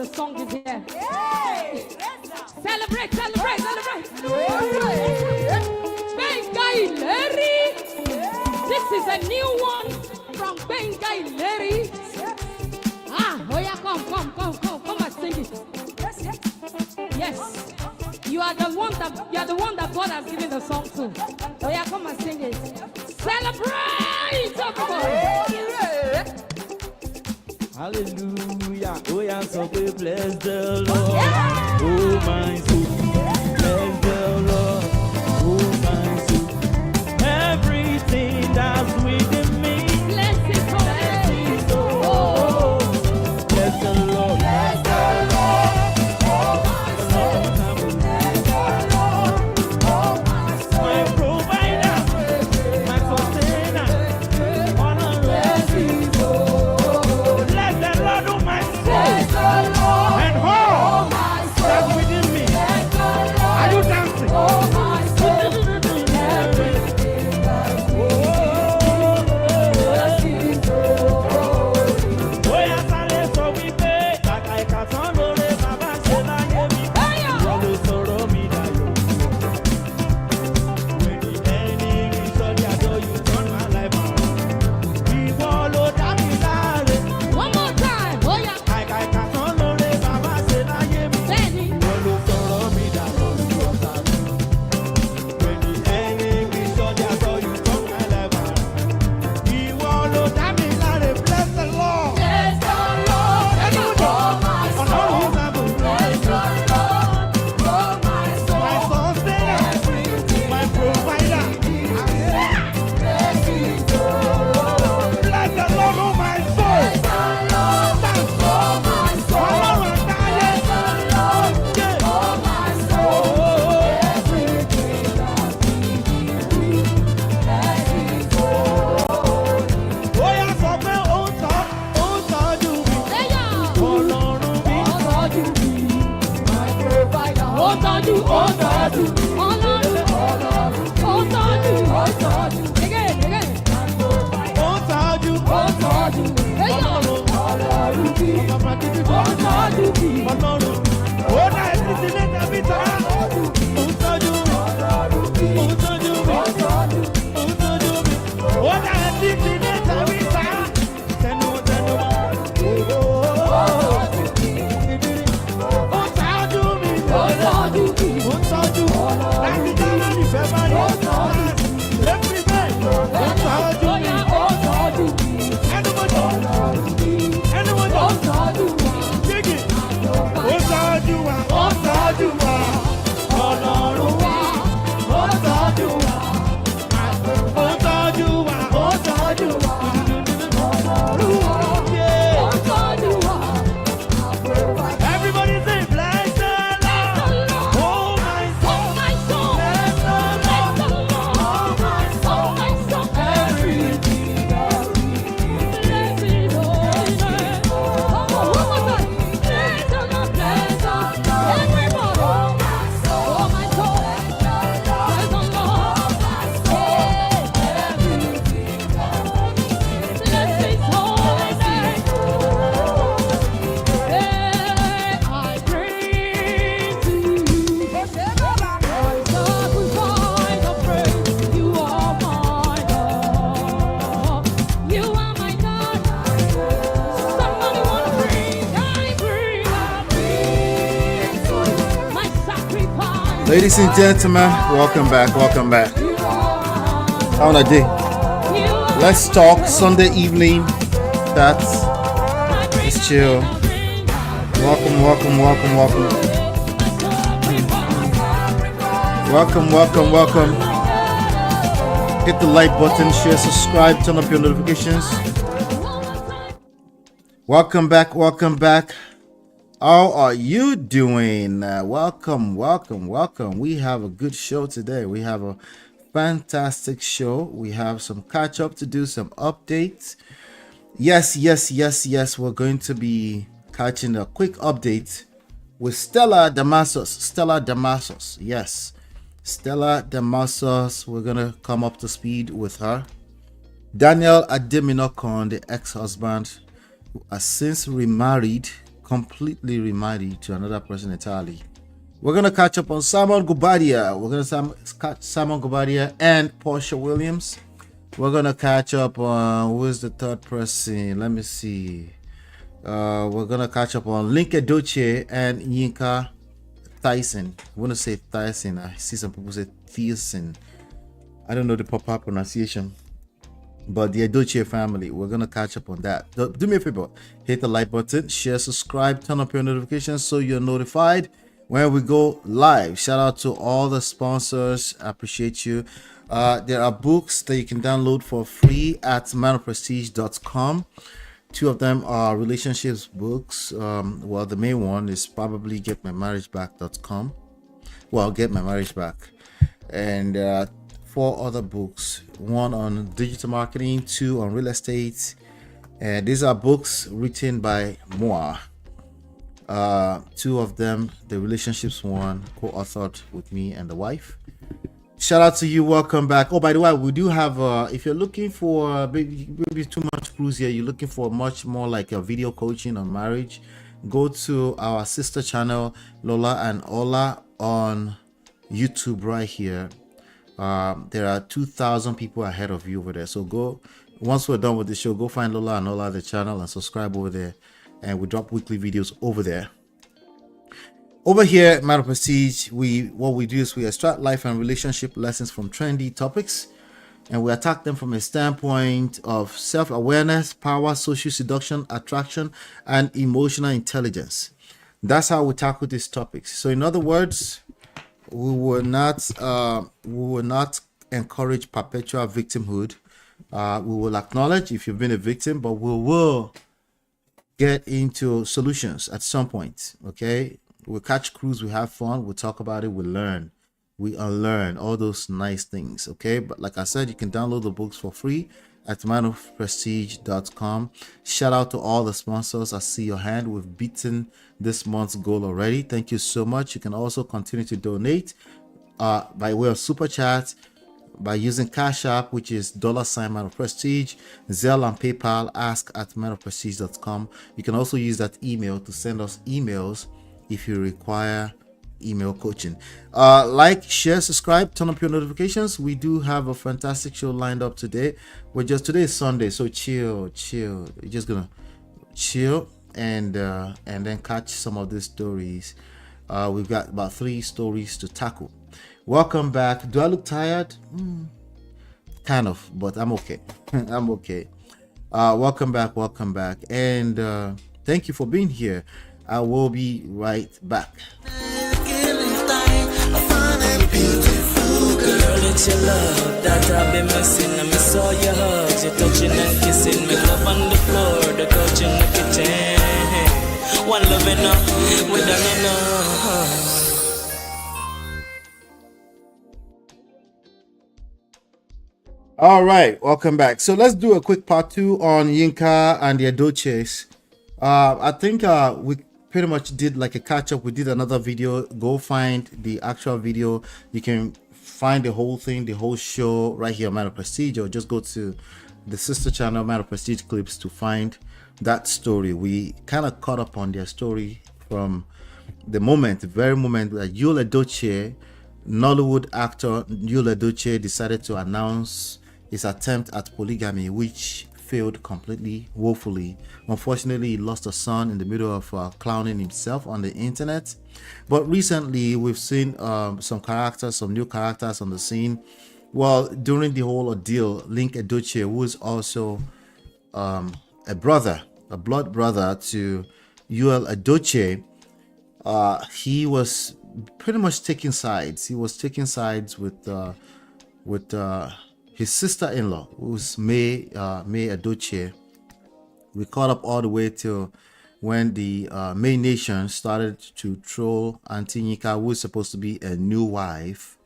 the song is here. Celebrate, celebrate, celebrate. Bengai Larry. This is a new one from Bengai Larry. Oh yeah, come and sing it. Yes. You are the one that God has given the song to. Oh yeah, come and sing it. Celebrate, everybody. Hallelujah. Oh yeah, so we bless the Lord. Oh my soul, bless the Lord. Oh my soul, everything that's within me. Bless His holy name. Bless the Lord. Bless the Lord. Ladies and gentlemen, welcome back. How a day? Let's talk Sunday evening. That's just chill. Welcome. Hit the like button, share, subscribe, turn up your notifications. Welcome back. How are you doing? Welcome. We have a good show today. We have a fantastic show. We have some catch up to do, some updates. Yes. We're going to be catching a quick update with Stella Damasos. Yes, Stella Damasos. We're going to come up to speed with her. Daniel Ademinokon, the ex-husband, who has since remarried, completely remind you to another person entirely. We're gonna catch up on Simon Guobadia. We're gonna catch Simon Guobadia and Porsha Williams. We're gonna catch up on who's the third person. Let me see. We're gonna catch up on YINKA Edochie and YINKA Tyson. I want to say Tyson. I see some people say Tyson. I don't know the proper pronunciation, but the Edochie family. We're gonna catch up on that. Do me a favor, hit the like button, share, subscribe, turn up your notifications so you're notified when we go live. Shout out to all the sponsors. I appreciate you. There are books that you can download for free at manofprestige.com. Two of them are relationships books. Well, the main one is probably getmymarriageback.com. Well, Get My Marriage Back. And 4 other books. 1 on digital marketing, 2 on real estate. And these are books written by moi. 2 of them, the relationships one, co-authored with me and the wife. Shout out to you. Welcome back. Oh, by the way, we do have if you're looking for maybe too much cruise here, you're looking for much more like a video coaching on marriage, go to our sister channel Lola and Ola on YouTube right here. There are 2,000 people ahead of you over there, so go, once we're done with the show, go find Lola and Ola the channel and subscribe over there, and we drop weekly videos over there. Over here at Man of Prestige, what we do is we extract life and relationship lessons from trendy topics, and we attack them from a standpoint of self-awareness, power, social seduction, attraction, and emotional intelligence. That's how we tackle these topics. So in other words, we will not encourage perpetual victimhood. We will acknowledge if you've been a victim, but we will get into solutions at some point. Okay, we'll catch cruise, we have fun, we'll talk about it, we learn, we unlearn all those nice things. Okay, but like I said, you can download the books for free at manofprestige.com. Shout out to all the sponsors. I see your hand. We've beaten this month's goal already. Thank you so much. You can also continue to donate by way of super chat, by using Cash App, which is $ Man of Prestige, Zelle and PayPal, ask at manofprestige.com. You can also use that email to send us emails if you require email coaching. Like, share, subscribe, turn up your notifications. We do have a fantastic show lined up today. Today is Sunday, so chill. You're just gonna chill and then catch some of these stories. We've got about 3 stories to tackle. Welcome back. Do I look tired? Kind of, but I'm okay. I'm okay. Welcome back, and thank you for being here. I will be right back. Girl, it's your love that I've been missing. I miss all your hugs, your touching and kissing. Make love on the floor, the couch in the kitchen. One love enough, we done enough. All right, welcome back. So let's do a quick part 2 on YINKA and the EDOCHIES. I think we pretty much did like a catch up. We did another video. Go find the actual video. You can find the whole thing, the whole show right here on Man of Prestige, or just go to the sister channel Man of Prestige Clips to find that story. We kind of caught up on their story from the very moment that Ola Edochie, Nollywood actor Ola Edochie, decided to announce his attempt at polygamy, which failed completely, woefully. Unfortunately, he lost a son in the middle of clowning himself on the internet. But recently, we've seen some new characters on the scene. Well, during the whole ordeal, YINKA Edochie, who is also a blood brother to Ola Edochie, he was pretty much taking sides. He was taking sides with his sister-in-law, who's May Edochie. We caught up all the way till when the May Nation started to troll Auntie YINKA, who was supposed to be a new wife,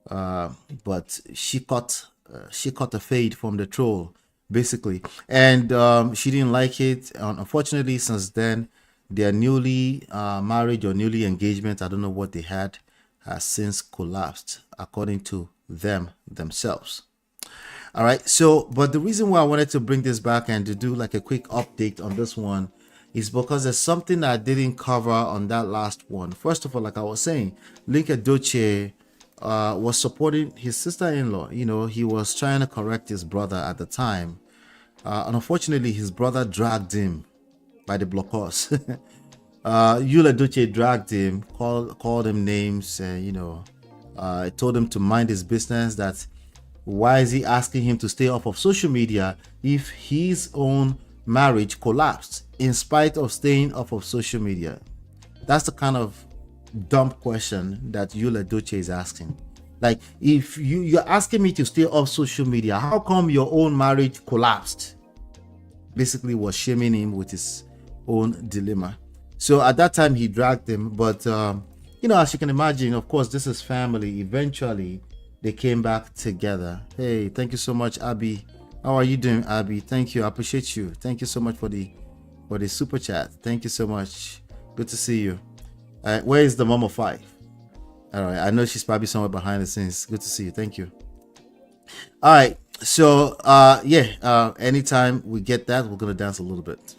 but she caught a fade from the troll, basically, and she didn't like it. Unfortunately, since then, their newly marriage or newly engagement, I don't know what they had, has since collapsed, according to themselves. All right, so but the reason why I wanted to bring this back and to do like a quick update on this one is because there's something I didn't cover on that last one. First of all, like I was saying, Yinka Edochie was supporting his sister-in-law. You know, he was trying to correct his brother at the time. And unfortunately, his brother dragged him by the blockers. Yula Edochie dragged him, called him names, and told him to mind his business. That why is he asking him to stay off of social media if his own marriage collapsed in spite of staying off of social media? That's the kind of dumb question that Yula Edochie is asking. Like, if you're asking me to stay off social media, how come your own marriage collapsed? Basically was shaming him with his own dilemma. So at that time he dragged him, but as you can imagine, of course, this is family. Eventually they came back together. Hey, thank you so much, Abby. How are you doing, Abby? Thank you. I appreciate you. Thank you so much for the super chat. Thank you so much. Good to see you. Where is the mom of 5? All right, I know she's probably somewhere behind the scenes. Good to see you. Thank you. All right, so anytime we get that, we're gonna dance a little bit.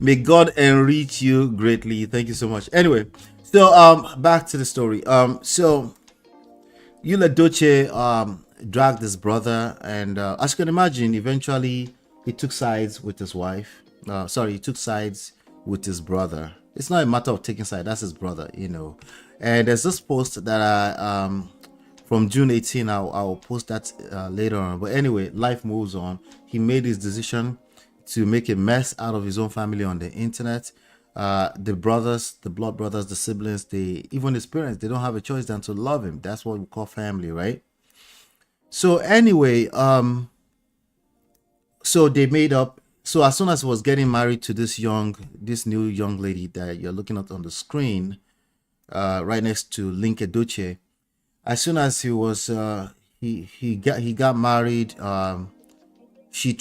May God enrich you greatly. Thank you so much. Anyway, so back to the story. So Yula Edochie dragged his brother, and as you can imagine, eventually he took sides with his wife. He took sides with his brother. It's not a matter of taking sides, that's his brother, And there's this post that I from June 18, I'll post that later on. But anyway, life moves on. He made his decision to make a mess out of his own family on the internet. The brothers, the blood brothers, the siblings, even his parents, they don't have a choice than to love him. That's what we call family, right? So anyway, so they made up. So as soon as he was getting married to this new young lady that you're looking at on the screen, right next to Yinka Edochie, as soon as he was he got married, she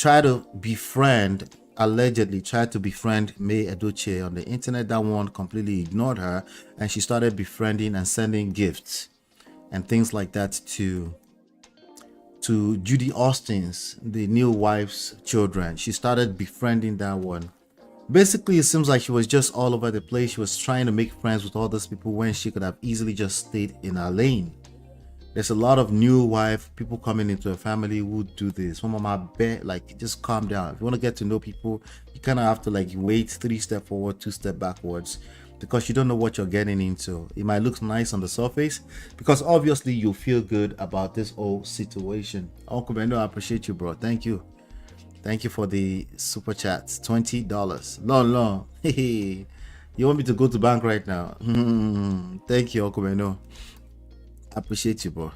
allegedly tried to befriend May Edochie on the internet. That one completely ignored her, and she started befriending and sending gifts and things like that to Judy Austin's, the new wife's children. She started befriending that one. Basically, it seems like she was just all over the place. She was trying to make friends with all those people when she could have easily just stayed in her lane. There's a lot of new wife people coming into a family who do this. One of my just calm down. If you want to get to know people, you kind of have to wait 3 steps forward, 2 steps backwards, because you don't know what you're getting into. It might look nice on the surface, because obviously you feel good about this whole situation. Uncle Bendo, I appreciate you, bro. Thank you. Thank you for the super chat. $20. Long. Hey, you want me to go to bank right now? Thank you, Uncle Bendo. I appreciate you, bro.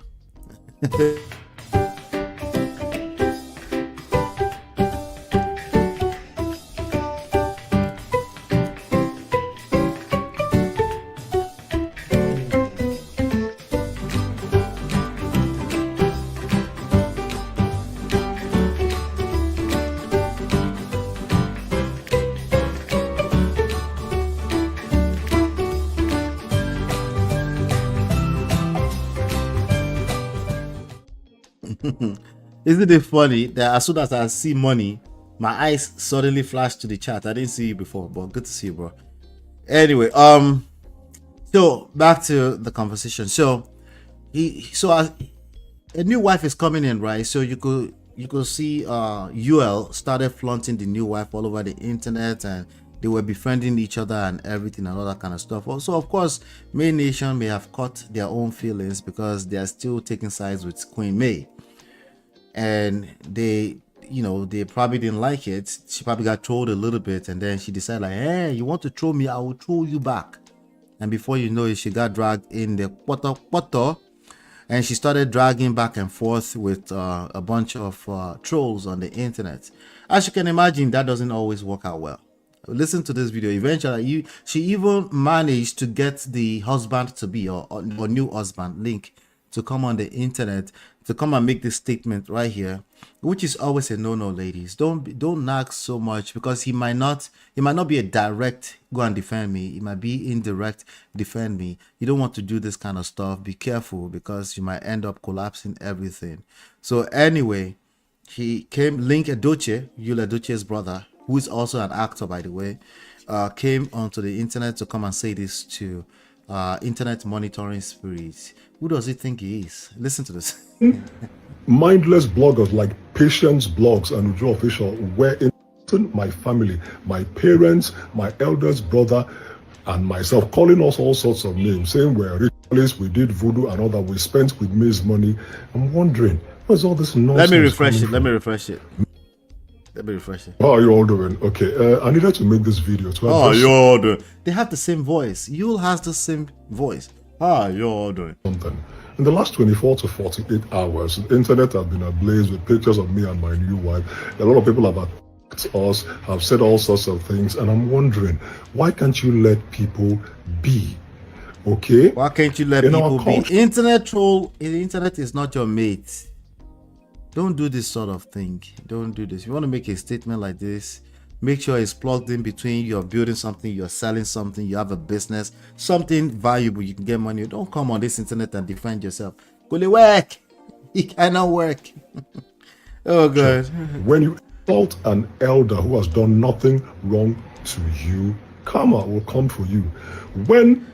Isn't it funny that as soon as I see money, my eyes suddenly flash to the chat? I didn't see you before, but good to see you, bro. Anyway, so back to the conversation. So a new wife is coming in, right? So you could see UL started flaunting the new wife all over the internet, and they were befriending each other and everything and all that kind of stuff. Also, of course, May Nation may have caught their own feelings because they are still taking sides with Queen May. And they probably didn't like it. She probably got trolled a little bit, and then she decided hey, you want to troll me, I will troll you back. And before you know it, she got dragged in the poto. and she started dragging back and forth with a bunch of trolls on the internet. As you can imagine, that doesn't always work out well. Listen to this video. Eventually, she even managed to get the husband to be or new husband Link to come on the internet to come and make this statement right here, which is always a no-no, ladies. Don't nag so much, because he might not be a direct go and defend me. It might be indirect defend me. You don't want to do this kind of stuff. Be careful, because you might end up collapsing everything. So anyway, he came, Link Edochie, Yul Edochie's brother, who is also an actor, by the way, came onto the internet to come and say this to internet monitoring spirits. Who does he think he is? Listen to this. Mindless bloggers like Patience Blogs and Ujo Official were in my family, my parents, my eldest brother, and myself, calling us all sorts of names, saying we're ritualists, we did voodoo, and all that, we spent with May's money. I'm wondering, what's all this nonsense? Let me refresh it. Let me refresh it. How are you all doing? Okay, I needed to make this video to how are you all doing? They have the same voice. Yul has the same voice. How are you all doing? Something. In the last 24 to 48 hours, the internet has been ablaze with pictures of me and my new wife. A lot of people have attacked us, have said all sorts of things, and I'm wondering, why can't you let people be? Okay? Why can't you let people be? Internet troll, the internet is not your mate. Don't do this sort of thing. Don't do this. If you want to make a statement like this, make sure it's plugged in between you're building something, you're selling something, you have a business, something valuable, you can get money. Don't come on this internet and defend yourself. Go to work. It cannot work. Oh, God. When you insult an elder who has done nothing wrong to you, karma will come for you. When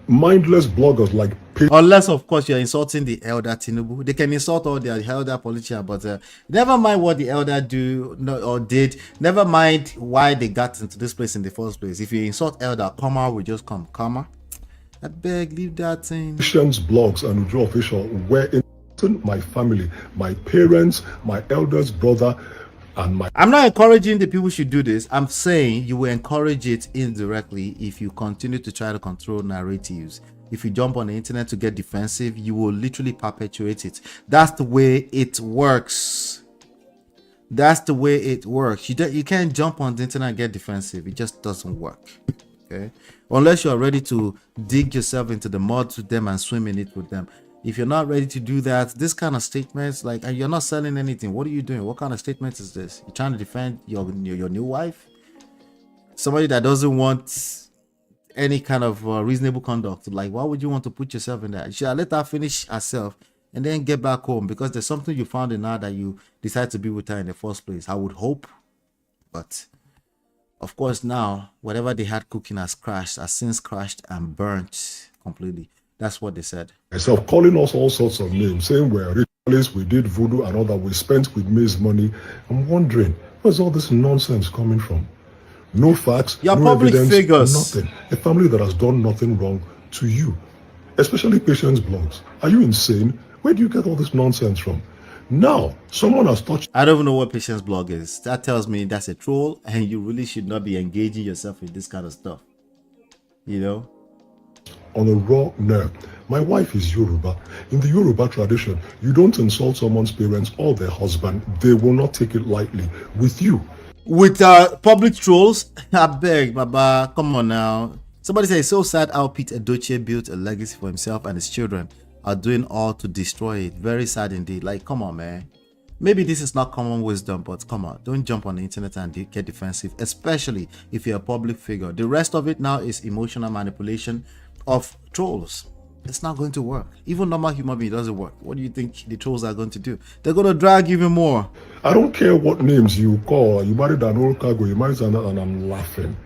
mindless bloggers like unless of course you're insulting the elder Tinubu, they can insult all their elder politicians, but never mind what the elder do or did, never mind why they got into this place in the first place. If you insult elder, karma will just come. Karma, I beg, leave that thing. Patience Blogs and Ujo Official were in my family, my parents, my eldest brother, and my... I'm not encouraging the people should do this. I'm saying you will encourage it indirectly if you continue to try to control narratives. If you jump on the internet to get defensive, you will literally perpetuate it. That's the way it works. That's the way it works. You can't jump on the internet and get defensive. It just doesn't work. Okay? Unless you're ready to dig yourself into the mud with them and swim in it with them. If you're not ready to do that, this kind of statements, like, and you're not selling anything, what are you doing? What kind of statement is this? You're trying to defend your new wife? Somebody that doesn't want any kind of reasonable conduct. Like, why would you want to put yourself in that? You should let her finish herself and then get back home, because there's something you found in her that you decide to be with her in the first place. I would hope. But of course, now whatever they had cooking has since crashed and burnt completely. That's what they said. Myself, calling us all sorts of names, saying we're ritualists, we did voodoo, and all that, we spent with May's money. I'm wondering, where's all this nonsense coming from? No facts, your no public evidence, figures. Nothing. A family that has done nothing wrong to you, especially Patience Blogs. Are you insane? Where do you get all this nonsense from? Now, someone has touched... I don't even know what Patience Blog is. That tells me that's a troll, and you really should not be engaging yourself in this kind of stuff. You know? On a raw nerve. My wife is Yoruba. In the Yoruba tradition, you don't insult someone's parents or their husband. They will not take it lightly. With you. With public trolls, I beg, Baba, come on now. Somebody says, it's so sad how Pete Edochie built a legacy for himself and his children are doing all to destroy it. Very sad indeed. Like, come on, man. Maybe this is not common wisdom, but come on, don't jump on the internet and get defensive, especially if you're a public figure. The rest of it now is emotional manipulation of trolls. It's not going to work. Even normal human being doesn't work. What do you think the trolls are going to do? They're going to drag even more. I don't care what names you call. You married an old cargo, you married another, and I'm laughing.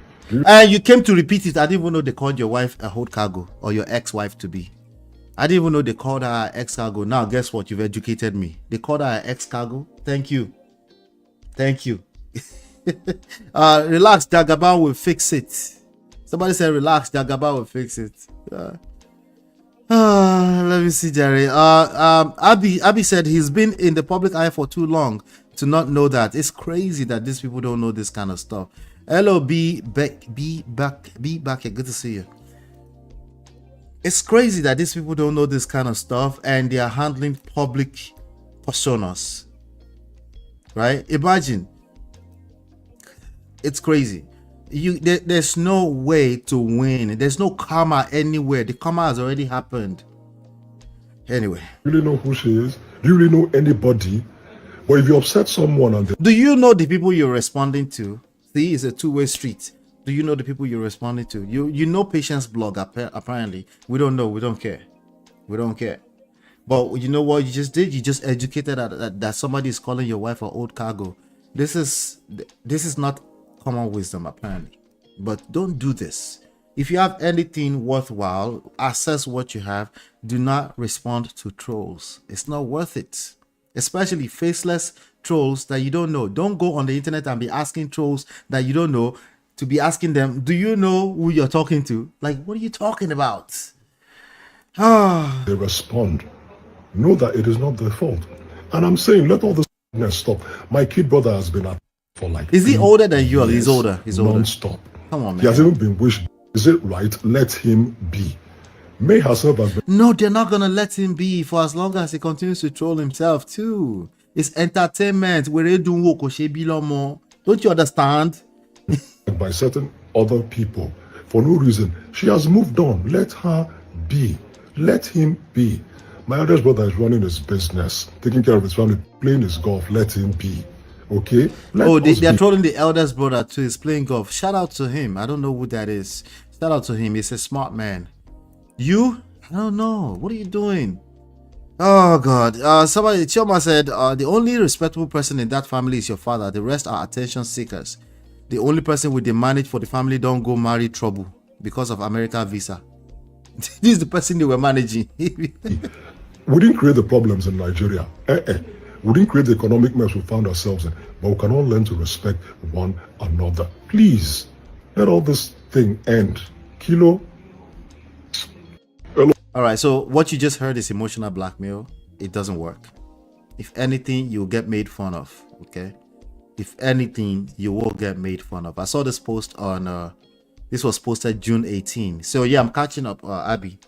And you came to repeat it. I didn't even know they called your wife a old cargo or your ex-wife to be. I didn't even know they called her ex-cargo. Now, guess what? You've educated me. They called her ex-cargo. Thank you. Thank you. Relax, Jagaban will fix it. Somebody said, relax, Jagaban will fix it. Let me see, Jerry. Abby said he's been in the public eye for too long to not know that. It's crazy that these people don't know this kind of stuff. Hello, be back. Good to see you. It's crazy that these people don't know this kind of stuff and they are handling public personas, right? Imagine. It's crazy. There's no way to win. There's no karma anywhere. The karma has already happened. Anyway. Do you really know who she is? Do you really know anybody? But if you upset someone and do you know the people you're responding to? See, it's a two-way street. Do you know the people you're responding to? You know Patience blog, apparently. We don't know. We don't care. We don't care. But you know what you just did? You just educated that somebody is calling your wife an old cargo. This is not common wisdom, apparently. But don't do this. If you have anything worthwhile, assess what you have. Do not respond to trolls. It's not worth it. Especially faceless trolls that you don't know. Don't go on the internet and be asking trolls that you don't know to be asking them, do you know who you're talking to? Like, what are you talking about? they respond, know that it is not their fault. And I'm saying, let all this stop. My kid brother has been at for like. Is he older than you? He's older. He's older. Non-stop. Come on, man. He has even been wished. Is it right? Let him be. May herself has been. No, they're not gonna let him be for as long as he continues to troll himself too. It's entertainment. Don't you understand? By certain other people for no reason. She has moved on. Let her be. Let him be. My eldest brother is running his business, taking care of his family, playing his golf. Let him be. Okay? They're trolling the eldest brother too. He's playing golf. Shout out to him. I don't know who that is. Shout out to him. He's a smart man. You? I don't know. What are you doing? Oh God. Somebody, Chioma said, the only respectable person in that family is your father. The rest are attention seekers. The only person with the manage for the family don't go marry trouble because of American visa. This is the person they were managing. We didn't create the problems in Nigeria. We didn't create the economic mess we found ourselves in. But we can all learn to respect one another. Please, let all this thing end. Kilo. Hello. All right, so what you just heard is emotional blackmail. It doesn't work. If anything, you'll get made fun of, okay? If anything, you will get made fun of. I saw this post on, this was posted June 18. So yeah, I'm catching up, Abby.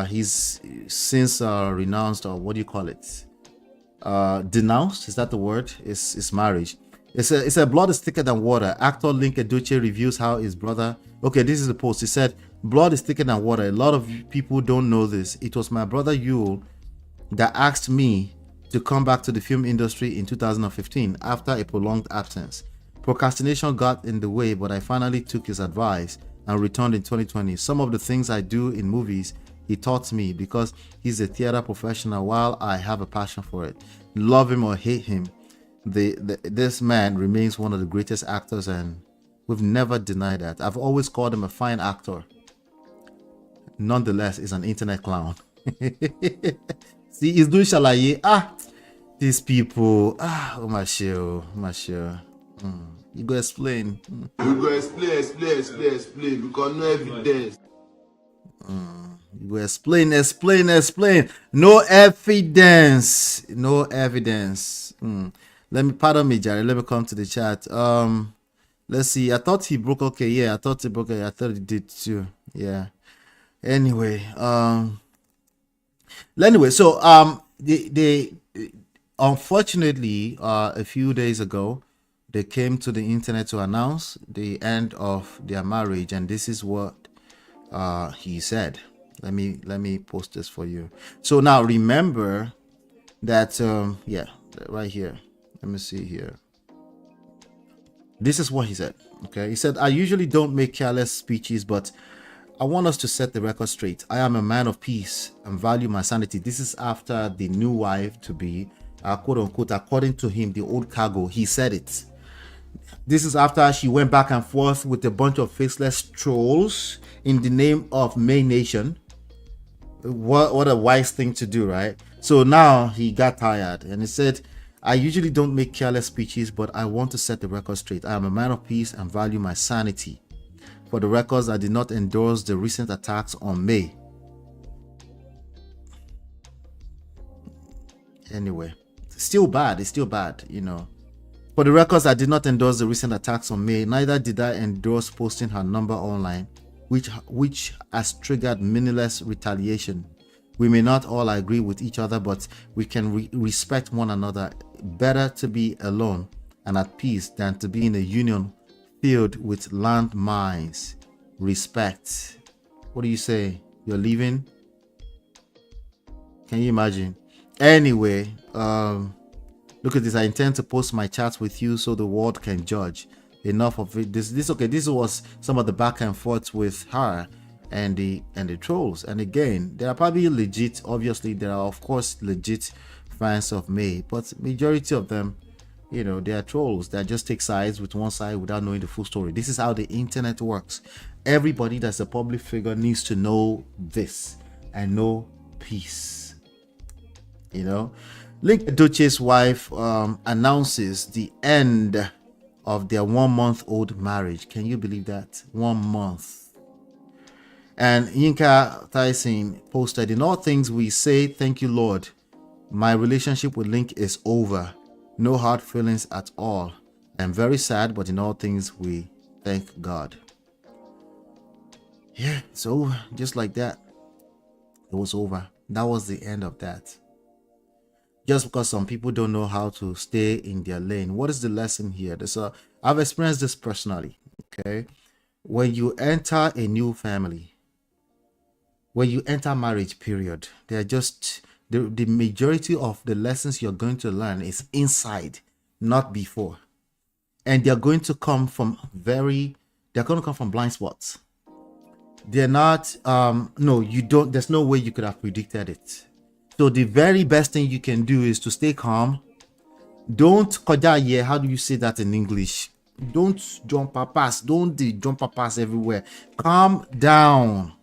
He's since renounced, or what do you call it? Denounced, is that the word? Is marriage. It's a blood is thicker than water. Actor Link Edochie reviews how his brother. Okay, this is the post. He said, blood is thicker than water. A lot of people don't know this. It was my brother Yule that asked me to come back to the film industry in 2015 after a prolonged absence. Procrastination got in the way, but I finally took his advice and returned in 2020. Some of the things I do in movies, he taught me because he's a theater professional while I have a passion for it. Love him or hate him, this man remains one of the greatest actors, and we've never denied that. I've always called him a fine actor. Nonetheless, he's an internet clown. See, he's doing shalaye. These people. Oh my show. You go explain. You go explain. Because no evidence. You go explain. No evidence. Pardon me, Jerry. Let me come to the chat. Let's see. I thought he broke. Okay, yeah. I thought he broke. I thought he did too. Yeah. Anyway, so they unfortunately a few days ago they came to the internet to announce the end of their marriage, and this is what he said. Let me post this for you. So now remember that yeah, right here. Let me see here. This is what he said. Okay, he said, I usually don't make careless speeches, but I want us to set the record straight. I am a man of peace and value my sanity. This is after the new wife to be, quote unquote, according to him, the old cargo. He said it. This is after she went back and forth with a bunch of faceless trolls in the name of May Nation. What a wise thing to do, right? So now he got tired and he said, I usually don't make careless speeches, but I want to set the record straight. I am a man of peace and value my sanity. For the records, I did not endorse the recent attacks on May. Anyway, it's still bad, you know. For the records, I did not endorse the recent attacks on May. Neither did I endorse posting her number online. which has triggered meaningless retaliation. We may not all agree with each other, but we can respect one another. Better to be alone and at peace than to be in a union filled with landmines. Respect. What do you say? You're leaving? Can you imagine? Anyway, look at this. I intend to post my chats with you so the world can judge. Enough of it. This okay. This was some of the back and forth with her and the trolls. And again, there are probably legit. Obviously, there are of course legit fans of May, but majority of them, you know, they are trolls that just take sides with one side without knowing the full story. This is how the internet works. Everybody that's a public figure needs to know this and know peace. You know, YINKA EDOCHIES' wife announces the end of their 1-month-old marriage. Can you believe that? 1 month. And YINKA Tyson posted, in all things we say, thank you, Lord. My relationship with Link is over. No hard feelings at all. I'm very sad, but in all things we thank God. Yeah, so just like that, it was over. That was the end of that. Just because some people don't know how to stay in their lane. What is the lesson here? I've experienced this personally. Okay, when you enter a new family, when you enter marriage period, they're just the majority of the lessons you're going to learn is inside, not before, and they're going to come from blind spots. They're not no, you don't, there's no way you could have predicted it. So the very best thing you can do is to stay calm. Don't kodaye. How do you say that in English? Don't jump pass. Don't jump pass everywhere. Calm down.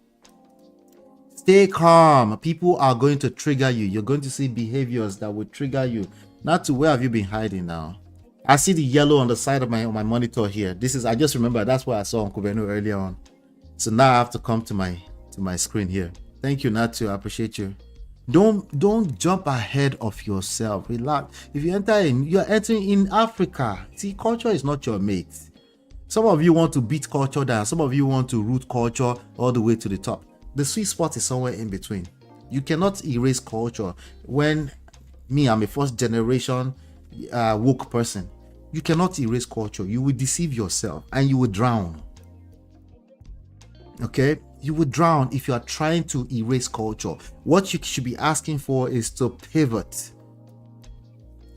Stay calm. People are going to trigger you. You're going to see behaviors that will trigger you. Not to where have you been hiding now? I see the yellow on the side of my monitor here. I just remember that's what I saw on Kubenu earlier on. So now I have to come to my screen here. Thank you, Natu. I appreciate you. Don't jump ahead of yourself. Relax. If you're entering in Africa. See, culture is not your mate. Some of you want to beat culture down. Some of you want to root culture all the way to the top. The sweet spot is somewhere in between. You cannot erase culture. When I'm a first generation woke person, you cannot erase culture. You will deceive yourself and you will drown. Okay, you will drown if you are trying to erase culture. What you should be asking for is to pivot.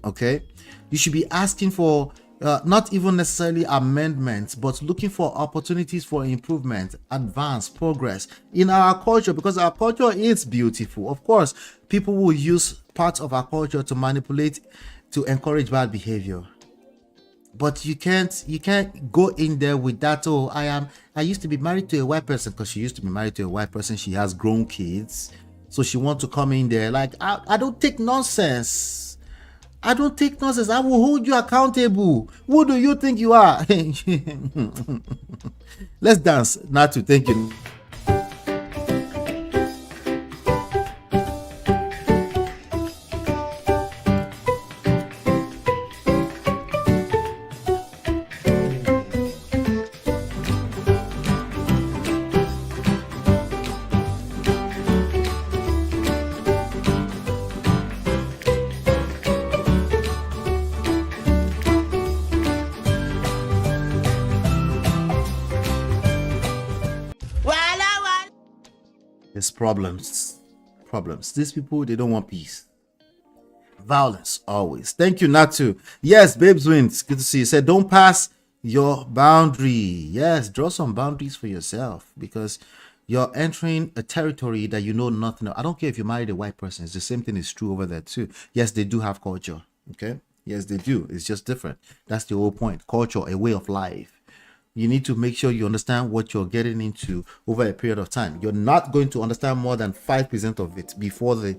Okay, you should be asking for not even necessarily amendments, but looking for opportunities for improvement, advance, progress in our culture, because our culture is beautiful. Of course, people will use parts of our culture to manipulate, to encourage bad behavior. But you can't go in there with that. Oh, I used to be married to a white person, because she used to be married to a white person. She has grown kids, so she wants to come in there like, I don't take nonsense. I don't take nonsense. I will hold you accountable. Who do you think you are? Let's dance, Natu. Thank you. There's problems. These people, they don't want peace. Violence always. Thank you, Natu. Yes, babes wins. Good to see you. Said don't pass your boundary. Yes, draw some boundaries for yourself, because you're entering a territory that you know nothing of. I don't care if you married a white person. It's the same thing is true over there too. Yes, they do have culture. Okay. Yes, they do. It's just different. That's the whole point. Culture, a way of life. You need to make sure you understand what you're getting into over a period of time. You're not going to understand more than 5% of it before the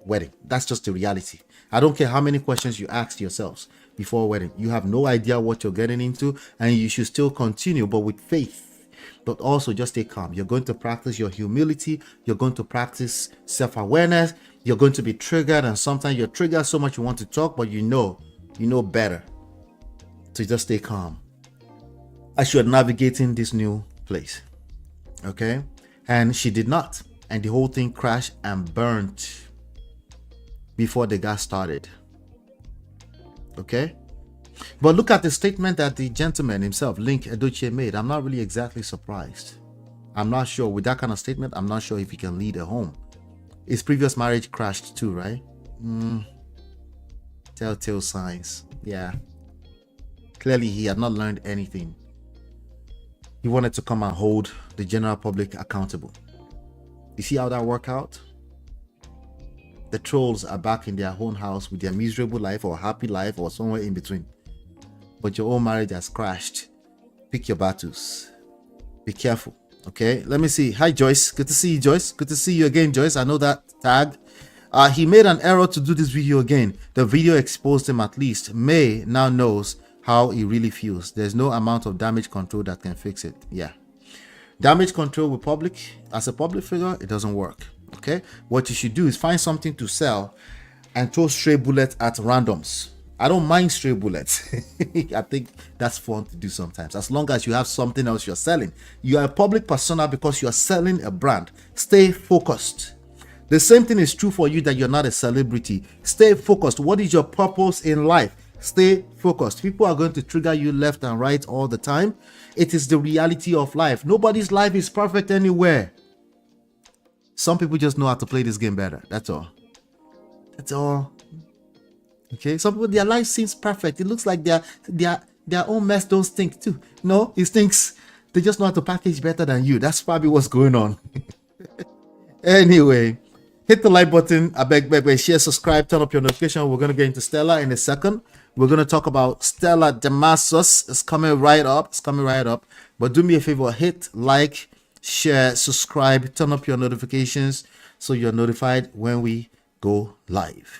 wedding. That's just the reality. I don't care how many questions you ask yourselves before wedding. You have no idea what you're getting into, and you should still continue, but with faith. But also just stay calm. You're going to practice your humility. You're going to practice self-awareness. You're going to be triggered, and sometimes you're triggered so much you want to talk, but you know better. So just stay calm as you're navigating this new place. Okay, and she did not, and the whole thing crashed and burnt before the gas started. Okay, but look at the statement that the gentleman himself, Link Edochie, made. I'm not really exactly surprised. I'm not sure with that kind of statement. I'm not sure if he can lead a home. His previous marriage crashed too, right? Telltale signs. Yeah. Clearly, he had not learned anything. He wanted to come and hold the general public accountable. You see how that worked out? The trolls are back in their own house with their miserable life or happy life or somewhere in between. But your own marriage has crashed. Pick your battles. Be careful. Okay, let me see. Hi, Joyce. Good to see you, Joyce. Good to see you again, Joyce. I know that tag. He made an error to do this video again. The video exposed him at least. May now knows how he really feels. There's no amount of damage control that can fix it. Yeah. Damage control with public, as a public figure, it doesn't work. Okay. What you should do is find something to sell and throw stray bullets at randoms. I don't mind stray bullets. I think that's fun to do sometimes. As long as you have something else you're selling. You are a public persona because you're selling a brand. Stay focused. The same thing is true for you that you're not a celebrity. Stay focused. What is your purpose in life? Stay focused. People are going to trigger you left and right all the time. It is the reality of life. Nobody's life is perfect anywhere. Some people just know how to play this game better. That's all. That's all. Okay, some people, their life seems perfect. It looks like their own mess don't stink too. No, it stinks. They just know how to package better than you. That's probably what's going on. Anyway, hit the like button. I beg, share, subscribe, turn up your notification. We're gonna get into Stella in a second. We're gonna talk about Stella Damasus. It's coming right up. It's coming right up. But do me a favor, hit like, share, subscribe, turn up your notifications so you're notified when we go live.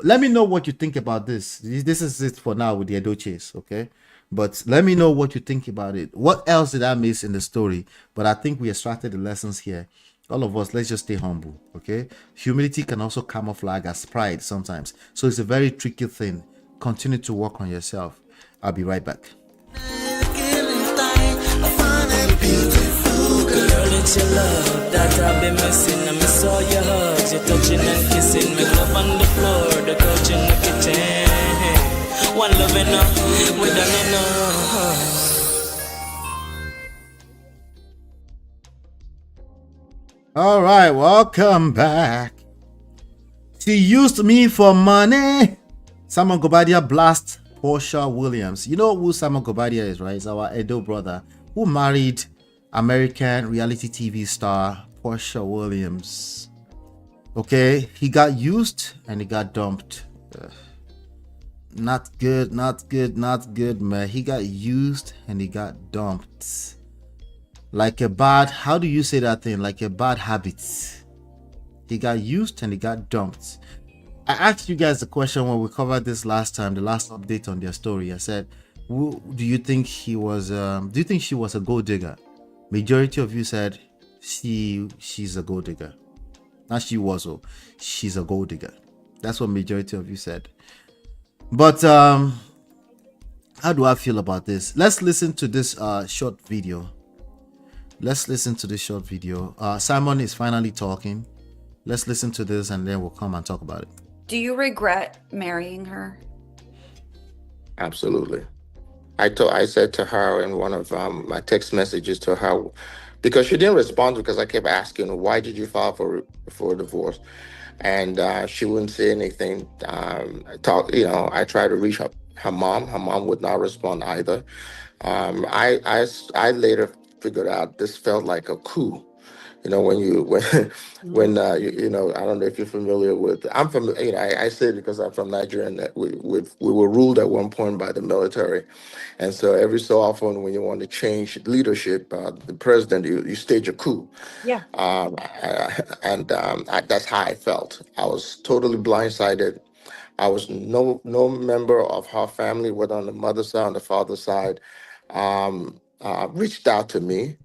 Let me know what you think about this. This is it for now with the EDOCHIES, okay? But let me know what you think about it. What else did I miss in the story? But I think we extracted the lessons here. All of us, let's just stay humble, okay? Humility can also camouflage as pride sometimes. So it's a very tricky thing. Continue to work on yourself. I'll be right back. Girl, it's your love that I've been missing. I miss all your hugs, your touching and kissing. Make love on the floor, the couch in the kitchen. One love enough, we done enough. All right, welcome back. She used me for money. Simon Guobadia blast Porsha Williams. You know who Simon Guobadia is, right? He's our Edo brother who married American reality TV star Porsha Williams. Okay, he got used and he got dumped. Not good, man. He got used and he got dumped. Like a bad, how do you say that thing? Like a bad habit. He got used and he got dumped. I asked you guys the question when we covered this last time, the last update on their story. I said, do you think he was, do you think she was a gold digger? Majority of you said she's a gold digger. Not she was, she's a gold digger. That's what majority of you said. But how do I feel about this? Let's listen to this short video. Simon is finally talking. Let's listen to this and then we'll come and talk about it. Do you regret marrying her? Absolutely. I said to her in one of my text messages to her, because she didn't respond because I kept asking, why did you file for divorce? And she wouldn't say anything. I tried to reach her mom. Her mom would not respond either. I later figured out this felt like a coup. You know, when I don't know if you're familiar with. I'm from. I say it because I'm from Nigeria, and we were ruled at one point by the military, and so every so often when you want to change leadership, the president, you stage a coup. Yeah. That's how I felt. I was totally blindsided. I was no member of her family, whether on the mother's side or on the father's side, reached out to me.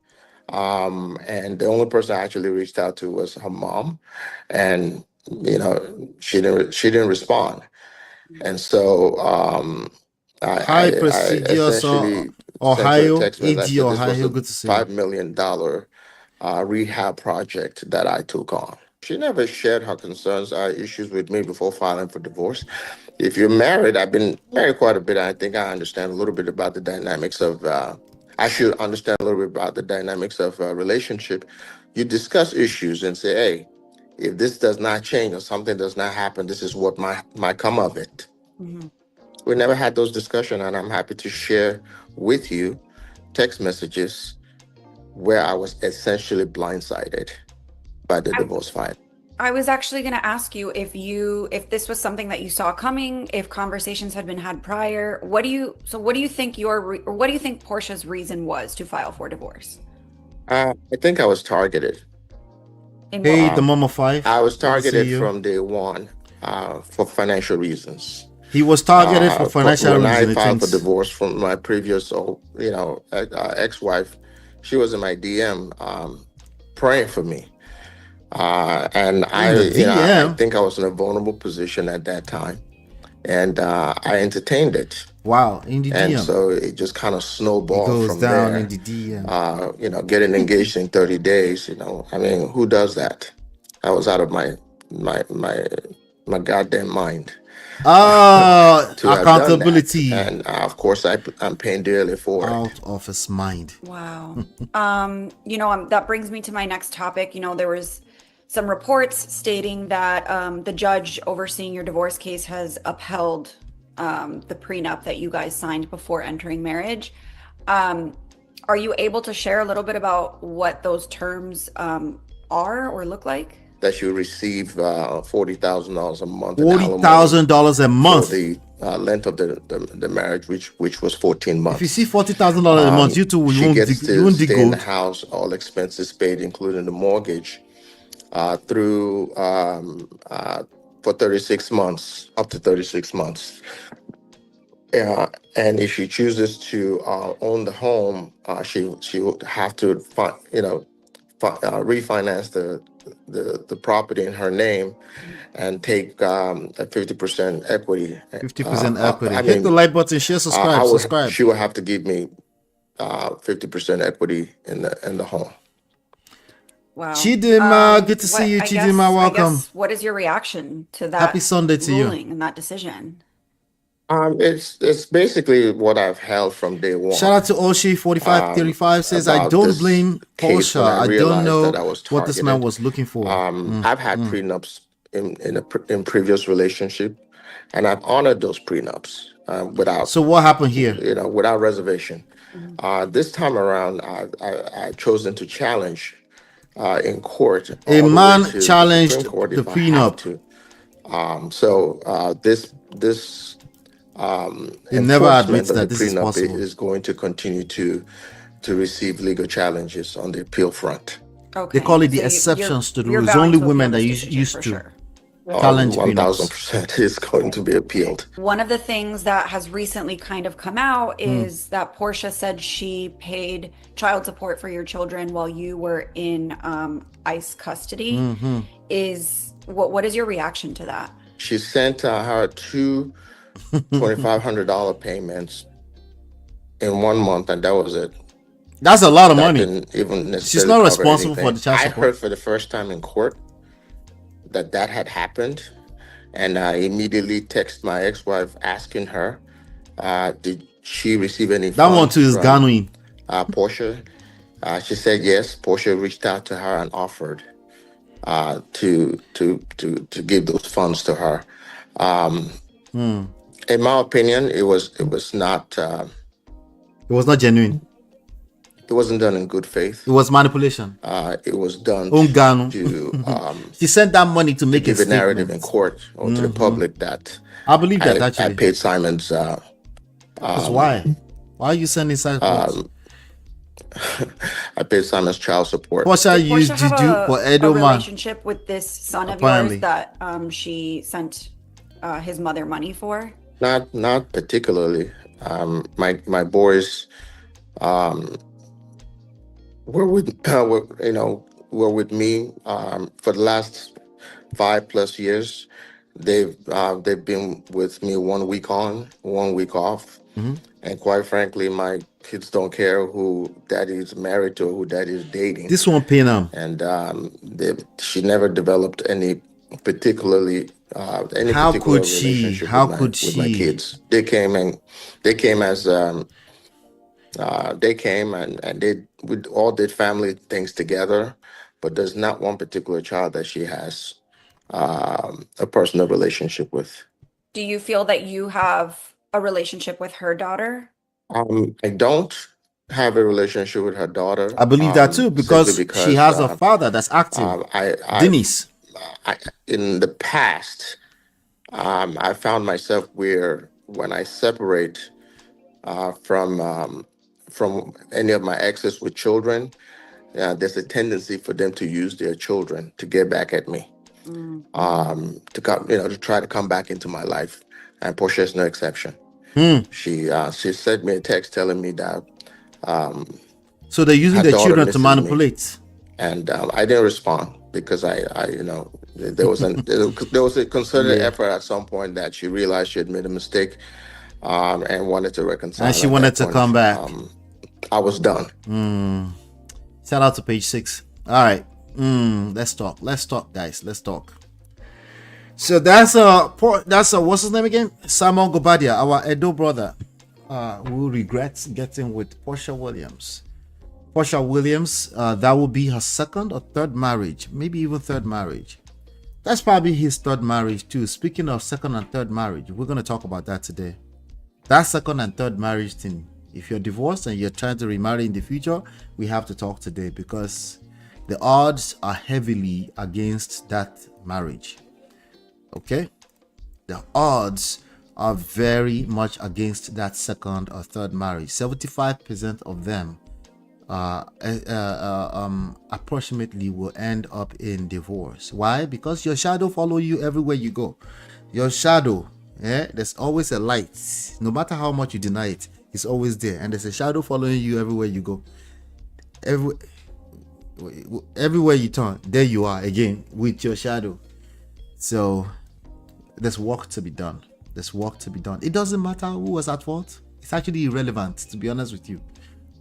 And the only person I actually reached out to was her mom, and she didn't respond. And so I essentially sent her a Ohio, text message. I AG said this was Ohio. a Good to see you. $5 million rehab project that I took on. She never shared her concerns or issues with me before filing for divorce. If you're married, I've been married quite a bit. I think I understand a little bit about the dynamics of, I should understand a little bit about the dynamics of a relationship. You discuss issues and say, hey, if this does not change or something does not happen, this is what might come of it. Mhm. We never had those discussions, and I'm happy to share with you text messages where I was essentially blindsided by the divorce filing. I was actually going to ask you if this was something that you saw coming, if conversations had been had prior. What do you think what do you think Porsha's reason was to file for divorce? I think I was targeted. Hey, the mom of five. I was Good to see targeted you. from day one for financial reasons. He was targeted for financial when reasons. I filed for divorce from my previous, ex-wife, she was in my DM praying for me, and I think I was in a vulnerable position at that time, and I entertained it. Wow, in the And DM. so it just kind of snowballed Goes from down there. in the DM. Getting engaged in 30 days. I mean, who does that? I was out of my goddamn mind. To have done that. Accountability. And of course, I'm paying dearly for it. Out of his mind. Wow. That brings me to my next topic. There was some reports stating that the judge overseeing your divorce case has upheld the prenup that you guys signed before entering marriage. Are you able to share a little bit about what those terms are or look like? That you receive $40,000 a month. $40,000 a month. For the length of the marriage, which was 14 months. If you see $40,000 a month, you two won't stay in the house, all expenses paid, including the mortgage, through for 36 months, up to 36 months. And if she chooses to own the home, she would have to refinance the property in her name and take a 50% equity. 50% equity. Hit the like button, share, subscribe. She will have to give me 50% equity in the home. Wow. Chidima, good to see you, Chidima. Welcome. What is your reaction to that? Happy Sunday to you. Ruling and that decision? It's basically what I've held from day one. Shout out to Oshi 4535 says, I don't blame Porsha. I don't know what this man was looking for. I've had prenups in previous relationship, and I've honored those prenups without. So what happened here? Without reservation. This time around, I chosen to challenge in court. A man challenged the prenup. This he never admits that this is prenup possible. Is going to continue to receive legal challenges on the appeal front. Okay. They call it the exceptions to the rule. It's only women that used to challenge prenups. 1,000% is going to be appealed. One of the things that has recently kind of come out is that Porsha said she paid child support for your children while you were in ICE custody. What is your reaction to that? She sent her two $2,500 payments in 1 month, and that was it. That's a lot of money. Didn't even necessarily She's not responsible for the child support. I heard for the first time in court that had happened, and I immediately texted my ex-wife asking her, did she receive any funds? That one too is Ganuin. Porsha. She said yes. Porsha reached out to her and offered to give those funds to her. In my opinion, it was not. It was not genuine. It wasn't done in good faith. It was manipulation. It was done to she sent that money to make give a narrative in court or to the public that I believe that actually. I paid Simon's. Why? Why are you sending Simon? I paid Simon's child support. What shall you do for a relationship with this son of yours that she sent his mother money for? Not particularly. My boys were with me for the last 5+ years. They've been with me 1 week on, 1 week off, and quite frankly, my kids don't care who daddy is married to or who daddy is dating. This one pain him. And she never developed any particularly any How particular could she? relationship How with could my she? kids. They came as they came and we all did family things together, but there's not one particular child that she has a personal relationship with. Do you feel that you have a relationship with her daughter? I don't have a relationship with her daughter. I believe that too, simply because she has a father that's active, I Denise. in the past, I found myself where when I separate from any of my exes with children, there's a tendency for them to use their children to get back at me, to come, to try to come back into my life. And Porsha is no exception. She sent me a text telling me that So they're using her their daughter children to misses me. manipulate. And I didn't respond because there was a concerted effort at some point that she realized she had made a mistake, and wanted to reconcile. And she At wanted that to point, come back. I was done. Shout out to page 6. All right. Let's talk, guys. Let's talk. So that's what's his name again? Samuel Guobadia, our Edo brother, who regrets getting with Porsha Williams. Porsha Williams, that will be her second or third marriage, maybe even third marriage. That's probably his third marriage too. Speaking of second and third marriage, we're going to talk about that today. That second and third marriage thing. If you're divorced and you're trying to remarry in the future, we have to talk today because the odds are heavily against that marriage. Okay? The odds are very much against that second or third marriage. 75% of them approximately will end up in divorce. Why? Because your shadow follow you everywhere you go. Your shadow, there's always a light. No matter how much you deny it, it's always there. And there's a shadow following you everywhere you go. Everywhere you turn, there you are again with your shadow. So there's work to be done. It doesn't matter who was at fault. It's actually irrelevant, to be honest with you.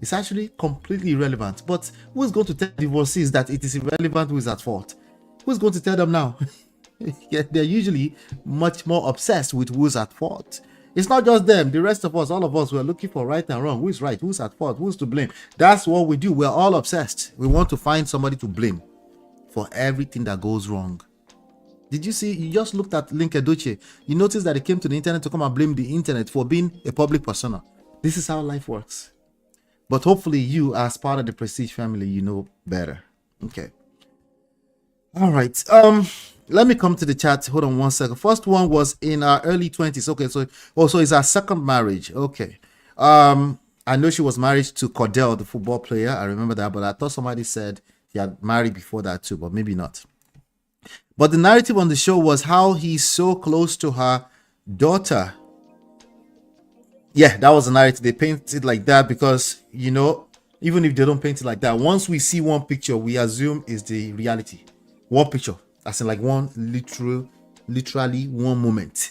It's actually completely irrelevant. But who's going to tell divorcees that it is irrelevant who is at fault? Who's going to tell them now? They're usually much more obsessed with who's at fault. It's not just them. The rest of us, all of us, we're looking for right and wrong. Who is right? Who's at fault? Who's to blame? That's what we do. We're all obsessed. We want to find somebody to blame for everything that goes wrong. Did you see? You just looked at Link Edochie. You noticed that he came to the internet to come and blame the internet for being a public persona. This is how life works. But hopefully you, as part of the Prestige family, you know better. Okay. All right. Let me come to the chat. Hold on one second. First one was in our early 20s. Okay, so also it's our second marriage. Okay. I know she was married to Cordell, the football player. I remember that, but I thought somebody said he had married before that too, but maybe not. But the narrative on the show was how he's so close to her daughter. Yeah, that was the narrative. They painted it like that because, even if they don't paint it like that, once we see one picture, we assume is the reality. One picture, as in like one literally one moment.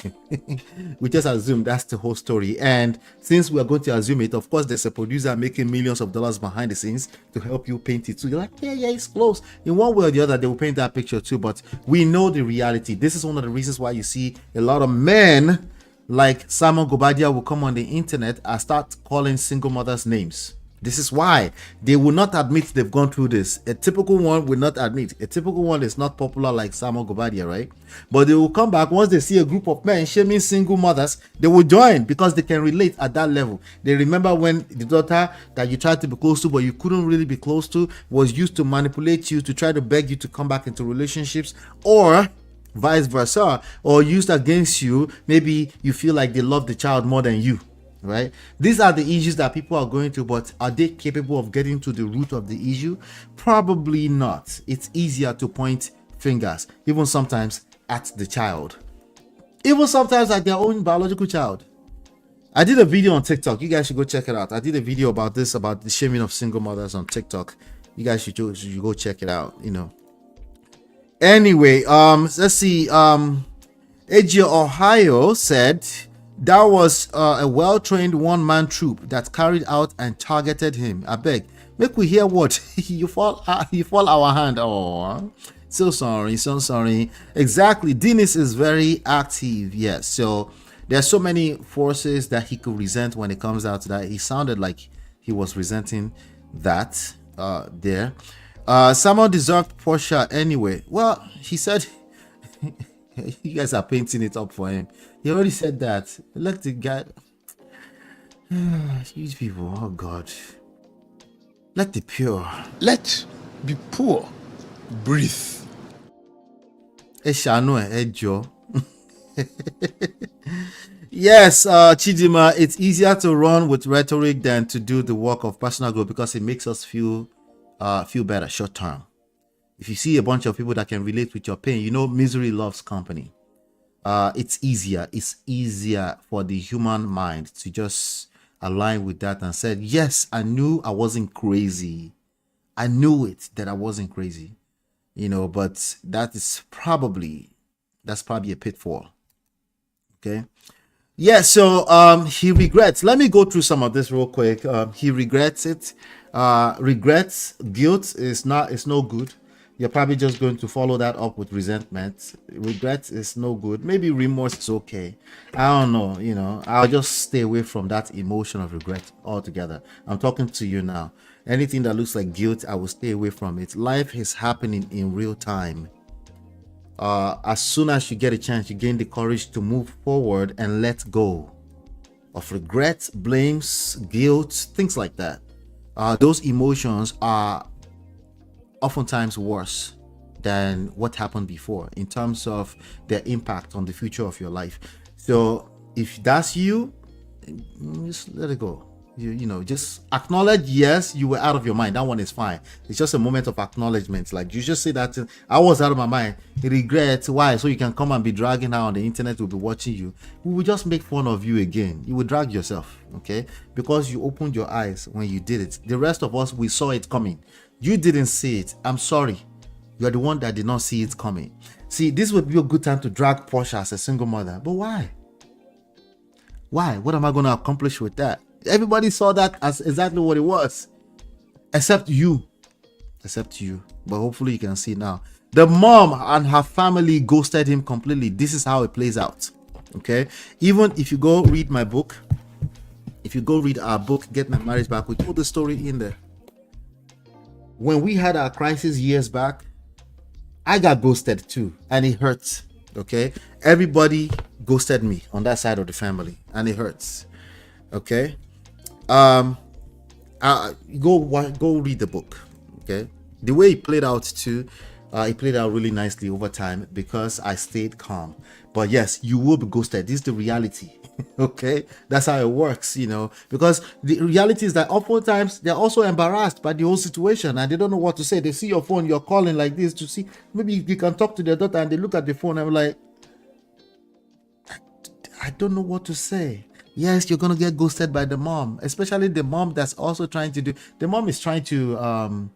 We just assume that's the whole story. And since we are going to assume it, of course, there's a producer making millions of dollars behind the scenes to help you paint it. So you're like, yeah, it's close. In one way or the other, they will paint that picture too. But we know the reality. This is one of the reasons why you see a lot of men like Samuel Guobadia will come on the internet and start calling single mothers names. This is why they will not admit they've gone through this. A typical one will not admit. A typical one is not popular like Samuel Guobadia, right? But they will come back once they see a group of men shaming single mothers. They will join because they can relate at that level. They remember when the daughter that you tried to be close to but you couldn't really be close to was used to manipulate you, to try to beg you to come back into relationships, or vice versa, or used against you. Maybe you feel like they love the child more than you. Right? These are the issues that people are going through, but are they capable of getting to the root of the issue? Probably not. It's easier to point fingers, even sometimes at the child, even sometimes at their own biological child. I did a video on TikTok. You guys should go check it out. I did a video about this, about the shaming of single mothers on TikTok. You guys should go check it out. Anyway, let's see. AG Ohio said, That was a well-trained one-man troop that carried out and targeted him. I beg, make we hear what you fall our hand. Oh, so sorry. Exactly. Dennis is very active. Yes. So there's so many forces that he could resent when it comes out to that. He sounded like he was resenting that there. Someone deserved Porsha anyway. Well, he said you guys are painting it up for him. He already said that. Let the guy. These people, oh God. Let the pure. Let be poor. Breathe. Ejo. Yes, Chidima, it's easier to run with rhetoric than to do the work of personal growth because it makes us feel better short term. If you see a bunch of people that can relate with your pain, you know misery loves company. It's easier for the human mind to just align with that and said, yes, I knew I wasn't crazy. I knew it that I wasn't crazy, you know, but that's probably a pitfall. Okay. Yeah, so he regrets. Let me go through some of this real quick. He regrets it. Regrets, guilt is no good. You're probably just going to follow that up with resentment. Regret is no good. Maybe remorse is okay. I don't know, you know. I'll just stay away from that emotion of regret altogether. I'm talking to you now. Anything that looks like guilt, I will stay away from it. Life is happening in real time. As soon as you get a chance, you gain the courage to move forward and let go of regret, blames, guilt, things like that. Those emotions are oftentimes worse than what happened before in terms of their impact on the future of your life. So if that's you, just let it go. You know, just acknowledge, yes, you were out of your mind. That one is fine. It's just a moment of acknowledgement. Like you just say that I was out of my mind. Regret. Why? So you can come and be dragging out on the internet. We'll be watching you. We will just make fun of you again. You will drag yourself, okay? Because you opened your eyes when you did it. The rest of us, we saw it coming. You didn't see it. I'm sorry. You're the one that did not see it coming. See, this would be a good time to drag Porsha as a single mother. But why? Why? What am I going to accomplish with that? Everybody saw that as exactly what it was. Except you. But hopefully you can see now. The mom and her family ghosted him completely. This is how it plays out. Okay? Even if you go read my book, if you go read our book, Get My Marriage Back, we put the story in there. When we had our crisis years back, I got ghosted too, and it hurts. Okay? Everybody ghosted me on that side of the family, and it hurts. Okay? Go read the book. Okay, the way it played out too, it played out really nicely over time because I stayed calm. But yes, you will be ghosted. This is the reality. Okay, that's how it works, you know, because the reality is that oftentimes they're also embarrassed by the whole situation and they don't know what to say. They see your phone, you're calling like this to see, maybe you can talk to their daughter, and they look at the phone and I'm like, I don't know what to say. Yes, you're gonna get ghosted by the mom, especially the mom that's also trying to do. The mom is trying to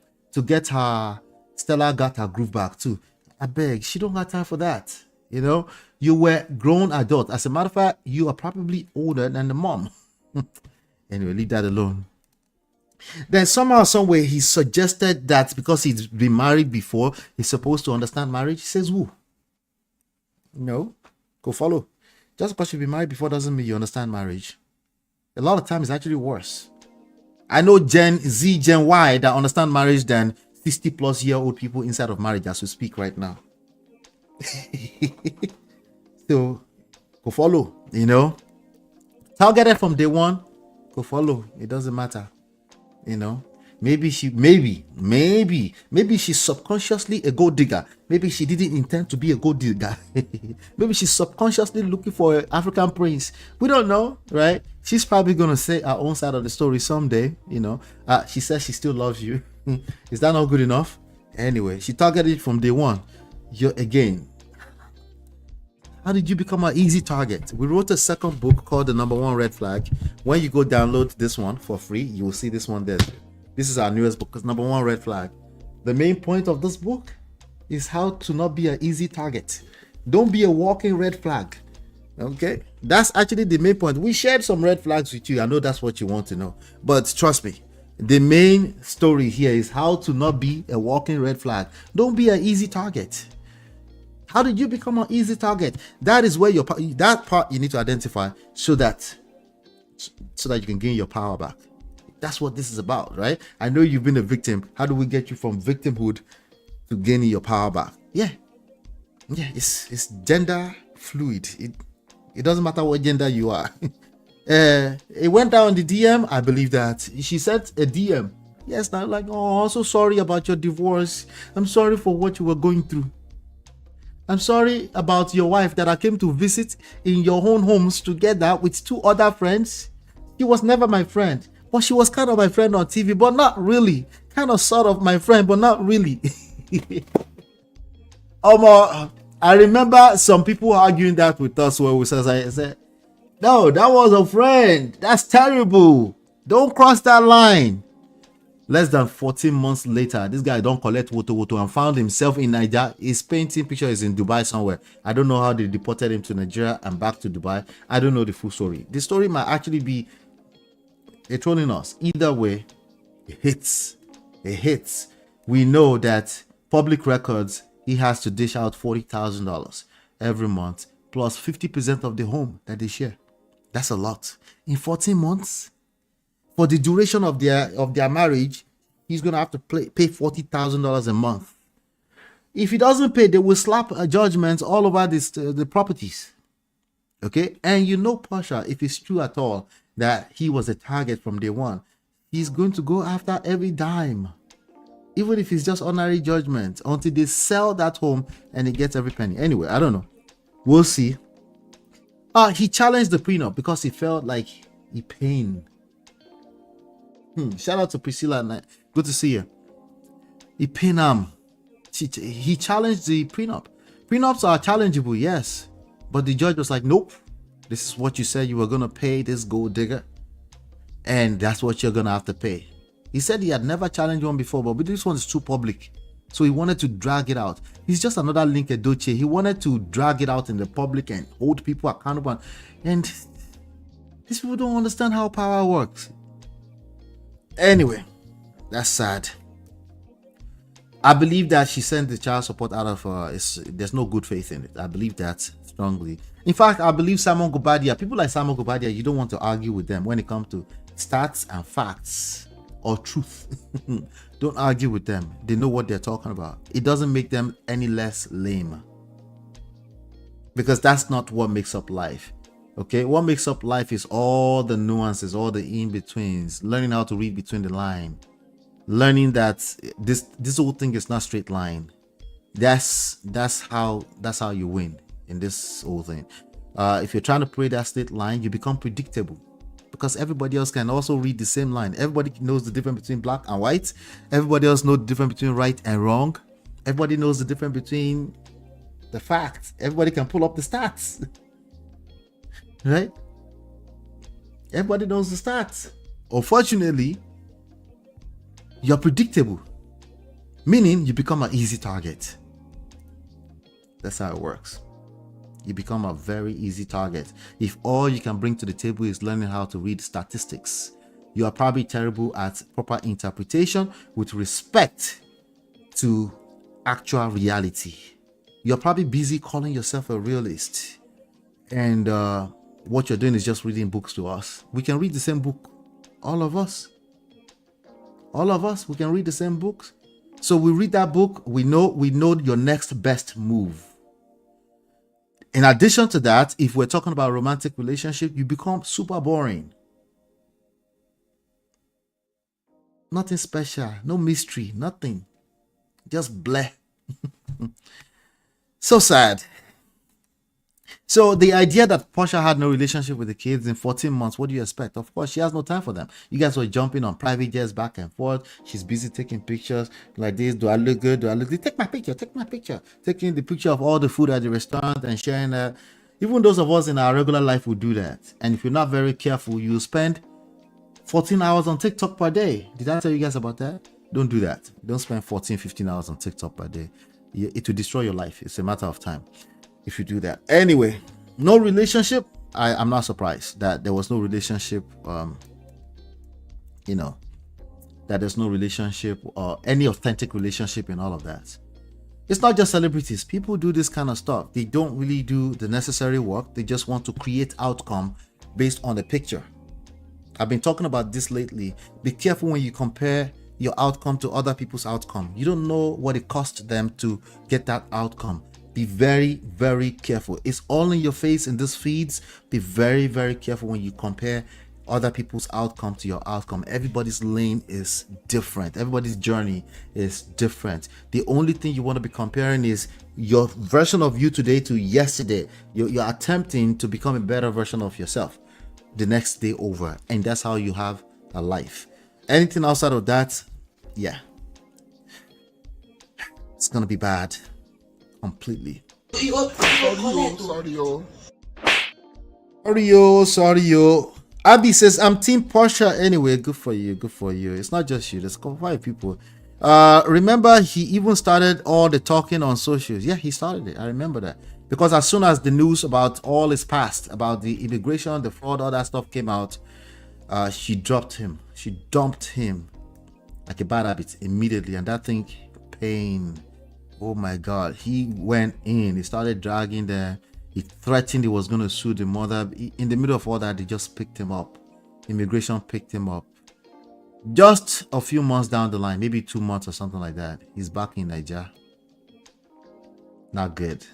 get her Stella got her groove back too. I beg, she don't got time for that. You know, you were grown adult. As a matter of fact, you are probably older than the mom. Anyway, leave that alone. Then somehow, some way, he suggested that because he's been married before, he's supposed to understand marriage. He says, "Who? No, go follow." Just because you've been married before doesn't mean you understand marriage. A lot of times it's actually worse. I know Gen Z, Gen Y that understand marriage than 60-plus-year-old people inside of marriage as we speak right now. So, go follow, you know. Targeted from day one, go follow. It doesn't matter, you know. Maybe she's subconsciously a gold digger. Maybe she didn't intend to be a gold digger. Maybe she's subconsciously looking for an African prince. We don't know, right? She's probably gonna say her own side of the story someday, you know. She says she still loves you. Is that not good enough? Anyway, she targeted from day one. Again, how did you become an easy target? We wrote a second book called The Number One Red Flag. When you go download this one for free, you will see this one there. This is our newest book, Number One Red Flag. The main point of this book is how to not be an easy target. Don't be a walking red flag. Okay, that's actually the main point. We shared some red flags with you. I know that's what you want to know, but trust me, the main story here is how to not be a walking red flag. Don't be an easy target. How did you become an easy target? That is where that part you need to identify so that you can gain your power back. That's what this is about, right? I know you've been a victim. How do we get you from victimhood to gaining your power back? Yeah, it's gender fluid. It doesn't matter what gender you are. It went down the DM. I believe that she sent a DM. Yes, now like, oh, I'm so sorry about your divorce. I'm sorry for what you were going through. I'm sorry about your wife that I came to visit in your own homes together with 2 other friends. She was never my friend, but she was kind of my friend on TV, but not really. Kind of sort of my friend, but not really. I remember some people arguing that with us where we said, no, that was a friend. That's terrible. Don't cross that line. Less than 14 months later, this guy don't collect woto and found himself in Nigeria. His painting picture is in Dubai somewhere. I don't know how they deported him to Nigeria and back to Dubai. I don't know the full story. The story might actually be trolling us. Either way, it hits. It hits. We know that public records, he has to dish out $40,000 every month, plus 50% of the home that they share. That's a lot. In 14 months, for the duration of their marriage, he's going to have to pay $40,000 a month. If he doesn't pay, they will slap a judgment all over the properties. Okay? And you know Porsha, if it's true at all that he was a target from day one, he's going to go after every dime. Even if it's just ordinary judgment, until they sell that home and he gets every penny. Anyway, I don't know. We'll see. He challenged the prenup because he felt like he pained. Shout out to Priscilla. Good to see you. He pained he challenged the prenup. Prenups are challengeable, yes. But the judge was like, nope. This is what you said you were going to pay this gold digger. And that's what you're going to have to pay. He said he had never challenged one before, but this one is too public. So he wanted to drag it out. He's just another link Edochie. He wanted to drag it out in the public and hold people accountable. And these people don't understand how power works. Anyway, that's sad. I believe that she sent the child support out of there's no good faith in it. I believe that strongly. In fact, I believe Simon Guobadia, people like Simon Guobadia, you don't want to argue with them when it comes to stats and facts or truth. Don't argue with them. They know what they're talking about. It doesn't make them any less lame, because that's not what makes up life. Okay, what makes up life is all the nuances, all the in-betweens, learning how to read between the line, learning that this whole thing is not straight line. That's how you win in this whole thing. If you're trying to play that straight line, you become predictable, because everybody else can also read the same line. Everybody knows the difference between black and white. Everybody else knows the difference between right and wrong. Everybody knows the difference between the facts. Everybody can pull up the stats. Right? Everybody knows the stats. Unfortunately, you're predictable, meaning you become an easy target. That's how it works. You become a very easy target. If all you can bring to the table is learning how to read statistics, you are probably terrible at proper interpretation with respect to actual reality. You're probably busy calling yourself a realist, and what you're doing is just reading books to us. We can read the same book. All of us, we can read the same books. So we read that book. We know your next best move. In addition to that, if we're talking about romantic relationship, you become super boring. Nothing special, no mystery, nothing. Just bleh. So sad. So the idea that Porsha had no relationship with the kids in 14 months, what do you expect? Of course, she has no time for them. You guys were jumping on private jets back and forth. She's busy taking pictures like this. Do I look good? Do I look good? Take my picture. Take my picture. Taking the picture of all the food at the restaurant and sharing that. Even those of us in our regular life will do that. And if you're not very careful, you spend 14 hours on TikTok per day. Did I tell you guys about that? Don't do that. Don't spend 14, 15 hours on TikTok per day. It will destroy your life. It's a matter of time if you do that. Anyway, No relationship. I'm not surprised that there was no relationship. You know, that there's no relationship or any authentic relationship in all of that. It's not just celebrities. People do this kind of stuff. They don't really do the necessary work. They just want to create outcome based on the picture. I've been talking about this lately. Be careful when you compare your outcome to other people's outcome. You don't know what it cost them to get that outcome. Be very, very careful. It's all in your face in these feeds. Be very, very careful when you compare other people's outcome to your outcome. Everybody's lane is different. Everybody's journey is different. The only thing you want to be comparing is your version of you today to yesterday. You're attempting to become a better version of yourself the next day over, and that's how you have a life. Anything outside of that, yeah, it's gonna be bad completely. Sorry yo. Abby says, I'm team Porsha anyway. Good for you, good for you. It's not just you, there's 5 people. Remember, he even started all the talking on socials. Yeah, he started it. I remember that. Because as soon as the news about all his past, about the immigration, the fraud, all that stuff came out, she dropped him. She dumped him like a bad habit immediately. And that thing, pain. Oh my God. He went in. He started dragging the... He threatened he was going to sue the mother. In the middle of all that, they just picked him up. Immigration picked him up. Just a few months down the line, maybe 2 months or something like that, he's back in Nigeria. Not good.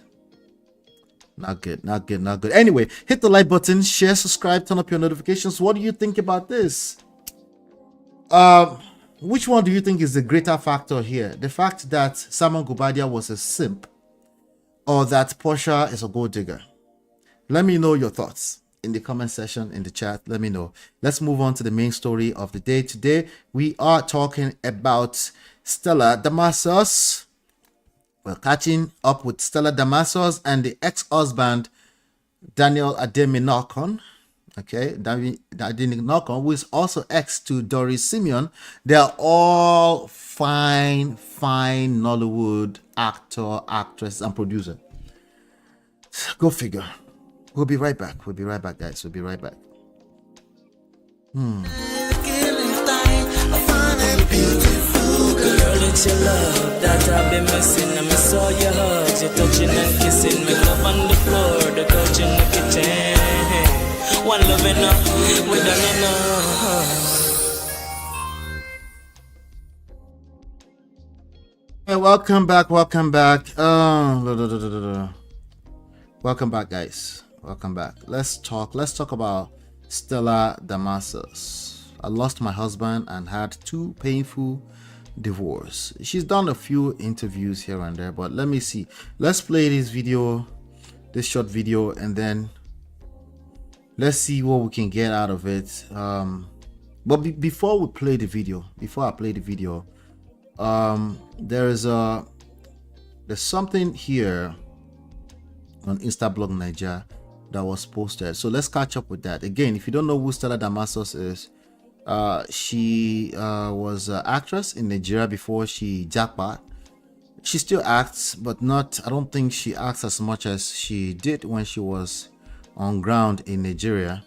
Not good, not good, not good. Anyway, hit the like button, share, subscribe, turn up your notifications. What do you think about this? Which one do you think is the greater factor here? The fact that Simon Guobadia was a simp, or that Porsha is a gold digger? Let me know your thoughts in the comment section, in the chat. Let me know. Let's move on to the main story of the day. Today, we are talking about Stella Damasos. We're catching up with Stella Damasos and the ex-husband, Daniel Ademinokon. Okay, Ademinokon, who is also ex to Doris Simeon. They're all fine Nollywood actor, actress, and producer. Go figure. We'll be right back. We'll be right back, guys. We'll be right back. Girl, it's your love that I've been missing. I miss all your hugs, your touching and kissing. Make love on the floor, the couch in the kitchen. One love enough, we done enough. Hey, welcome back. Welcome back. Welcome back, guys. Welcome back. Let's talk about Stella Damasos. I lost my husband and had 2 painful divorce. She's done a few interviews here and there, but let me see. Let's play this video, this short video, and then let's see what we can get out of it. But before I play the video, there's something here on Instablog Nigeria that was posted, so let's catch up with that. Again, if you don't know who Stella Damasos is, she was an actress in Nigeria before she jackpot. She still acts, but not, I don't think she acts as much as she did when she was on ground in Nigeria.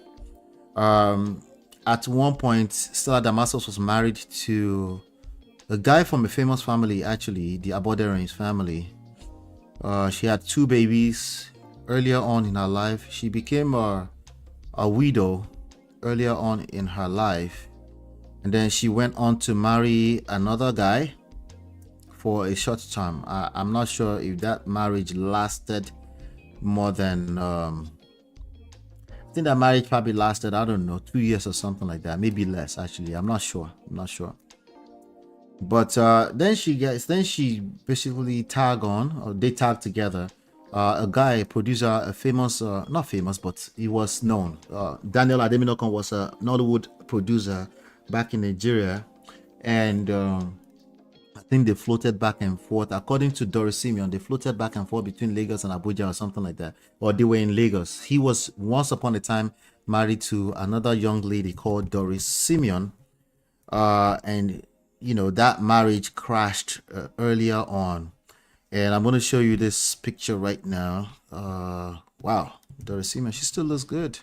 At one point, Stella Damasos was married to a guy from a famous family, actually, the Aboderins family. She had 2 babies earlier on in her life. She became a widow earlier on in her life, and then she went on to marry another guy for a short time. I'm not sure if that marriage lasted more than I think that marriage probably lasted, I don't know, 2 years or something like that, maybe less. Actually, I'm not sure. But then she basically tag on, or they tag together, a guy, a producer, a famous, not famous, but he was known. Daniel Ademinokon was a Nollywood producer back in Nigeria, and I think they floated back and forth. According to Doris Simeon, they floated back and forth between Lagos and Abuja or something like that, or they were in Lagos. He was once upon a time married to another young lady called Doris Simeon, and you know, that marriage crashed earlier on. And I'm going to show you this picture right now. Wow, Doricima, she still looks good.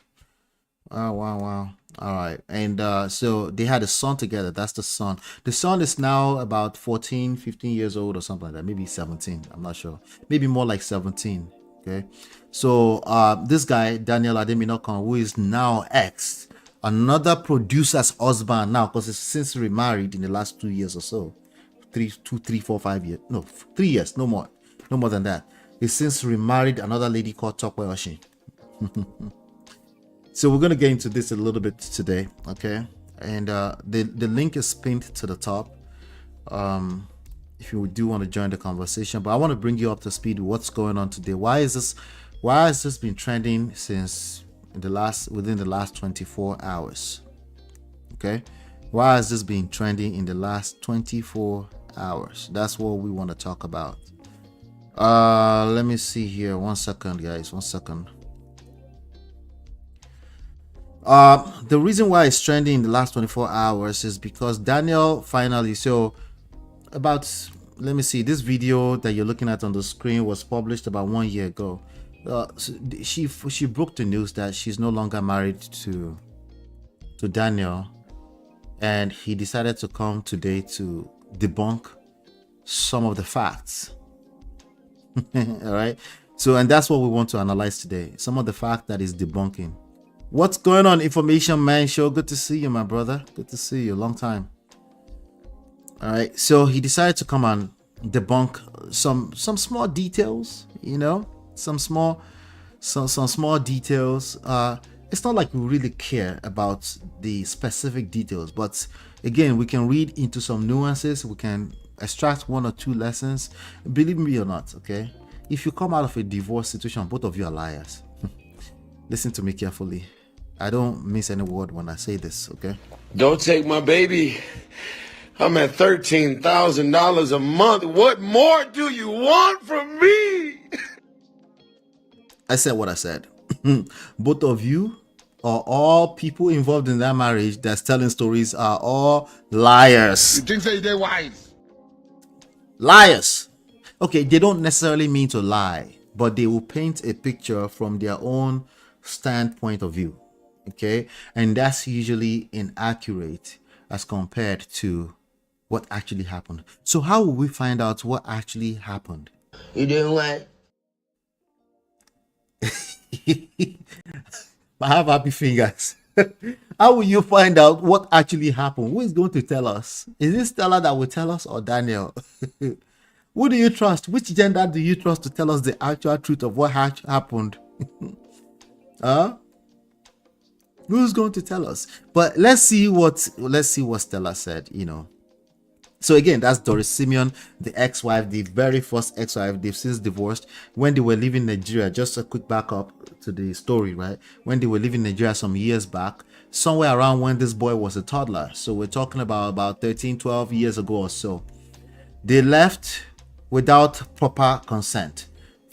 Wow, wow, wow. All right. And so they had a son together. That's the son. The son is now about 14, 15 years old or something like that. Maybe 17. I'm not sure. Maybe more like 17. Okay. So this guy, Daniel Ademinokon, who is now ex, another producer's husband now, because he's since remarried in the last 2 years or so. 5 years. No, 3 years. No more. No more than that. He's since remarried another lady called Tokwe Oshin. So we're going to get into this a little bit today, okay? And the link is pinned to the top if you do want to join the conversation. But I want to bring you up to speed with what's going on today. Why has this been trending since within the last 24 hours? Okay? Why has this been trending in the last 24 hours? That's what we want to talk about. Let me see here. 1 second, guys. 1 second. The reason why it's trending in the last 24 hours is because Daniel finally, let me see, this video that you're looking at on the screen was published about 1 year ago. She broke the news that she's no longer married to Daniel, and he decided to come today to debunk some of the facts. All right. So, and that's what we want to analyze today. Some of the fact that is debunking. What's going on, Information Man Show? Good to see you, my brother. Good to see you. Long time. All right. So he decided to come and debunk some small details. You know, some small details. It's not like we really care about the specific details, but again, we can read into some nuances. We can extract 1 or 2 lessons. Believe me or not, okay? If you come out of a divorce situation, both of you are liars. Listen to me carefully. I don't miss any word when I say this, okay? Don't take my baby. I'm at $13,000 a month. What more do you want from me? I said what I said. Both of you, or all people involved in that marriage that's telling stories, are all liars. You think they're wise? Liars. Okay, they don't necessarily mean to lie, but they will paint a picture from their own standpoint of view. Okay, and that's usually inaccurate as compared to what actually happened. So how will we find out what actually happened? You doing what? I have happy fingers. How will you find out what actually happened? Who is going to tell us? Is it Stella that will tell us, or Daniel? Who do you trust? Which gender do you trust to tell us the actual truth of what happened? Who's going to tell us? But let's see what Stella said, you know. So again, that's Doris Simeon, the ex-wife, the very first ex-wife. They've since divorced. When they were living in Nigeria, just a quick backup to the story, right? When they were living in Nigeria some years back, somewhere around when this boy was a toddler. So we're talking about 13, 12 years ago or so. They left without proper consent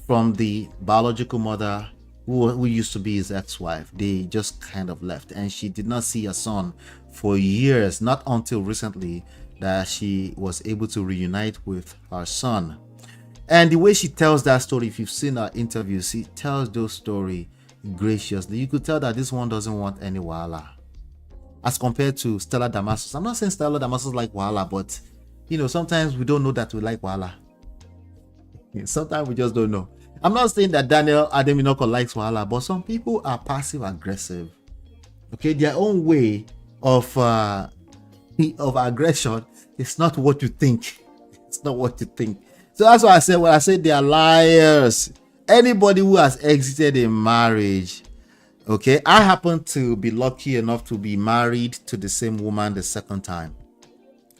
from the biological mother who used to be his ex-wife. They just kind of left, and she did not see her son for years, not until recently that she was able to reunite with her son. And the way she tells that story, if you've seen her interviews, she tells those story graciously. You could tell that this one doesn't want any wahala as compared to Stella Damasus. I'm not saying Stella Damasus like wahala, but you know, sometimes we don't know that we like wahala. Sometimes we just don't know. I'm not saying that Daniel Ademinoko likes wahala, but some people are passive aggressive. Okay, their own way of aggression is not what you think. It's not what you think. So that's why I said when I said they are liars. Anybody who has exited a marriage, okay, I happen to be lucky enough to be married to the same woman the second time.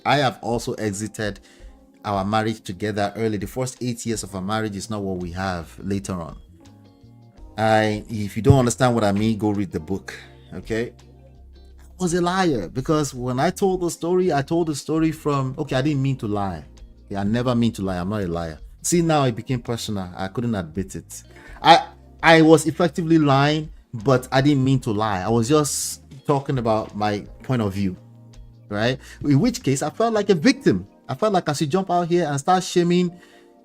I have also exited our marriage together early. The first 8 years of our marriage is not what we have later on. If you don't understand what I mean, go read the book. Okay, I was a liar because when I told the story, I told the story from, okay, I didn't mean to lie. I never mean to lie. I'm not a liar. See, now it became personal. I couldn't admit it. I was effectively lying, but I didn't mean to lie. I was just talking about my point of view, right? In which case, I felt like a victim. I felt like I should jump out here and start shaming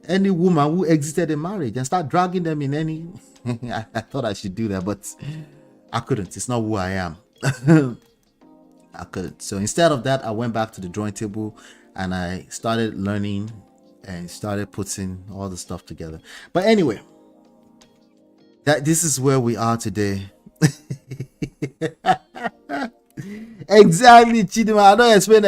any woman who exited a marriage and start dragging them in any. I thought I should do that, but I couldn't. It's not who I am. I couldn't. So instead of that, I went back to the drawing table and I started learning and started putting all the stuff together. But anyway, this is where we are today. Exactly, Chidima. I don't explain.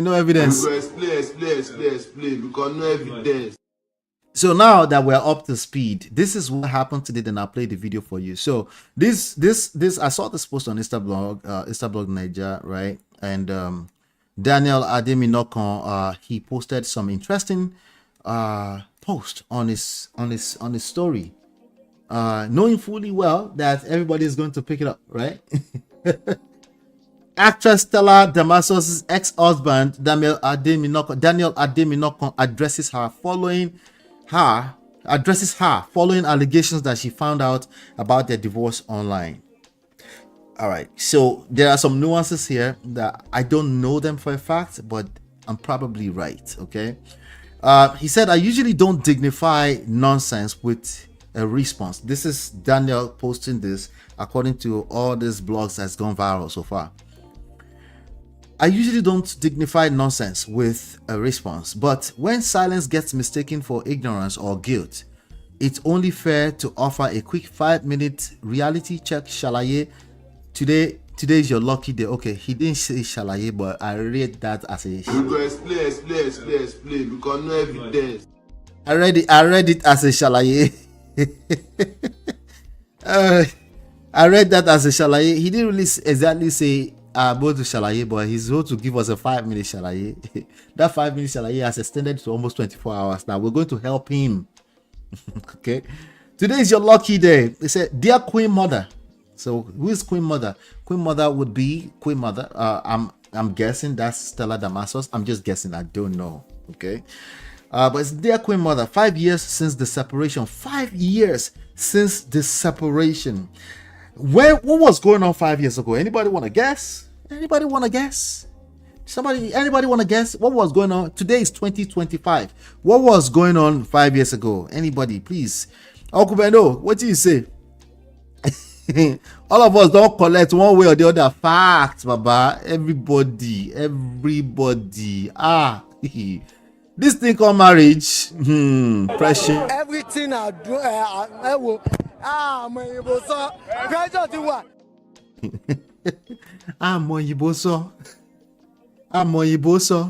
No evidence. Explain. Because no evidence. So now that we're up to speed, this is what happened today. Then I'll play the video for you. So this I saw this post on Instablog Niger, right? And Daniel Ademinokon, he posted some interesting post on his story, knowing fully well that everybody is going to pick it up, right? Actress Stella Damasos' ex-husband Daniel Ademinokon addresses her following allegations that she found out about their divorce online. All right, so there are some nuances here that I don't know them for a fact, but I'm probably right. Okay. He said, I usually don't dignify nonsense with a response. This is Daniel posting this according to all these blogs that's gone viral so far. I usually don't dignify nonsense with a response, but when silence gets mistaken for ignorance or guilt, it's only fair to offer a quick 5-minute reality check. Shalaye, today is your lucky day. Okay, he didn't say shalaye, but I read that as a. You go explain. Because no evidence. I read it as a shalaye. I read that as a shalaye. He didn't really exactly say both to shalaye, but he's going to give us a 5-minute shalaye. That 5-minute shalaye has extended to almost 24 hours. Now we're going to help him. Okay, today is your lucky day. They said, dear Queen Mother. So who is Queen Mother? Queen Mother would be Queen Mother. I'm guessing that's Stella Damasos. I'm just guessing. I don't know. Okay, but it's dear Queen Mother. 5 years since the separation. 5 years since the separation. What was going on 5 years ago? Anybody want to guess? Anybody want to guess? Anybody want to guess what was going on? Today is 2025. What was going on 5 years ago? Anybody, please. Okubendo, what do you say? All of us don't collect one way or the other. Facts, Baba. Everybody. This thing called marriage. Pressure. Everything I do, I will. Pressure to what?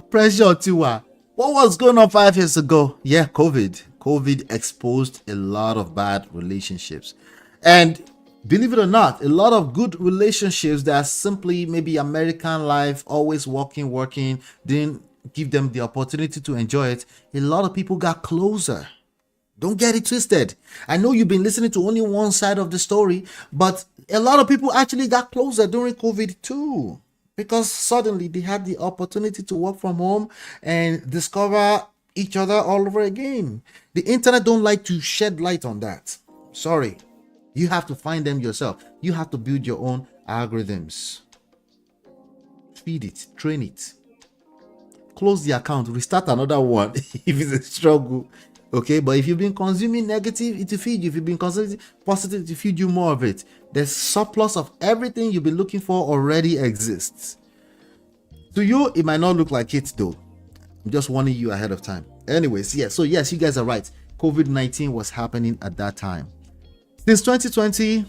Pressure to what? What was going on 5 years ago? Yeah, COVID exposed a lot of bad relationships. And believe it or not, a lot of good relationships that are simply maybe American life, always working, didn't give them the opportunity to enjoy it. A lot of people got closer. Don't get it twisted. I know you've been listening to only one side of the story, but a lot of people actually got closer during COVID too, because suddenly they had the opportunity to work from home and discover each other all over again. The internet don't like to shed light on that. Sorry. You have to find them yourself. You have to build your own algorithms. Feed it, train it. Close the account, restart another one if it's a struggle. Okay, but if you've been consuming negative, it will feed you. If you've been consuming positive, it will feed you more of it. The surplus of everything you've been looking for already exists. To you, it might not look like it though. I'm just warning you ahead of time. Anyways, yes, so yes, you guys are right. COVID-19 was happening at that time. Since 2020,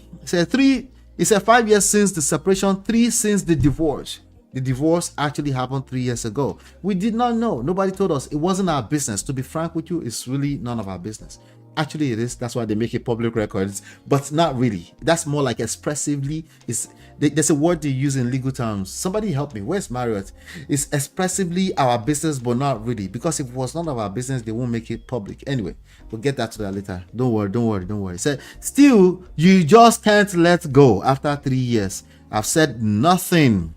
it's 5 years since the separation, 3 since the divorce. The divorce actually happened 3 years ago. We did not know. Nobody told us. It wasn't our business. To be frank with you, it's really none of our business. Actually, it is. That's why they make it public records, but not really. That's more like expressively. There's a word they use in legal terms. Somebody help me. Where's Marriott? It's expressively our business, but not really. Because if it was none of our business, they won't make it public. Anyway, we'll get that to that later. Don't worry. So, still, you just can't let go after 3 years. I've said nothing.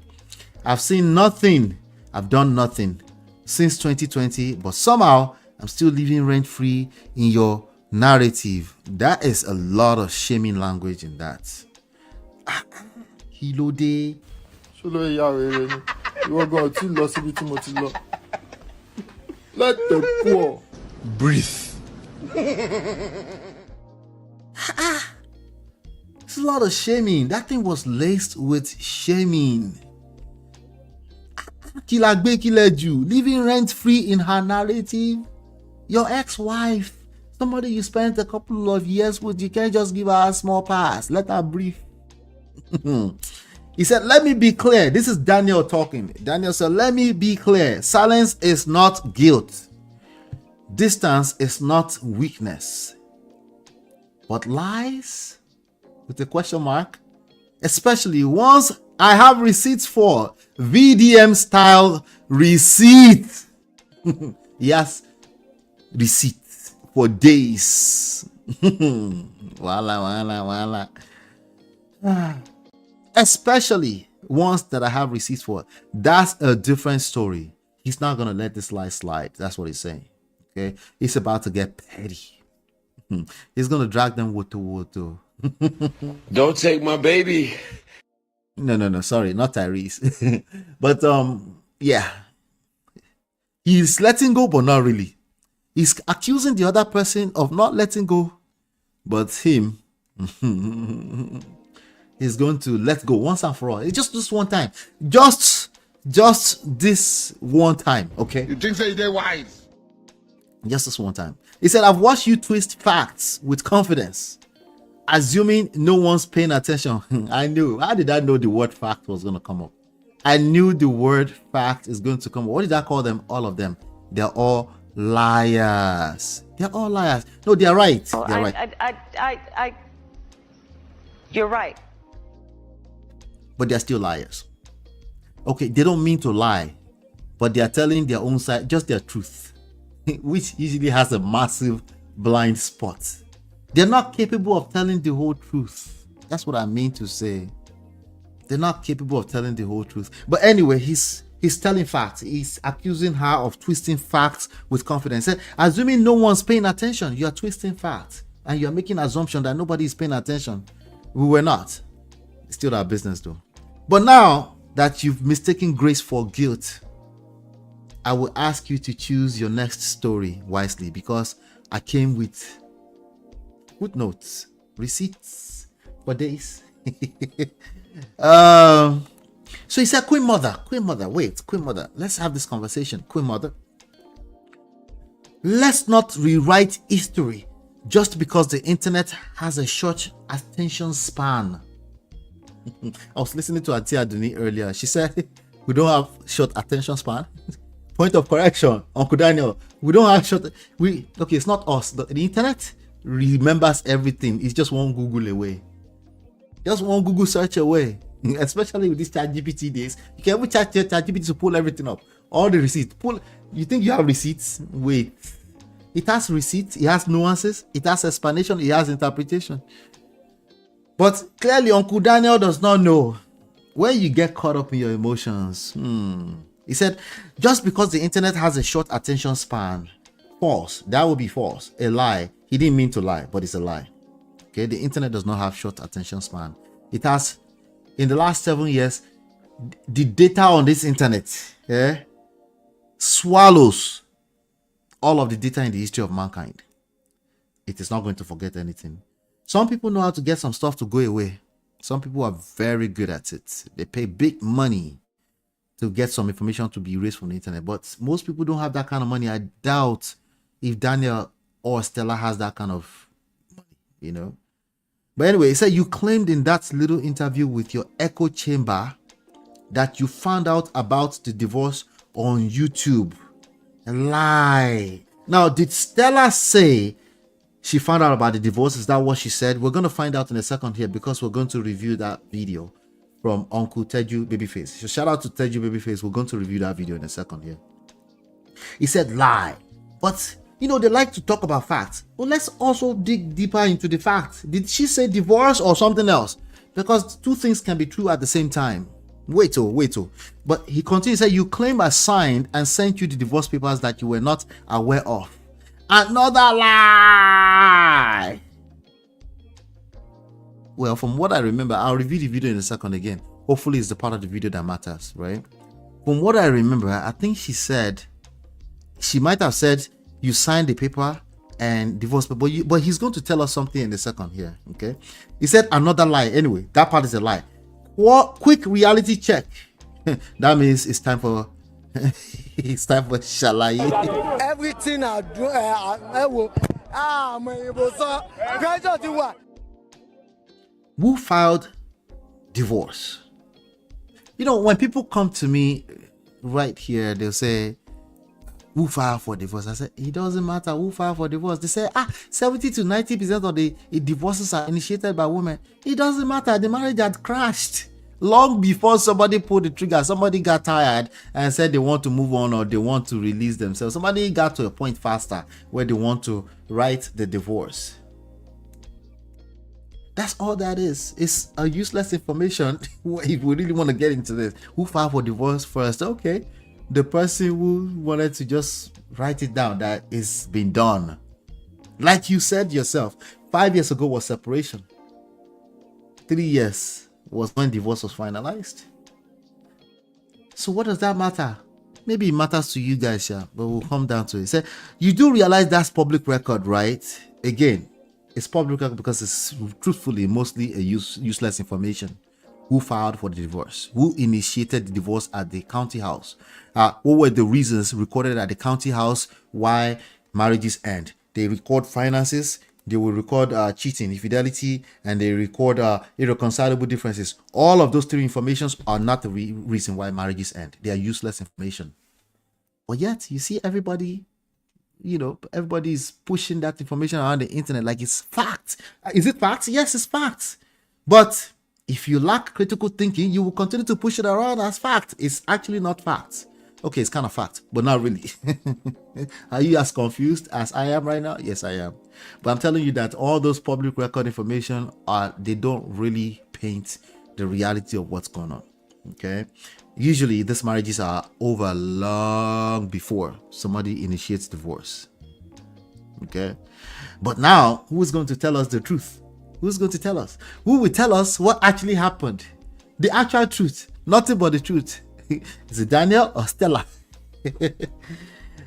I've seen nothing. I've done nothing since 2020, but somehow I'm still living rent-free in your narrative. That is a lot of shaming language in that. Hello day. You are going to lost everything. Let the poor breathe. It's a lot of shaming. That thing was laced with shaming. Kilagbe Kileju, living rent-free in her narrative. Your ex-wife, somebody you spent a couple of years with, you can't just give her a small pass. Let her breathe. He said, let me be clear. This is Daniel talking. Daniel said, let me be clear. Silence is not guilt. Distance is not weakness. But lies, with a question mark, especially once I have receipts for VDM style receipts. Yes, receipts for days. Wala. Especially ones that I have receipts for. That's a different story. He's not going to let this lie slide. That's what he's saying. Okay. He's about to get petty. He's going to drag them woto. Don't take my baby. No. Sorry, not Tyrese. But yeah. He's letting go, but not really. He's accusing the other person of not letting go, but him he's going to let go once and for all. It's just this one time. Just this one time, okay? You think they're wise? Just this one time. He said, I've watched you twist facts with confidence, assuming no one's paying attention. I knew. How did I know the word fact was going to come up? I knew the word fact is going to come up. What did I call them? All of them. They're all liars. They're all liars. No, they're right. They're right. You're right. But they're still liars. Okay, they don't mean to lie, but they are telling their own side, just their truth, which usually has a massive blind spot. They're not capable of telling the whole truth. That's what I mean to say. They're not capable of telling the whole truth. But anyway, he's telling facts. He's accusing her of twisting facts with confidence. Assuming no one's paying attention, you're twisting facts. And you're making assumption that nobody is paying attention. We were not. It's still our business though. But now that you've mistaken grace for guilt, I will ask you to choose your next story wisely, because I came with footnotes, receipts for days. So he said, Queen Mother, let's have this conversation. Queen Mother, let's not rewrite history just because the internet has a short attention span. I was listening to Auntie Aduni earlier. She said, we don't have short attention span. Point of correction, Uncle Daniel. We don't have short. Okay, it's not us. The internet remembers everything. It's just one Google away. Just one Google search away. Especially with this ChatGPT days. You can even chat ChatGPT to pull everything up. All the receipts. You think you have receipts? Wait. It has receipts. It has nuances. It has explanation. It has interpretation. But clearly, Uncle Daniel does not know. When you get caught up in your emotions, he said, just because the internet has a short attention span, false. That would be false. A lie. He didn't mean to lie, but it's a lie. Okay, the internet does not have short attention span. It has, in the last 7 years, the data on this internet swallows all of the data in the history of mankind. It is not going to forget anything. Some people know how to get some stuff to go away. Some people are very good at it. They pay big money to get some information to be erased from the internet. But most people don't have that kind of money. I doubt if Daniel or Stella has that kind of money, But anyway, he said you claimed in that little interview with your echo chamber that you found out about the divorce on YouTube. A lie. Now, did Stella say she found out about the divorce? Is that what she said? We're going to find out in a second here, because we're going to review that video from Uncle Teju Babyface. So shout out to Teju Babyface. We're going to review that video in a second here. He said lie. But, they like to talk about facts. Well, let's also dig deeper into the facts. Did she say divorce or something else? Because two things can be true at the same time. Wait. But he continued to say, you claim I signed and sent you the divorce papers that you were not aware of. Another lie. Well, from what I remember, I'll review the video in a second again. Hopefully it's the part of the video that matters, right? From what I remember, I think she might have said, you sign the paper and divorce, but he's going to tell us something in a second here. Okay, he said another lie. Anyway, that part is a lie. What quick reality check? That means it's time for it's time for Shalai. Everything I do, I will. Who filed divorce? You know, when people come to me right here, they'll say, who filed for divorce? I said, it doesn't matter who filed for divorce. They say, 70 to 90% of the divorces are initiated by women. It doesn't matter. The marriage had crashed long before somebody pulled the trigger. Somebody got tired and said they want to move on or they want to release themselves. Somebody got to a point faster where they want to write the divorce. That's all that is. It's a useless information. If we really want to get into this, who filed for divorce first? Okay, the person who wanted to just write it down that it's been done. Like you said yourself, 5 years ago was separation. 3 years was when divorce was finalized. So what does that matter? Maybe it matters to you guys, yeah, but we'll come down to it. Say, you do realize that's public record, right? Again, it's public record because it's truthfully mostly a useless information. Who filed for the divorce? Who initiated the divorce at the county house? What were the reasons recorded at the county house why marriages end? They record finances, they will record cheating, infidelity, and they record irreconcilable differences. All of those three informations are not the reason why marriages end. They are useless information. But yet, you see everybody, you know, everybody's pushing that information around the internet like it's fact. Is it fact? Yes, it's fact. But if you lack critical thinking, you will continue to push it around as fact. It's actually not fact. Okay, it's kind of fact, but not really. Are you as confused as I am right now? Yes, I am. But I'm telling you that all those public record information they don't really paint the reality of what's going on. Okay. Usually these marriages are over long before somebody initiates divorce. Okay. But now, who is going to tell us the truth? Who's going to tell us? Who will tell us what actually happened? The actual truth. Nothing but the truth. Is it Daniel or Stella?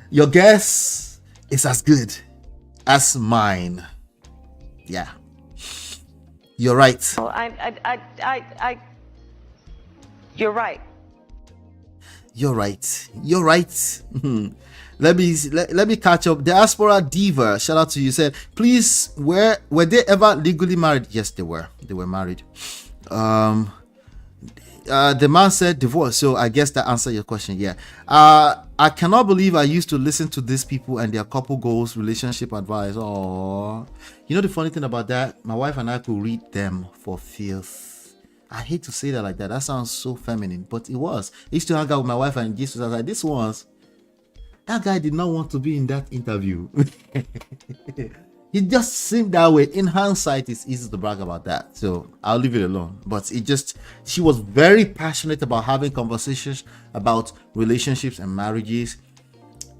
Your guess is as good as mine. Yeah. You're right. Oh, you're right. You're right. You're right. Let me catch up. Diaspora Diva, shout out to you. Said, please, were they ever legally married? Yes, they were. They were married. The man said divorce, so I guess that answered your question. Yeah. I cannot believe I used to listen to these people and their couple goals, relationship advice. Oh, you know the funny thing about that? My wife and I could read them for filth. I hate to say that like that. That sounds so feminine, but it was. I used to hang out with my wife and Jesus. I was like, this was. That guy did not want to be in that interview. It just seemed that way. In hindsight, it's easy to brag about that. So I'll leave it alone. But she was very passionate about having conversations about relationships and marriages.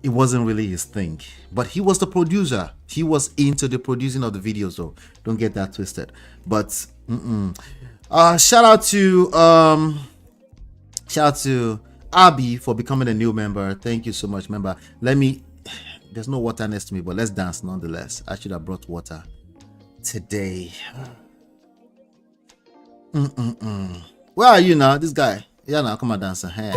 It wasn't really his thing. But he was the producer. He was into the producing of the videos, though. Don't get that twisted. But shout out to Abby for becoming a new member. Thank you so much, member. There's no water next to me, but let's dance nonetheless. I should have brought water today. Where are you now? This guy. Yeah, now come on, dance. Hey.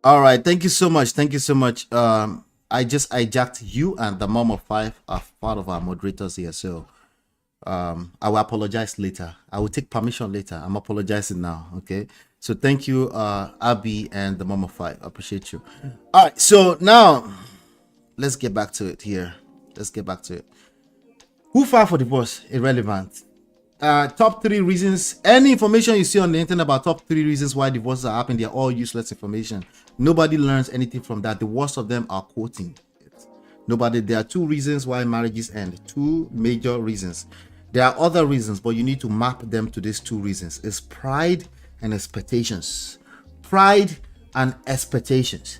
All right, thank you so much. Thank you so much. I just hijacked you and the mom of five are part of our moderators here, so I will apologize later. I will take permission later. I'm apologizing now. Okay, so thank you, Abby and the mom of five. I appreciate you. All right, so now let's get back to it here. Let's get back to it. Who filed for divorce? Irrelevant. Top 3 reasons. Any information you see on the internet about top 3 reasons why divorces are happening, they're all useless information. Nobody learns anything from that. The worst of them are quoting it. There are two reasons why marriages end. Two major reasons. There are other reasons, but you need to map them to these two reasons. It's pride and expectations. Pride and expectations.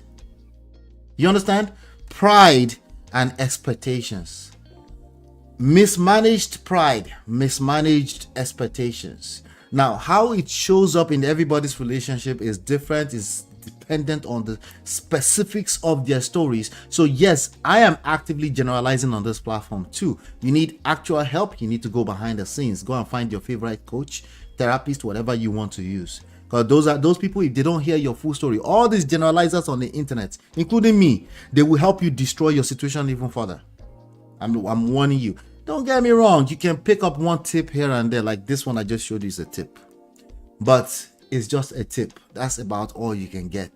You understand? Pride and expectations. Mismanaged pride, mismanaged expectations. Now, how it shows up in everybody's relationship is different, is dependent on the specifics of their stories. So yes, I am actively generalizing on this platform too. You need actual help, you need to go behind the scenes. Go and find your favorite coach, therapist, whatever you want to use. Because those people, if they don't hear your full story, all these generalizers on the internet, including me, they will help you destroy your situation even further. I'm warning you. Don't get me wrong, you can pick up one tip here and there, like this one I just showed you is a tip. But it's just a tip. That's about all you can get.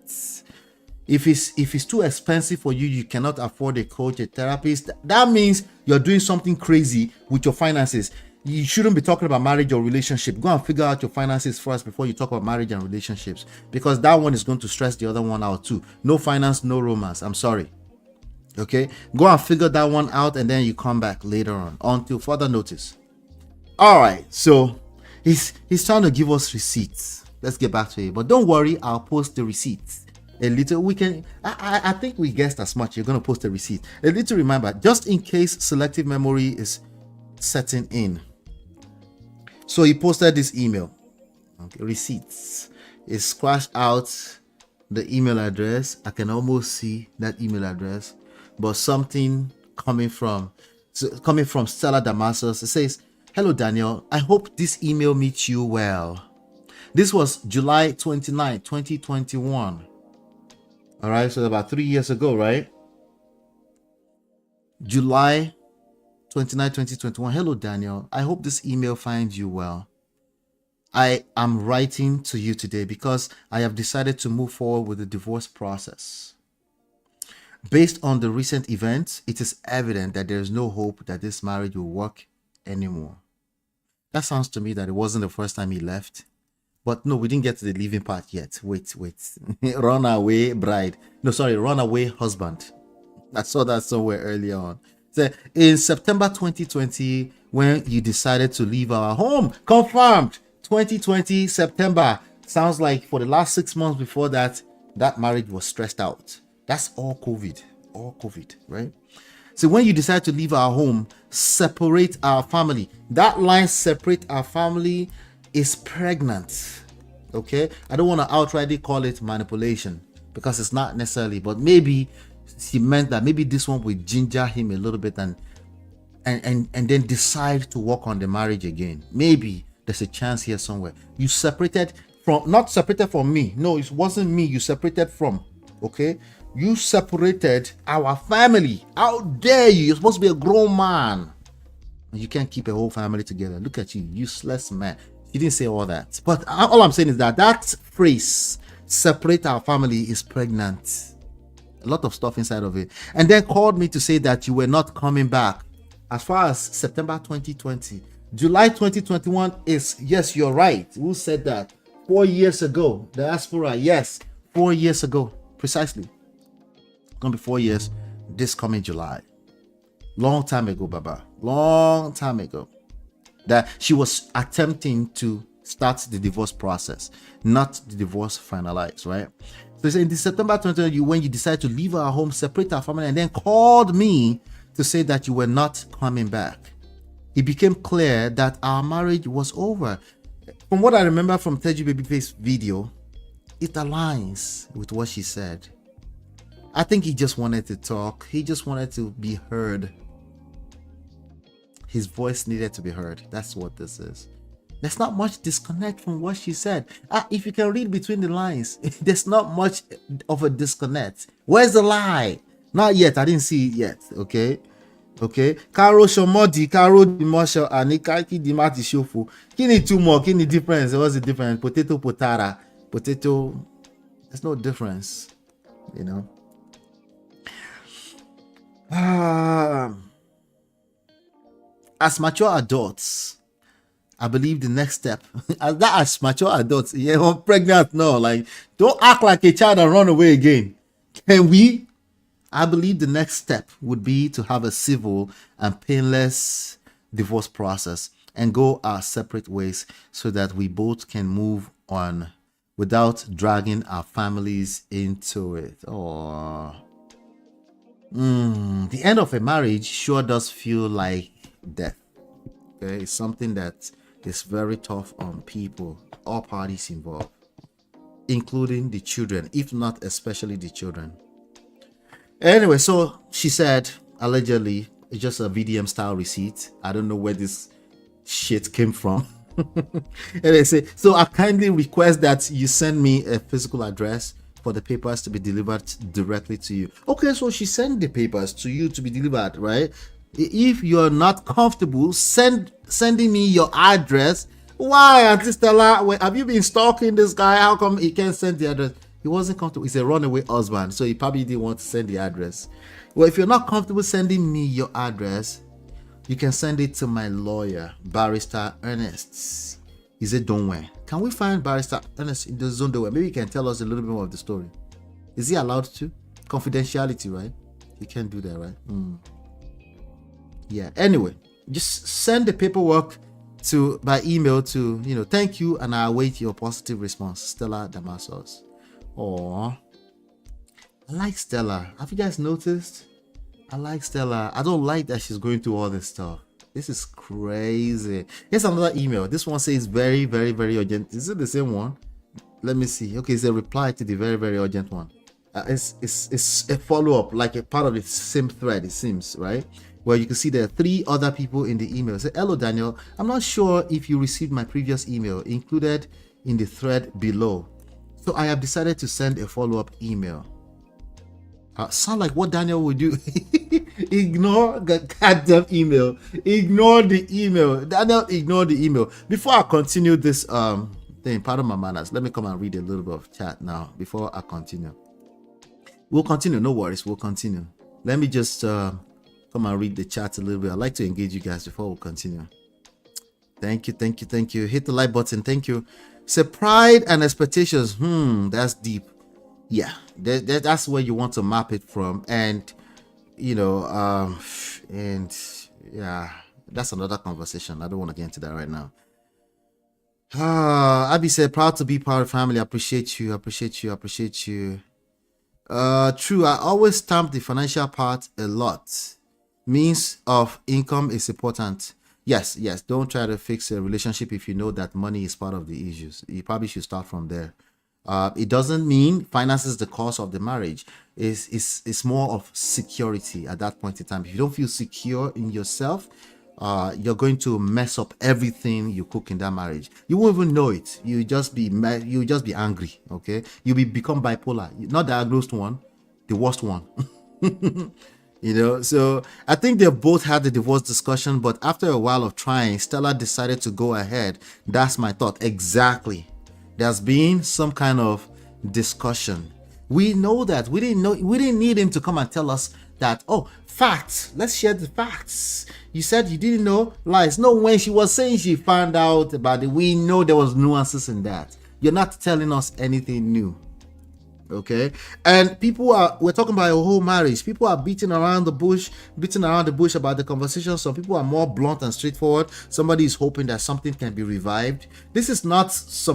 If it's too expensive for you, you cannot afford a coach, a therapist, that means you're doing something crazy with your finances. You shouldn't be talking about marriage or relationship. Go and figure out your finances first before you talk about marriage and relationships, because that one is going to stress the other one out too. No finance, no romance. I'm sorry. Okay, go and figure that one out, and then you come back later on until further notice. All right, so he's trying to give us receipts. Let's get back to it, but don't worry, I'll post the receipts a little. We can I think we guessed as much. You're going to post the receipt, a little reminder, just in case selective memory is setting in. So he posted this email. Okay, receipts. It scratched out the email address. I can almost see that email address, but something coming from Stella Damasus. It says, "Hello Daniel, I hope this email meets you well." This was July 29, 2021. All right, so about 3 years ago, right? July 29, 2021. "Hello Daniel, I hope this email finds you well. I am writing to you today because I have decided to move forward with the divorce process. Based on the recent events, it is evident that there is no hope that this marriage will work anymore." That sounds to me that it wasn't the first time he left. But no, we didn't get to the leaving part yet. Wait. Runaway bride. No, sorry, runaway husband. I saw that somewhere earlier on. So in September 2020, when you decided to leave our home, confirmed 2020 September. Sounds like for the last 6 months before that, that marriage was stressed out. That's all COVID, right? So when you decide to leave our home, separate our family. That line, separate our family, is pregnant. Okay, I don't want to outrightly call it manipulation because it's not necessarily, but maybe she meant that maybe this one would ginger him a little bit and then decide to work on the marriage again. Maybe there's a chance here somewhere. You separated from, not separated from me. No, it wasn't me you separated from. Okay, you separated our family. How dare you? You're supposed to be a grown man. You can't keep a whole family together. Look at you, useless man. He didn't say all that. But all I'm saying is that phrase, separate our family, is pregnant. A lot of stuff inside of it. And then called me to say that you were not coming back. As far as September 2020, July 2021 is, yes, you're right. Who said that? 4 years ago. Diaspora, yes. 4 years ago. Precisely. Gonna be 4 years this coming July. Long time ago, Baba. Long time ago. That she was attempting to start the divorce process, not the divorce finalized, right? So in September 2020, when you decided to leave our home, separate our family, and then called me to say that you were not coming back, it became clear that our marriage was over. From what I remember from Teji Babyface video, it aligns with what she said. I think he just wanted to talk. He just wanted to be heard. His voice needed to be heard. That's what this is. There's not much disconnect from what she said. If you can read between the lines, there's not much of a disconnect. Where's the lie? Not yet. I didn't see it yet. Okay. Karo Shomodi, Karo Dimosho, Anikaki Dimati Shofu. Kini two more. Kini difference. What's the difference? Potato, potara. Potato. There's no difference. You know. As mature adults, I believe the next step, as mature adults, yeah, I'm pregnant now. Like, don't act like a child and run away again. Can we? I believe the next step would be to have a civil and painless divorce process and go our separate ways so that we both can move on without dragging our families into it. Oh, the end of a marriage sure does feel like death. Okay, it's something that is very tough on people, all parties involved, including the children, if not especially the children. Anyway, so she said, allegedly, it's just a VDM style receipt. I don't know where this shit came from. And they say, so I kindly request that you send me a physical address for the papers to be delivered directly to you. Okay, so she sent the papers to you to be delivered, right? If you're not comfortable sending me your address, why, Auntie Stella? Have you been stalking this guy? How come he can't send the address? He wasn't comfortable. He's a runaway husband, so he probably didn't want to send the address. Well, if you're not comfortable sending me your address, you can send it to my lawyer, Barrister Ernest. Is it Donwe? Can we find Barrister Ernest in the zone Donwe? Maybe you can tell us a little bit more of the story. Is he allowed to? Confidentiality, right? You can't do that, right? Yeah. Anyway, just send the paperwork by email to, thank you, and I await your positive response. Stella Damasos. Oh, I like Stella. Have you guys noticed? I like Stella. I don't like that she's going through all this stuff. This is crazy. Here's another email. This one says very, very, very urgent. Is it the same one? Let me see. Okay, it's a reply to the very, very urgent one. It's a follow-up, like a part of the same thread, it seems, right? Where you can see there are 3 other people in the email. Say, hello, Daniel. I'm not sure if you received my previous email included in the thread below. So I have decided to send a follow-up email. Sound like what Daniel would do. Ignore the goddamn email. Ignore the email. Daniel, ignore the email. Before I continue this thing, pardon my manners, let me come and read a little bit of chat now before I continue. We'll continue, no worries, we'll continue. Let me just come and read the chat a little bit. I'd like to engage you guys before we continue. Thank you, thank you, thank you. Hit the like button, thank you. Say pride and expectations. That's deep. Yeah, that's where you want to map it from. And and yeah, that's another conversation. I don't want to get into that right now. Abby said, proud to be part of family. Appreciate you. True, I always stamp the financial part a lot. Means of income is important. Yes, don't try to fix a relationship if you know that money is part of the issues. You probably should start from there. It doesn't mean finance is the cause of the marriage. It's more of security at that point in time. If you don't feel secure in yourself, you're going to mess up everything you cook in that marriage. You won't even know it. You just be angry. Okay, become bipolar. Not the diagnosed one, the worst one. So I think they both had the divorce discussion, but after a while of trying, Stella decided to go ahead. That's my thought. Exactly. There's been some kind of discussion. We know that. We didn't need him to come and tell us that, oh, facts. Let's share the facts. You said you didn't know. Lies. No, when she was saying she found out about it, we know there was nuances in that. You're not telling us anything new. Okay, and we're talking about a whole marriage. People are beating around the bush about the conversation. Some people are more blunt and straightforward. Somebody is hoping that something can be revived. This is not this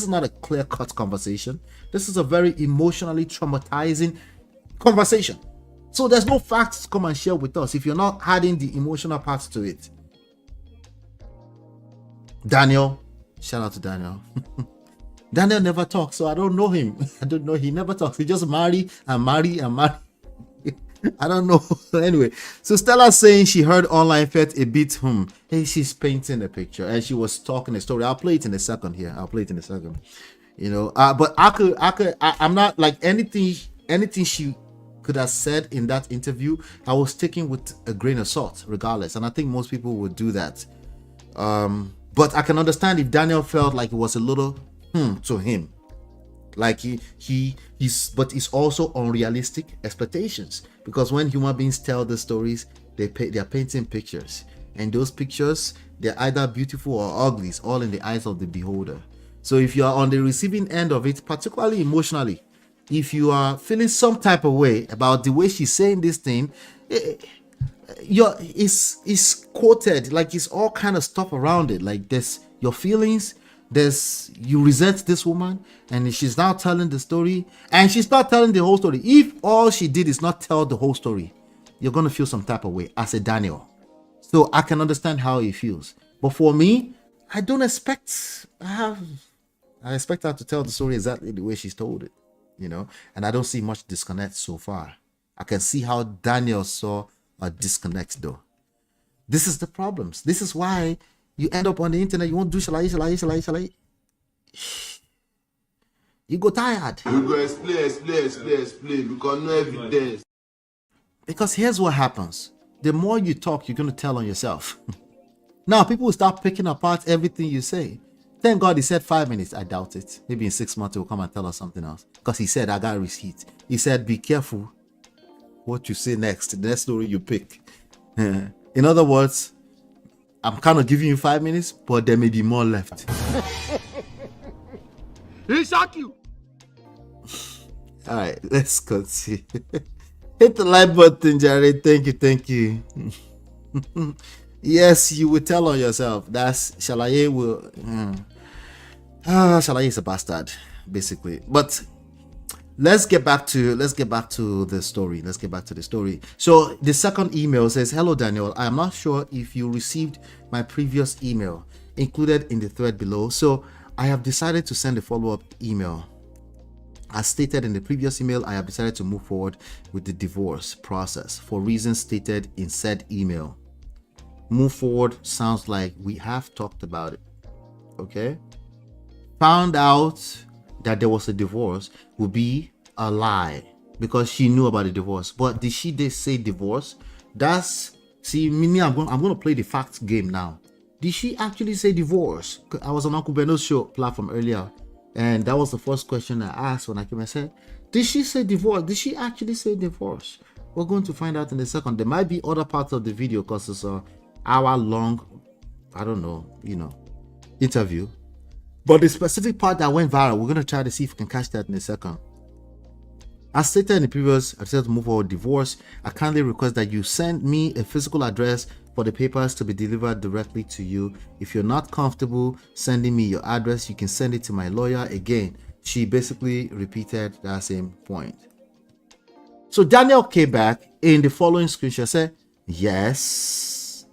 is not a clear-cut conversation. This is a very emotionally traumatizing conversation. So there's no facts to come and share with us if you're not adding the emotional part to it. Daniel, shout out to Daniel. Daniel never talks, so I don't know him. He never talks. He just marry and marry and marry. I don't know. Anyway, so Stella's saying she heard online felt a bit Hey, she's painting a picture and she was talking a story. I'll play it in a second here. But I'm not like anything she could have said in that interview. I was taking with a grain of salt, regardless. And I think most people would do that. But I can understand if Daniel felt like it was a little to him, like but it's also unrealistic expectations, because when human beings tell the stories, they're painting pictures, and those pictures, they're either beautiful or ugly. It's all in the eyes of the beholder. So if you are on the receiving end of it, particularly emotionally, if you are feeling some type of way about the way she's saying this thing, it's quoted, like it's all kind of stuff around it. Like there's your feelings, there's you resent this woman, and she's now telling the story, and she's not telling the whole story. If all she did is not tell the whole story, you're gonna feel some type of way as a Daniel. So I can understand how he feels. But for me, I don't expect I expect her to tell the story exactly the way she's told it, you know, and I don't see much disconnect so far. I can see how Daniel saw a disconnect though. This is the problems. This is why you end up on the internet, you won't do shall I. You go tired. You go explain, because no evidence. Because here's what happens. The more you talk, you're going to tell on yourself. Now, people will start picking apart everything you say. Thank God he said 5 minutes. I doubt it. Maybe in 6 months, he'll come and tell us something else. Because he said, I got a receipt. He said, be careful what you say next. The next story you pick. In other words, I'm kind of giving you 5 minutes, but there may be more left. He shock you. All right, let's continue. Hit the like button, Jared. Thank you. Yes, you will tell on yourself. That's Shalaye will. Shalaye is a bastard, basically. But let's get back to the story. So the second email says, "Hello, Daniel. I am not sure if you received my previous email included in the thread below. So I have decided to send a follow-up email. As stated in the previous email, I have decided to move forward with the divorce process for reasons stated in said email. Move forward sounds like we have talked about it. Okay? Found out that there was a divorce would be a lie because she knew about the divorce. But did she say divorce? See, me, I'm going to play the facts game now. Did she actually say divorce? I was on Uncle Beno's show platform earlier, and that was the first question I asked when I came and said, did she say divorce? Did she actually say divorce? We're going to find out in a second. There might be other parts of the video because it's an hour-long, I don't know, interview. But the specific part that went viral, we're going to try to see if we can catch that in a second. As stated in the previous, I decided to move forward divorce. I kindly request that you send me a physical address for the papers to be delivered directly to you. If you're not comfortable sending me your address, you can send it to my lawyer. Again, she basically repeated that same point. So Daniel came back in the following screenshot, said, yes,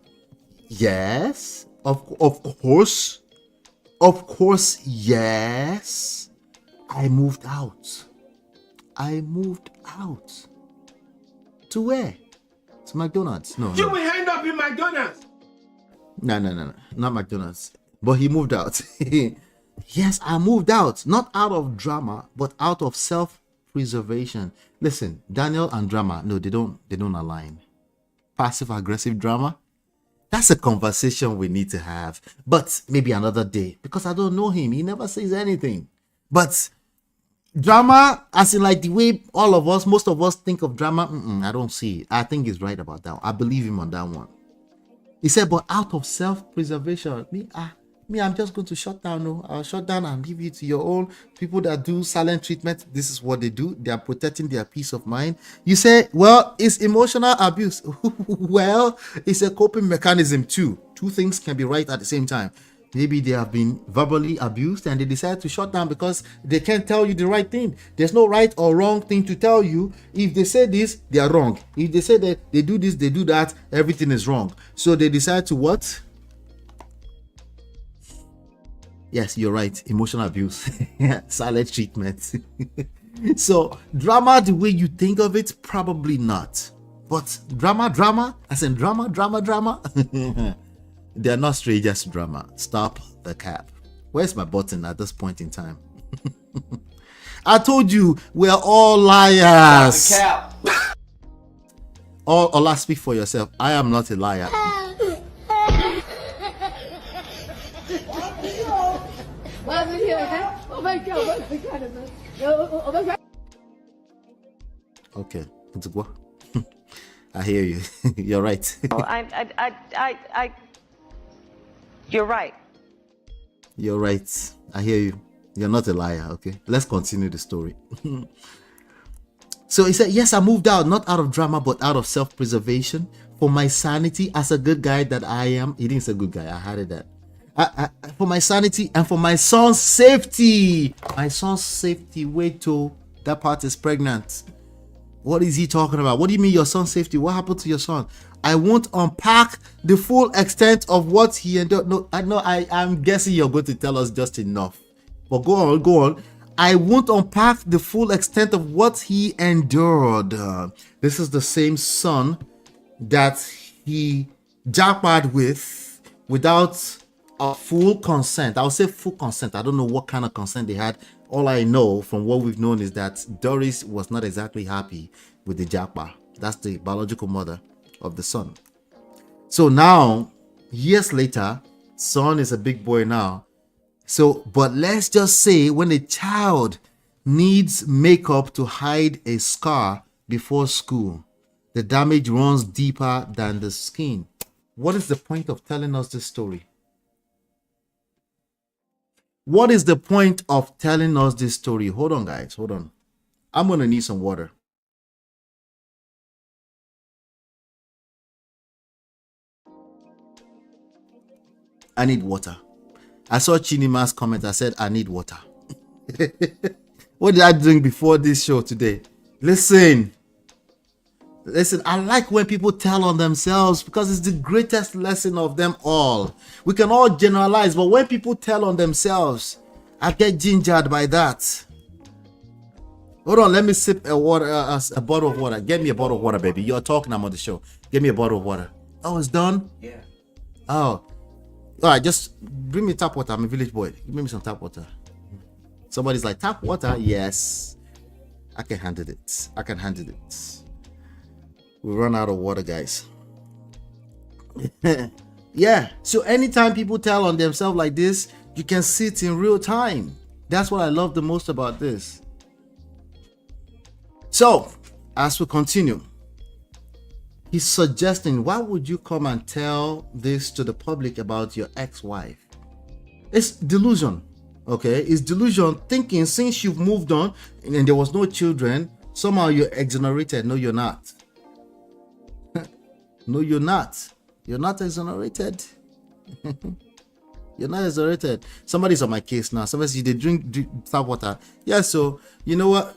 of course, yes, I moved out. To where? To McDonald's? No. You will end up in McDonald's. No, not McDonald's. But he moved out. Yes, I moved out. Not out of drama, but out of self-preservation. Listen, Daniel and drama, no, they don't align. Passive-aggressive drama, that's a conversation we need to have. But maybe another day. Because I don't know him. He never says anything. But drama, as in like the way most of us think of drama, I don't see it. I think he's right about that. I believe him on that one. He said, but out of self-preservation, I'm just going to shut down. No, I'll shut down and give you to your own people that do silent treatment. This is what they do. They are protecting their peace of mind. You say, well, it's emotional abuse. Well, it's a coping mechanism too. Two things can be right at the same time. Maybe they have been verbally abused and they decide to shut down because they can't tell you the right thing. There's no right or wrong thing to tell you. If they say this, they are wrong. If they say that they do this, they do that, everything is wrong. So they decide to what? Yes, you're right. Emotional abuse. Silent treatment. So drama, the way you think of it, probably not. But drama, as in drama. They are not strangers to drama. Stop the cap. Where's my button at this point in time? I told you we're all liars. Stop the cap. Ola, speak for yourself. I am not a liar. Okay, let's go. I hear you. You're right. You're right. You're right. I hear you. You're not a liar. Okay, let's continue the story. So he said, yes, I moved out, not out of drama, but out of self-preservation. For my sanity as a good guy that I am. He didn't say good guy. I added that. For my sanity and for my son's safety. My son's safety. Wait till that part is pregnant. What is he talking about? What do you mean your son's safety? What happened to your son? I won't unpack the full extent of what he endured. No, I'm guessing you're going to tell us just enough. But go on. I won't unpack the full extent of what he endured. This is the same son that he jackpot with without a full consent. I would say full consent. I don't know what kind of consent they had. All I know from what we've known is that Doris was not exactly happy with the jackpot. That's the biological mother of the son. So now, years later, son is a big boy now. So, but let's just say when a child needs makeup to hide a scar before school, the damage runs deeper than the skin. What is the point of telling us this story? What is the point of telling us this story? Hold on, guys. Hold on. I'm going to need some water. I need water. I saw Chinima's comment. I said, I need water. What did I drink before this show today? Listen, I like when people tell on themselves because it's the greatest lesson of them all. We can all generalize, but when people tell on themselves, I get gingered by that. Hold on, let me sip a bottle of water. Get me a bottle of water, baby. You're talking, I'm on the show. Give me a bottle of water. Oh, it's done? Yeah. Oh. All right, just bring me tap water. I'm a village boy. Give me some tap water. Somebody's like, tap water? Yes. I can handle it. We run out of water, guys. Yeah. So anytime people tell on themselves like this, you can see it in real time. That's what I love the most about this. So, as we continue, he's suggesting, why would you come and tell this to the public about your ex-wife? It's delusion, okay? It's delusion thinking since you've moved on and there was no children, somehow you're exonerated. No, you're not. No, you're not. You're not exonerated. You're not exonerated. Somebody's on my case now. Somebody said they drink tap water. Yeah, so you know what?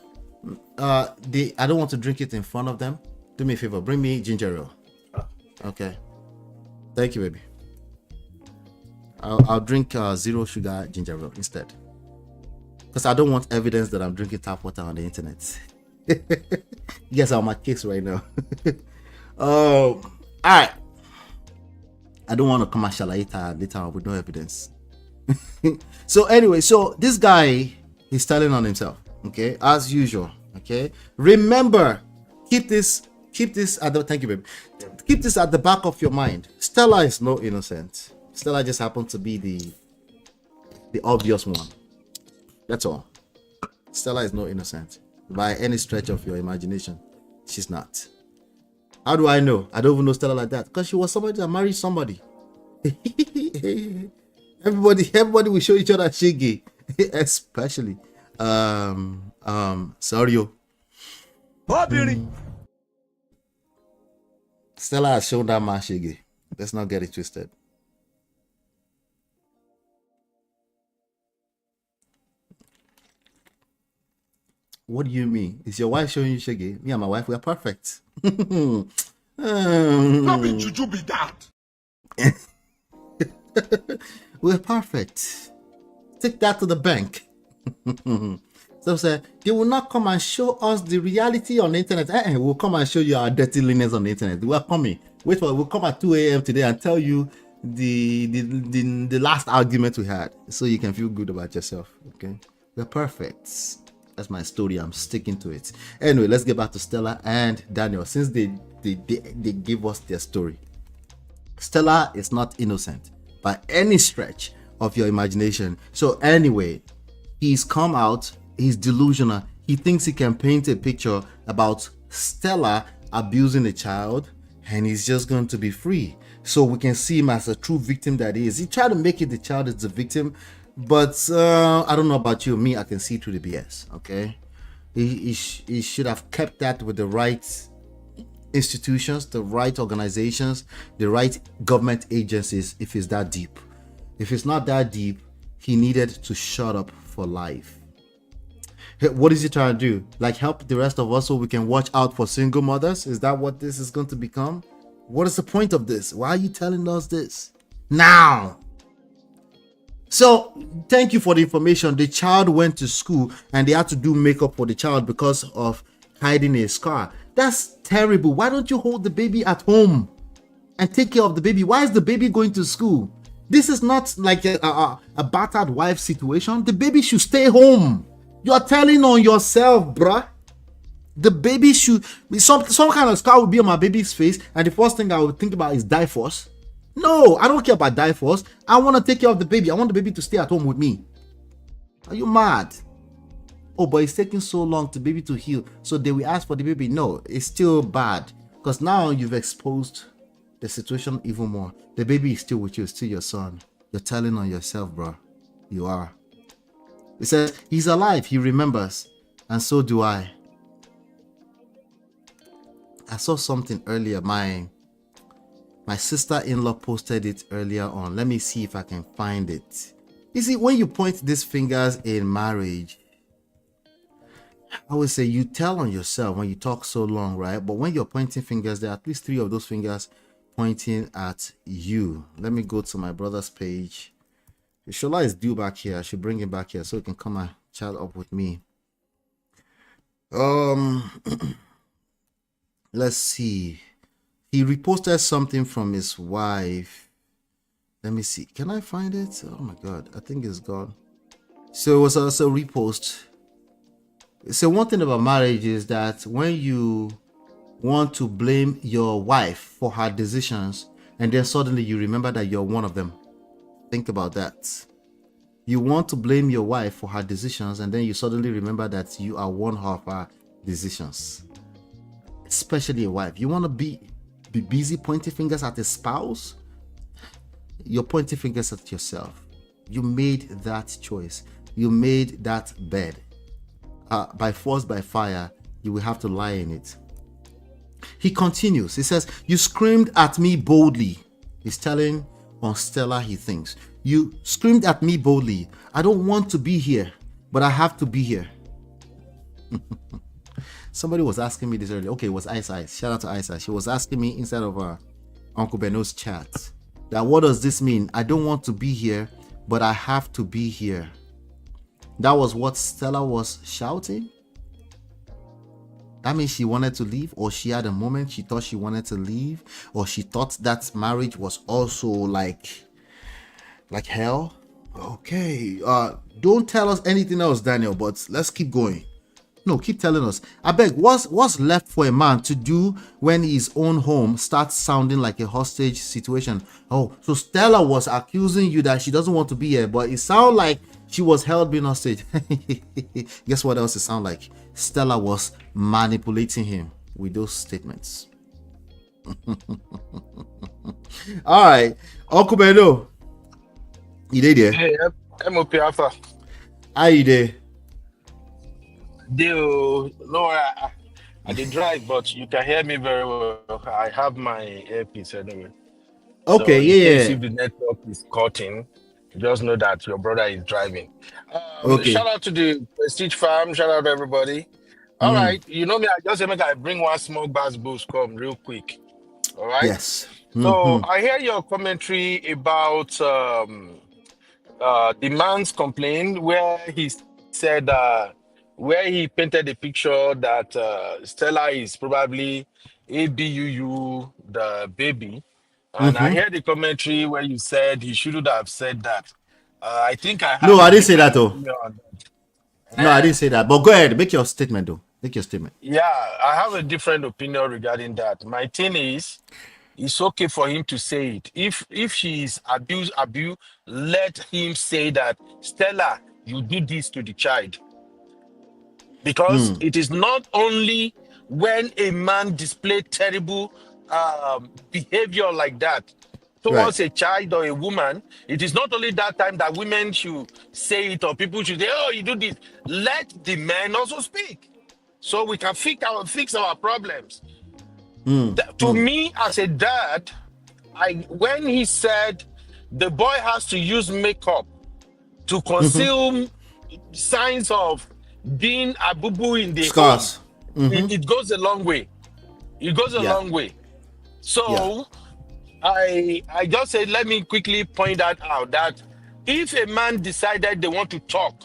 I don't want to drink it in front of them. Do me a favor, bring me ginger ale. Okay. Thank you, baby. I'll drink 0 sugar ginger ale instead. Because I don't want evidence that I'm drinking tap water on the internet. You guys are on my case right now. Alright. I don't want to commercialize later on with no evidence. So anyway, so this guy is telling on himself, okay, as usual. Okay. Remember, keep this at the thank you, baby. Keep this at the back of your mind. Stella is no innocent. Stella just happened to be the obvious one. That's all. Stella is no innocent by any stretch of your imagination. She's not. How do I know? I don't even know Stella like that because she was somebody that married somebody. everybody will show each other shiggy, especially sorry. Stella has shown that man shiggy. Let's not get it twisted. What do you mean? Is your wife showing you shaggy? Me and my wife, we are perfect. How did you be that? We're perfect. Take that to the bank. So say they will not come and show us the reality on the internet. We'll come and show you our dirty linens on the internet. We are coming. Wait for it. We'll come at 2 a.m. today and tell you the last argument we had, so you can feel good about yourself. Okay, we're perfect. That's my story. I'm sticking to it. Anyway, let's get back to Stella and Daniel. Since they gave us their story, Stella is not innocent by any stretch of your imagination. So anyway, he's come out. He's delusional. He thinks he can paint a picture about Stella abusing a child, and he's just going to be free. So we can see him as a true victim that he is. He tried to make it the child is the victim. But I don't know about you. Me, I can see through the BS. Okay. He should have kept that with the right institutions, the right organizations, the right government agencies if it's that deep. If it's not that deep, he needed to shut up for life. What is he trying to do? Like help the rest of us so we can watch out for single mothers? Is that what this is going to become? What is the point of this? Why are you telling us this now? So thank you for the information. The child went to school and they had to do makeup for the child because of hiding a scar. That's terrible. Why don't you hold the baby at home and take care of the baby? Why is the baby going to school? This is not like a battered wife situation. The baby should stay home. You're telling on yourself, bruh. The baby should be some kind of scar will be on my baby's face, and the first thing I would think about is divorce. No, I don't care about divorce. I want to take care of the baby. I want the baby to stay at home with me. Are you mad? Oh, but it's taking so long to baby to heal, so they will ask for the baby. No, it's still bad because now you've exposed the situation even more. The baby is still with you, it's still your son. You're telling on yourself, bro. You are. It says he's alive, he remembers, and so do I. I saw something earlier. My sister-in-law posted it earlier on. Let me see if I can find it. You see, when you point these fingers in marriage, I would say you tell on yourself when you talk so long, right? But when you're pointing fingers, there are at least 3 of those fingers pointing at you. Let me go to my brother's page. Shola is due back here. I should bring him back here so he can come and chat up with me. Let's see. He reposted something from his wife. Let me see. Can I find it? Oh my God. I think it's gone. So it was also a repost. So one thing about marriage is that when you want to blame your wife for her decisions and then suddenly you remember that you're one of them. Think about that. You want to blame your wife for her decisions and then you suddenly remember that you are one of her decisions. Especially a wife. You want to be busy pointing fingers at a spouse? You're pointing fingers at yourself. You made that choice. You made that bed. By force, by fire, you will have to lie in it. He continues. He says, you screamed at me boldly. He's telling on Stella, he thinks. You screamed at me boldly. I don't want to be here, but I have to be here. Somebody was asking me this earlier. Okay, it was Ice Ice. Shout out to Ice Ice. She was asking me inside of Uncle Beno's chat that what does this mean? I don't want to be here, but I have to be here. That was what Stella was shouting. That means she wanted to leave, or she had a moment she thought she wanted to leave, or she thought that marriage was also like hell. Okay, don't tell us anything else, Daniel, but let's keep going. No, keep telling us. I beg, what's left for a man to do when his own home starts sounding like a hostage situation? Oh, so Stella was accusing you that she doesn't want to be here, but it sounds like she was held being hostage. Guess what else it sounds like? Stella was manipulating him with those statements. All right, Uncle Beno, you there? Hey, I'm up here. How you there? No, I did drive, but you can hear me very well. I have my earpiece anyway. Okay, so yeah. If the network is cutting, just know that your brother is driving. Okay. Shout out to the Prestige Farm. Shout out to everybody. All right, you know me. I just make I bring one small bass boost come real quick. All right. Yes. So I hear your commentary about the man's complaint where he said where he painted a picture that Stella is probably ABUU, the baby. And I heard the commentary where you said he shouldn't have said that. I think I have No, I a didn't say that different though. opinion on that. No, I didn't say that. But go ahead, make your statement though. Make your statement. Yeah, I have a different opinion regarding that. My thing is, it's okay for him to say it. If she is abuse, let him say that, Stella, you do this to the child. Because it is not only when a man displays terrible behavior like that towards a child or a woman, it is not only that time that women should say it or people should say, oh, you do this. Let the men also speak. so we can fix our problems. To me, as a dad, when he said the boy has to use makeup to conceal signs of being a boo-boo in the Scars. home, it goes a long way. It goes a Yeah. long way. So I just said, let me quickly point that out, that if a man decided they want to talk,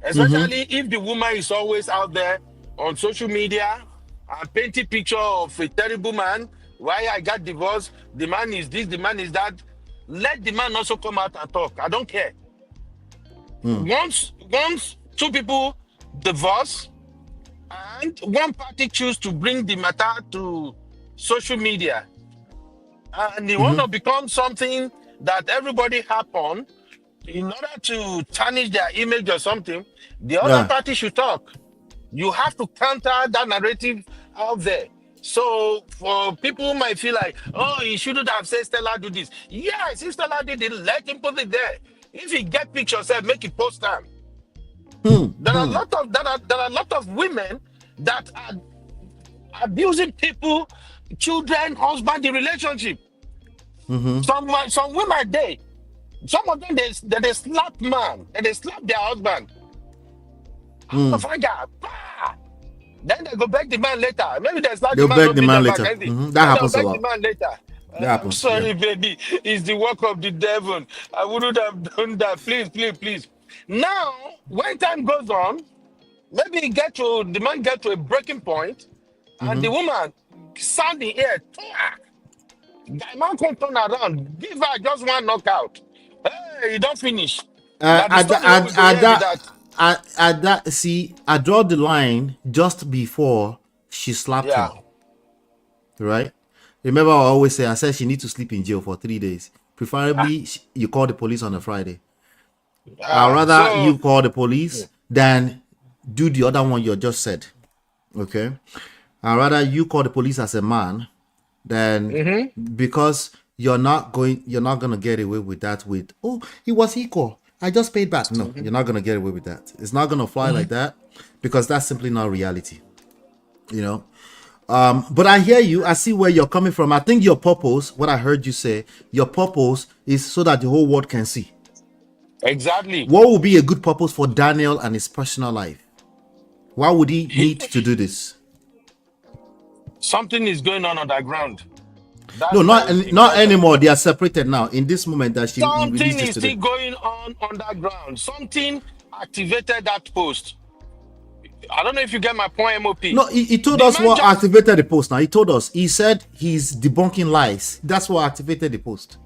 especially if the woman is always out there on social media and painting picture of a terrible man, why I got divorced, the man is this, the man is that, let the man also come out and talk. I don't care. Once two people divorce and one party choose to bring the matter to social media and they want to become something that everybody happen in order to tarnish their image or something, the other party should talk. You have to counter that narrative out there. So for people who might feel like, oh, he shouldn't have said Stella do this. Yes, if Stella did it, let him put it there. If he get pictures, make it post them. There are a lot of women that are abusing people, children, husband, the relationship. Some women some of them they slap man and they slap their husband. Find out. Then they go beg the man later. Maybe they slap They'll the man. beg the man later. Back, That happens a beg lot. the man later. That happens. Sorry, baby. It's the work of the devil. I wouldn't have done that. Please. Now, when time goes on, maybe the man get to a breaking point, and the woman sound the air. The man can turn around, give her just one knockout. Hey, you don't finish. I draw the line just before she slapped him. Right? Remember, I always say, I said she needs to sleep in jail for 3 days. Preferably, you call the police on a Friday. I'd rather you call the police than do the other one you just said. Okay? I'd rather you call the police as a man than because you're not gonna get away with that with, oh, he was equal, I just paid back. No, you're not gonna get away with that. It's not gonna fly like that because that's simply not reality. You know? But I hear you. I see where you're coming from. I think your purpose, what I heard you say, your purpose is so that the whole world can see. Exactly. What would be a good purpose for Daniel and his personal life? Why would he need to do this? Something is going on underground. No, not anymore. They are separated now. In this moment that she something released is this today. still going on underground. Something activated that post. I don't know if you get my point, MOP. No, he told us what activated the post. Now he told us. He said he's debunking lies. That's what activated the post.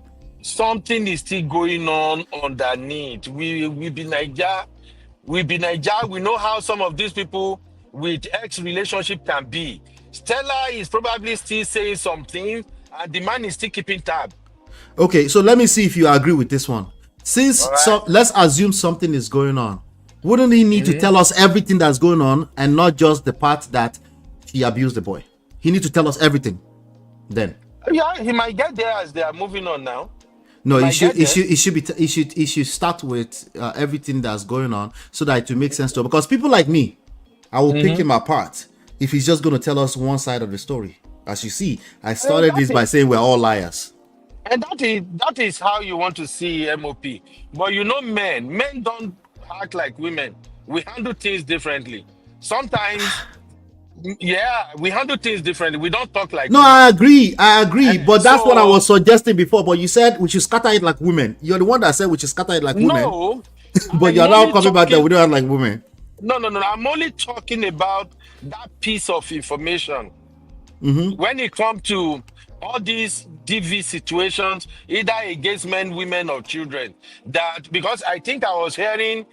Something is still going on underneath. We be Naija. We know how some of these people with ex relationship can be. Stella is probably still saying something, and the man is still keeping tab. Okay, so let me see if you agree with this one. Since let's assume something is going on, wouldn't he need to tell us everything that's going on and not just the part that he abused the boy? He need to tell us everything. Then. Yeah, he might get there as they are moving on now. No, he should start with everything that's going on so that it will make sense to him. Because people like me, I will pick him apart if he's just going to tell us one side of the story. As you see, I started this by saying we're all liars. And that is how you want to see MOP. But you know, men don't act like women. We handle things differently. Sometimes, we handle things differently. We don't talk like women. I agree. But that's what I was suggesting before. But you said we should scatter it like women. You're the one that said we should scatter it like women. No. But you're now coming back that we don't act like women. No. I'm only talking about that piece of information. When it comes to all these DV situations, either against men, women, or children, that because I think I was hearing,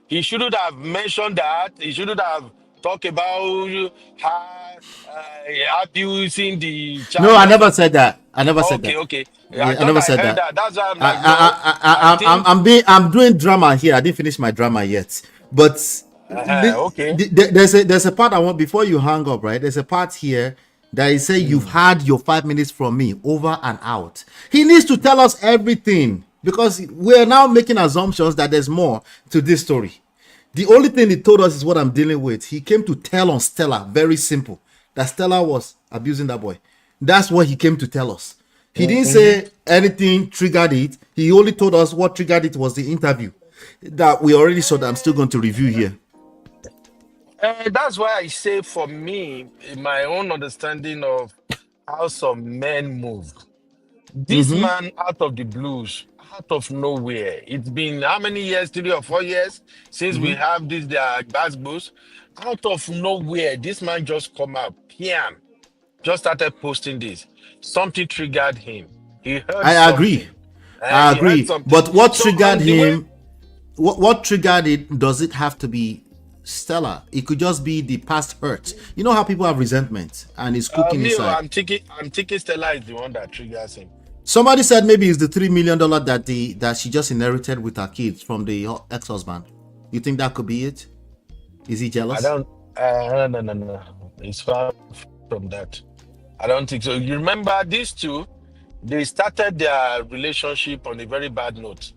he shouldn't have mentioned that. He shouldn't have talked about her abusing the child. No, I never said that. I never said that. Okay. I never said that. That's why I'm like, I'm doing drama here. I didn't finish my drama yet, but there's a part I want before you hang up. Right, there's a part here that he said you've had your 5 minutes from me, over and out. He needs to tell us everything because we're now making assumptions that there's more to this story. The only thing he told us is what I'm dealing with. He came to tell on Stella, very simple, that Stella was abusing that boy. That's what he came to tell us. He didn't say anything triggered it. He only told us what triggered it was the interview that we already saw that I'm still going to review here. That's why I say, for me, in my own understanding of how some men move, this man out of the blues, out of nowhere. It's been how many years? 3 or 4 years since we have this gas boost. Out of nowhere, this man just come out, piam, just started posting this. Something triggered him. He heard I agree. something. I He heard agree. something. But what So, triggered and the way- him? What triggered it? Does it have to be Stella? It could just be the past hurt. You know how people have resentment and it's cooking me, inside. I'm thinking Stella is the one that triggers him. Somebody said maybe it's the $3 million that she just inherited with her kids from the ex-husband. You think that could be it? Is he jealous? I don't. No. It's far from that. I don't think so. You remember these two? They started their relationship on a very bad note.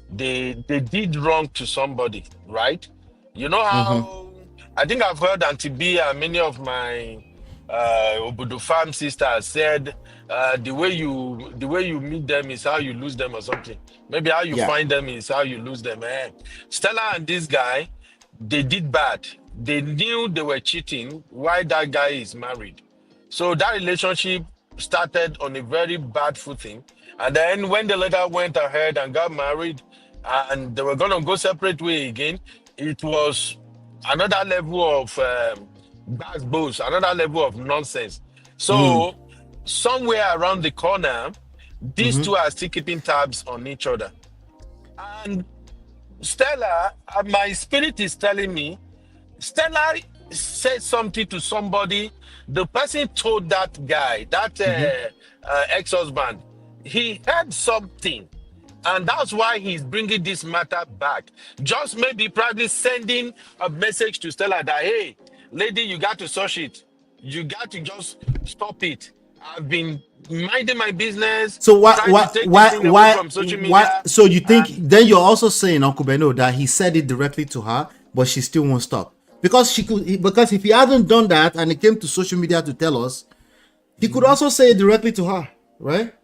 They did wrong to somebody, right? You know how I think I've heard Auntie B and many of my Obodo farm sisters said the way you meet them is how you lose them or something. Maybe how you find them is how you lose them. Stella and this guy, they did bad. They knew they were cheating while that guy is married. So that relationship started on a very bad footing. And then when they later went ahead and got married and they were going to go separate way again, it was another level of backbones, another level of nonsense. So somewhere around the corner, these two are still keeping tabs on each other. And Stella, my spirit is telling me, Stella said something to somebody. The person told that guy, that ex-husband, he heard something. And that's why he's bringing this matter back. Just maybe probably sending a message to Stella that, hey, lady, you got to search it. You got to just stop it. I've been minding my business. So why from social media. why? So you think then you're also saying, Uncle Beno, that he said it directly to her, but she still won't stop because she could. Because if he hadn't done that and he came to social media to tell us, he could also say it directly to her, right?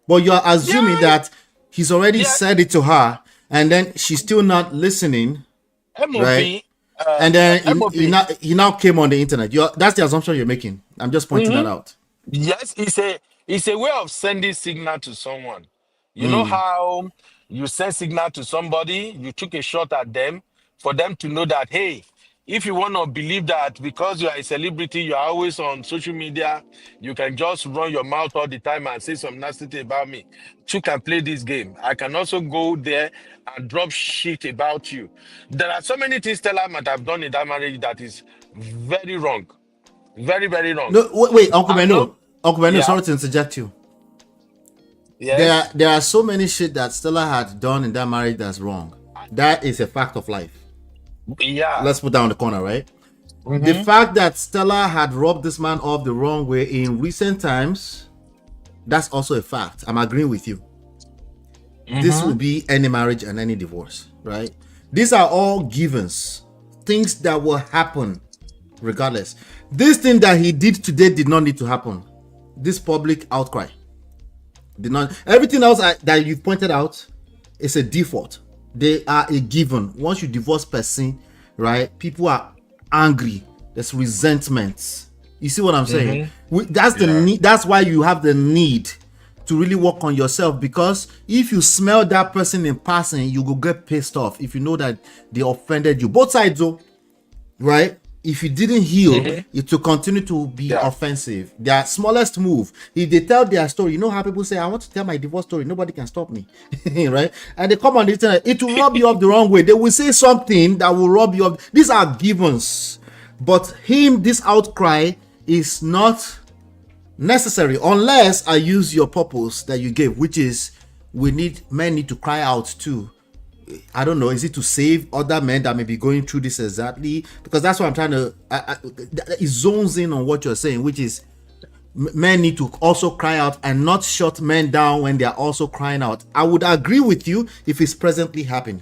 But you're assuming that he's already said it to her, and then she's still not listening, right? And then he now came on the internet. That's the assumption you're making. I'm just pointing that out. Yes, it's a way of sending signal to someone. You know how you send signal to somebody, you took a shot at them for them to know that, hey, if you want to believe that because you are a celebrity, you are always on social media, you can just run your mouth all the time and say some nasty thing about me. You can play this game. I can also go there and drop shit about you. There are so many things Stella might have done in that marriage that is very wrong. Very, very wrong. No, wait, Uncle Beno. Uncle Beno, sorry to interject you. Yes. There are so many shit that Stella had done in that marriage that's wrong. That is a fact of life. Yeah. Let's put that on the corner, right? The fact that Stella had rubbed this man off the wrong way in recent times, that's also a fact. I'm agreeing with you. This will be any marriage and any divorce, right? These are all givens, things that will happen regardless. This thing that he did today did not need to happen. This public outcry did not. Everything else that you've pointed out is a default. They are a given. Once you divorce person, right? People are angry. There's resentment. You see what I'm saying? That's the need. That's why you have the need to really work on yourself, because if you smell that person in passing, you will get pissed off if you know that they offended you. Both sides, though, right? If you didn't heal, it will continue to be offensive. Their smallest move, if they tell their story, you know how people say, I want to tell my divorce story, nobody can stop me, right? And they come on the internet, it will rub you up the wrong way. They will say something that will rub you up. These are givens. But this outcry is not necessary unless I use your purpose that you gave, which is men need to cry out too. I don't know, is it to save other men that may be going through this exactly? Because that's what I'm trying to, it zones in on what you're saying, which is men need to also cry out and not shut men down when they're also crying out. I would agree with you if it's presently happening,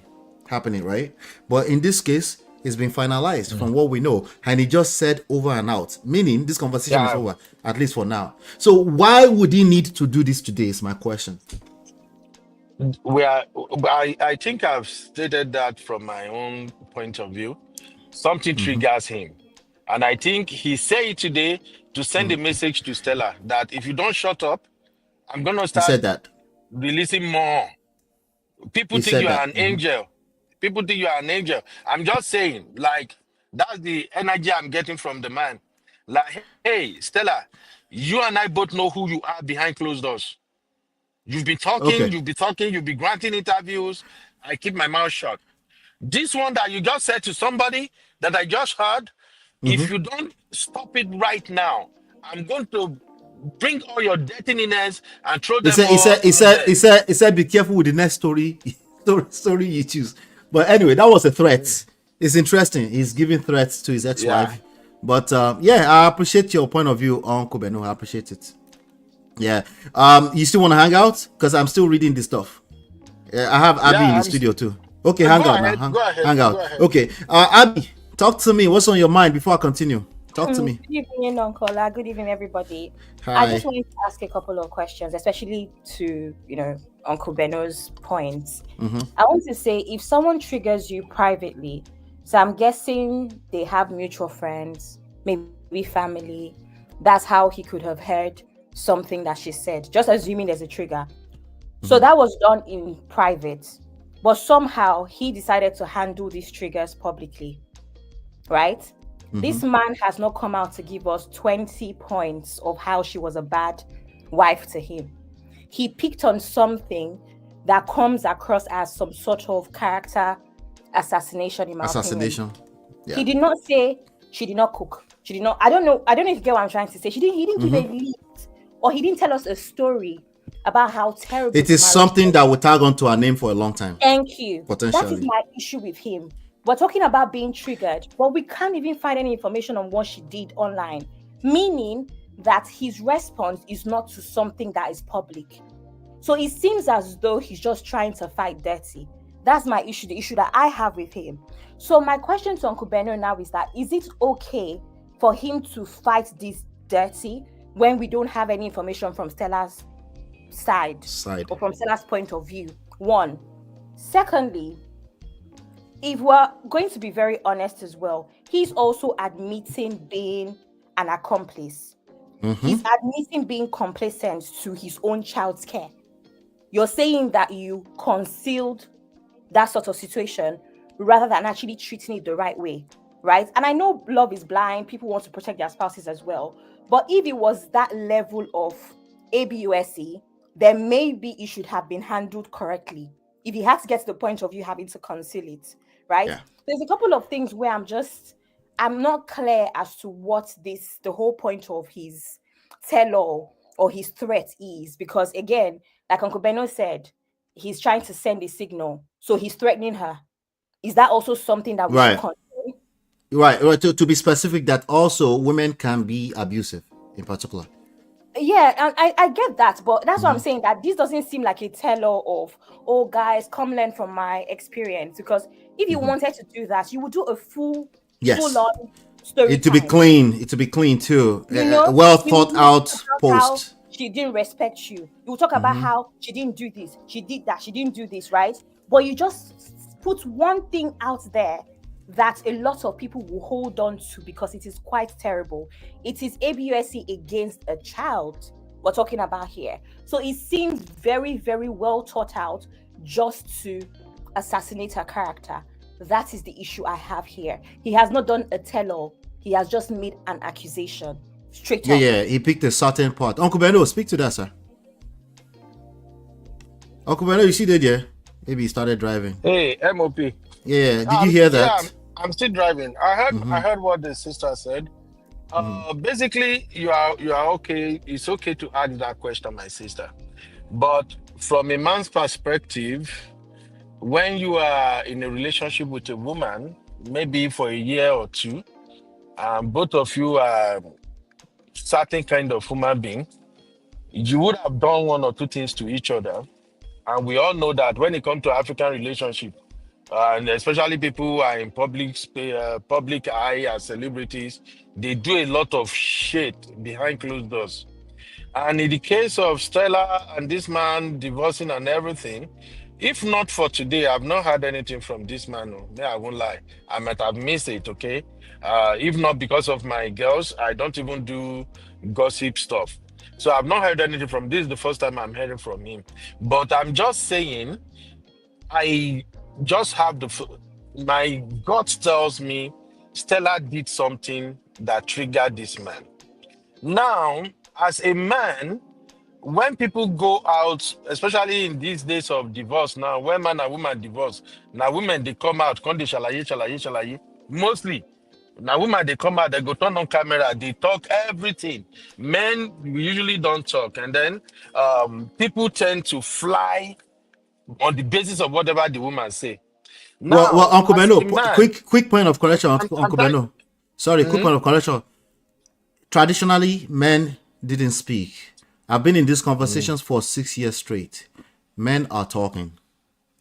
right? But in this case, it's been finalized from what we know, and he just said over and out, meaning this conversation is Yeah, over, at least for now. So why would he need to do this today is my question. we are. I think I've stated that from my own point of view. Something triggers him, and I think he said it today to send a message to Stella that if you don't shut up, I'm gonna He start said that. releasing more. People He think said you are that. an angel. People think you are an angel. I'm just saying, like, that's the energy I'm getting from the man. Like, hey, Stella, you and I both know who you are behind closed doors. Okay. You've been talking, you've been granting interviews. I keep my mouth shut. This one that you just said to somebody that I just heard, if you don't stop it right now, I'm going to bring all your dirtiness and throw He them said, he all said, he out said, there. he said, he said, be careful with the next story you choose. But anyway, that was a threat. It's interesting. He's giving threats to his Yeah. ex-wife. But yeah, I appreciate your point of view, Uncle Beno. I appreciate it. Yeah. You still want to hang out? Because I'm still reading this stuff. Yeah, I have Abby in Yeah, the studio too. Okay, hang go out now. ahead, go ahead, Hang out. go ahead. Okay. Abby, talk to me. What's on your mind before I continue? Talk to me. Good evening, Uncle. Good evening, everybody. I Hi. just wanted to ask a couple of questions, especially to, Uncle Beno's points. I want to say, if someone triggers you privately, so I'm guessing they have mutual friends, maybe family, that's how he could have heard something that she said, just assuming there's a trigger. So that was done in private, but somehow he decided to handle these triggers publicly, right? This man has not come out to give us 20 points of how she was a bad wife to him. He picked on something that comes across as some sort of character assassination in my Assassination. opinion. Yeah. He did not say she did not cook. She did not. I don't know if you get what I'm trying to say. He didn't give a lead, or he didn't tell us a story about how terrible It is something that will tag onto our name for a long time. Thank you. That is Potentially. my issue with him. We're talking about being triggered, but we can't even find any information on what she did online, meaning that his response is not to something that is public. So it seems as though he's just trying to fight dirty. That's my issue, the issue that I have with him. So my question to Uncle Beno now is that, is it okay for him to fight this dirty when we don't have any information from Stella's side or from Stella's point of view? One. Secondly, if we're going to be very honest as well, he's also admitting being an accomplice. He's admitting being complacent to his own child's care. You're saying that you concealed that sort of situation rather than actually treating it the right way, right? And I know love is blind. People want to protect their spouses as well. But if it was that level of ABUSE, then maybe it should have been handled correctly. If he had to get to the point of you having to conceal it, right? Yeah. There's a couple of things where I'm not clear as to what the whole point of his tell-all or his threat is, because again, like Uncle Beno said, he's trying to send a signal, so he's threatening her. Is that also something that we should consider? Right. To be specific, that also women can be abusive in particular. Yeah, and I get that, but that's what I'm saying, that this doesn't seem like a tell-all of, oh guys, come learn from my experience. Because if you wanted to do that, you would do a full-on story. It to be clean too. Well thought out post. She didn't respect you. You will talk about how she didn't do this, she did that, she didn't do this, right? But you just put one thing out there that a lot of people will hold on to because it is quite terrible. It is ABUSC against a child we're talking about here. So it seems very, very well thought out just to assassinate her character. That is the issue I have here. He has not done a tell-all. He has just made an accusation. Straight up. Yeah, he picked a certain part. Uncle Beno, speak to that, sir. Uncle Beno, you see that, yeah? Maybe he started driving. Hey, MOP. Yeah, did you hear that? Yeah, I'm still driving. I heard what the sister said. Basically, you are okay. It's okay to ask that question, my sister. But from a man's perspective, when you are in a relationship with a woman, maybe for a year or two, both of you are certain kind of human being, you would have done one or two things to each other. And we all know that when it comes to African relationship, and especially people who are in public eye as celebrities, they do a lot of shit behind closed doors. And in the case of Stella and this man divorcing and everything, if not for today, I've not heard anything from this man. Oh. Yeah, I won't lie. I might have missed it, okay? If not because of my girls, I don't even do gossip stuff. So I've not heard anything from this. Is the first time I'm hearing from him. But I'm just saying, I just have my gut tells me Stella did something that triggered this man. Now, as a man, when people go out, especially in these days of divorce now, when man and woman divorce, now women they come out, come they shalaye. Mostly, now women they come out, they go turn on camera, they talk everything. Men we usually don't talk, and then people tend to fly on the basis of whatever the woman say. Well, Now, Uncle as Beno, a man, quick point of correction, Uncle trying. Beno. Sorry, quick point of correction. Traditionally, men didn't speak. I've been in these conversations for 6 years straight. Men are talking.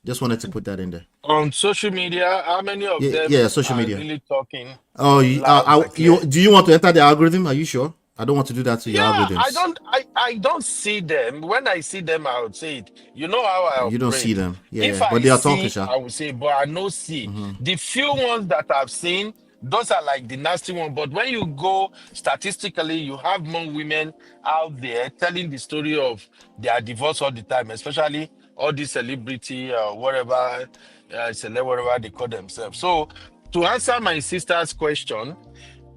Just wanted to put that in there. On social media, how many of them Yeah, social are media. really talking Oh, loud and clear? do you want to enter the algorithm? Are you sure? I don't want to do that to your Yeah, algorithms. I don't see them. When I see them, I would say it. You know how I You don't see operate. them. If Yeah, but I they are talking, see, Sha. I will say, but I no see. The few ones that I've seen, those are like the nasty one. But when you go statistically, you have more women out there telling the story of their divorce all the time, especially all these celebrity, whatever, whatever they call themselves. So to answer my sister's question,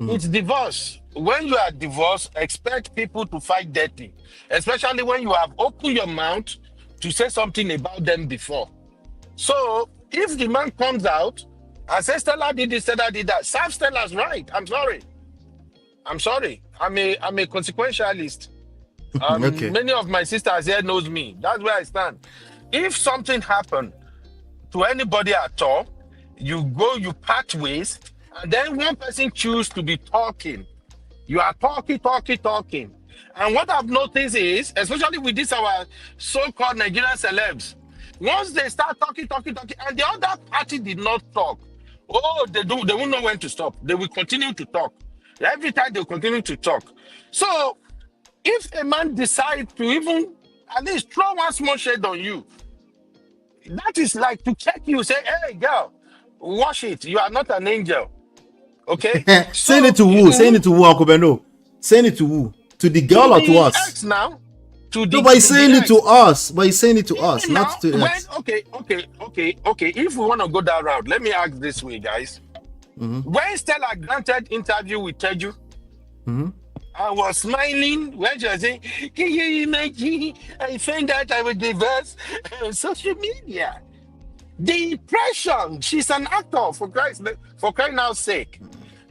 it's divorce. When you are divorced, expect people to fight dirty, especially when you have opened your mouth to say something about them before. So if the man comes out and says Stella did this, Stella did that, serve Stella's right. I'm sorry. I'm a consequentialist. Okay. Many of my sisters here knows me. That's where I stand. If something happened to anybody at all, you part ways, and then one person choose to be talking. You are talking. And what I've noticed is, especially with this our so-called Nigerian celebs, once they start talking, and the other party did not talk, they won't know when to stop. They will continue to talk. Every time they'll continue to talk. So if a man decides to even at least throw one small shade on you, that is like to check you, say, hey girl, wash it. You are not an angel. Okay? Saying So it to who? Saying it to who, Uncle Beno? Saying it to who? To the girl or to the us? ex now. To No, but he's the saying it to ex. us. But he's saying it to Yeah, us, now, not to when, ex. okay. If we want to go that route, let me ask this way, guys. When Stella granted interview with Teju, I was smiling when she was saying, can you imagine? I found out I was divorced on social media. The impression, she's an actor for crying out sake.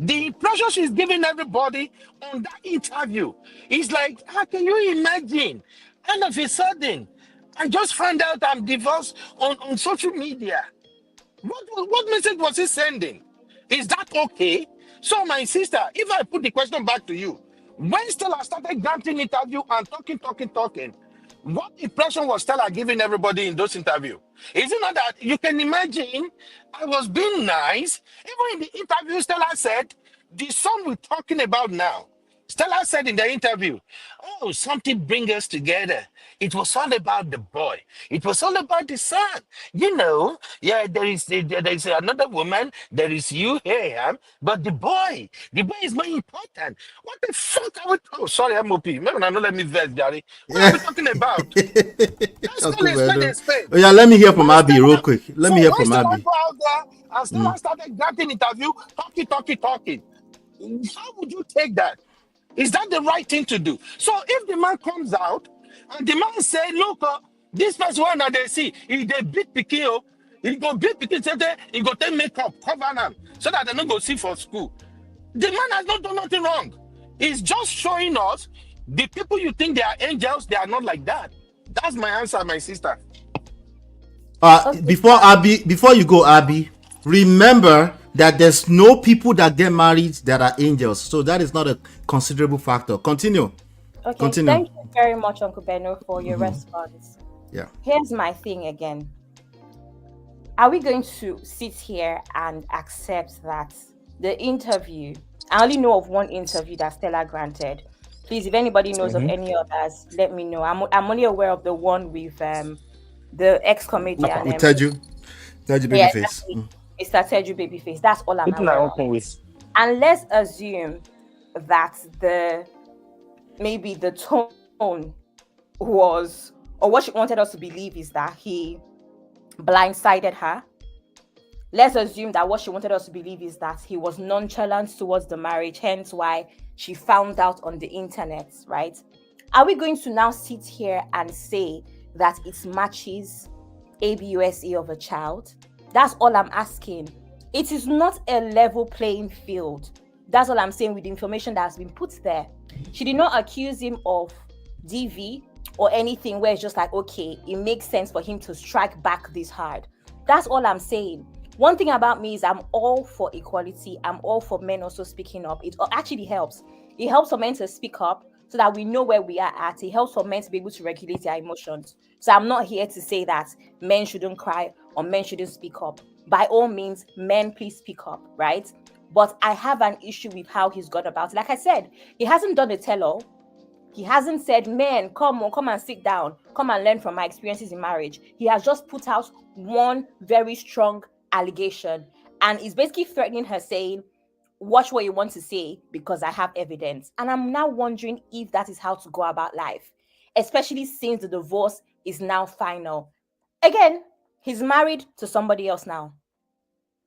The impression she's giving everybody on that interview is like, how can you imagine? All of a sudden, I just found out I'm divorced on social media. What message was he sending? Is that okay? So, my sister, if I put the question back to you, when Stella started granting interview and talking, what impression was Stella giving everybody in those interviews? Is it not that you can imagine I was being nice? Even in the interview, Stella said, the son we're talking about now, Stella said in the interview, oh, something bring us together. It was all about the boy. It was all about the son. You know, yeah, there is another woman. There is you here, but the boy is more important. What the fuck are we? Oh, sorry, MOP. Maybe not let me verse, Daddy. What are we talking about? Let's call Uncle a spade a Beno. spade. Oh, yeah, let me hear from When Abby real Stella, quick. Let so me hear when from Stella Abby. go out there and Stella started granting interview, talking, how would you take that? Is that the right thing to do? So if the man comes out and the man say, look, this person one that they see, if they beat Pikin, he go beat Pikin, he go take makeup, cover them, so that they don't go see for school. The man has not done nothing wrong. He's just showing us the people you think they are angels, they are not like that. That's my answer, my sister. Before you go, Abby, remember that there's no people that get married that are angels, so that is not a considerable factor. Continue. Thank you very much, Uncle Beno, for your response. Yeah. Here's my thing again. are we going to sit here and accept that the interview, I only know of one interview that Stella granted. Please, if anybody knows of any others, let me know. I'm only aware of the one with the ex-comedian. We tell you Yeah, babyface. exactly. Mr. Teju Babyface. That's all I'm People are aware of. open with. And let's assume that maybe the tone was, or what she wanted us to believe is that he blindsided her. Let's assume that what she wanted us to believe is that he was nonchalant towards the marriage, hence why she found out on the internet, right? Are we going to now sit here and say that it matches ABUSE of a child? That's all I'm asking. It is not a level playing field. That's all I'm saying with the information that has been put there. She did not accuse him of DV or anything where it's just like, okay, it makes sense for him to strike back this hard. That's all I'm saying. One thing about me is I'm all for equality. I'm all for men also speaking up. It actually helps. It helps for men to speak up so that we know where we are at. It helps for men to be able to regulate their emotions. So I'm not here to say that men shouldn't cry or men shouldn't speak up. By all means, men, please speak up, right? But I have an issue with how he's gone about it. Like I said, he hasn't done a tell-all. He hasn't said, men, come and sit down. Come and learn from my experiences in marriage. He has just put out one very strong allegation and is basically threatening her, saying, watch what you want to say because I have evidence. And I'm now wondering if that is how to go about life, especially since the divorce is now final. Again, he's married to somebody else now.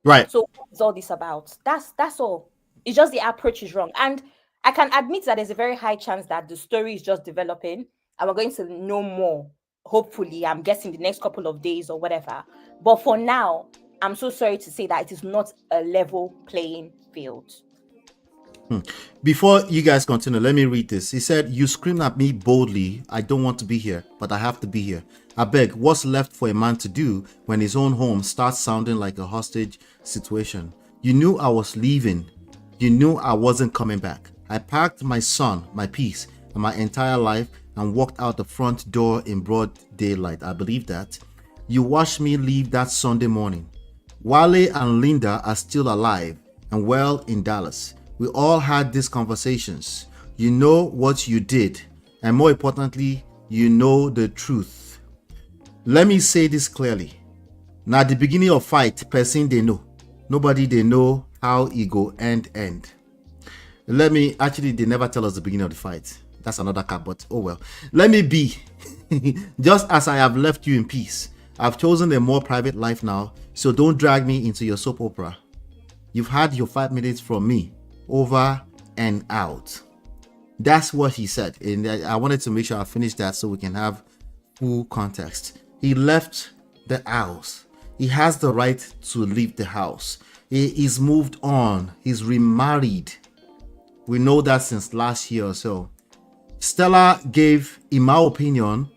Right. So what's all this about? That's all. It's just the approach is wrong. And I can admit that there's a very high chance that the story is just developing and we're going to know more. Hopefully, I'm guessing the next couple of days or whatever. But for now, I'm so sorry to say that it is not a level playing field. Before you guys continue, let me read this. He said, you screamed at me boldly. I don't want to be here, but I have to be here. I beg, what's left for a man to do when his own home starts sounding like a hostage situation? You knew I was leaving. You knew I wasn't coming back. I packed my son, my peace, and my entire life and walked out the front door in broad daylight. I believe that. You watched me leave that Sunday morning. Wale and Linda are still alive and well in Dallas. We all had these conversations. You know what you did, and more importantly, you know the truth. Let me say this clearly. Now, at the beginning of fight, person they know. Nobody they know how it go end. They never tell us the beginning of the fight. That's another cap, but oh well. Let me be. Just as I have left you in peace, I've chosen a more private life now, so don't drag me into your soap opera. You've had your 5 minutes from me. Over and out. That's what he said. And I wanted to make sure I finished that so we can have full context. He left the house. He has the right to leave the house. He's moved on. He's remarried. We know that since last year or so. Stella gave, in my opinion,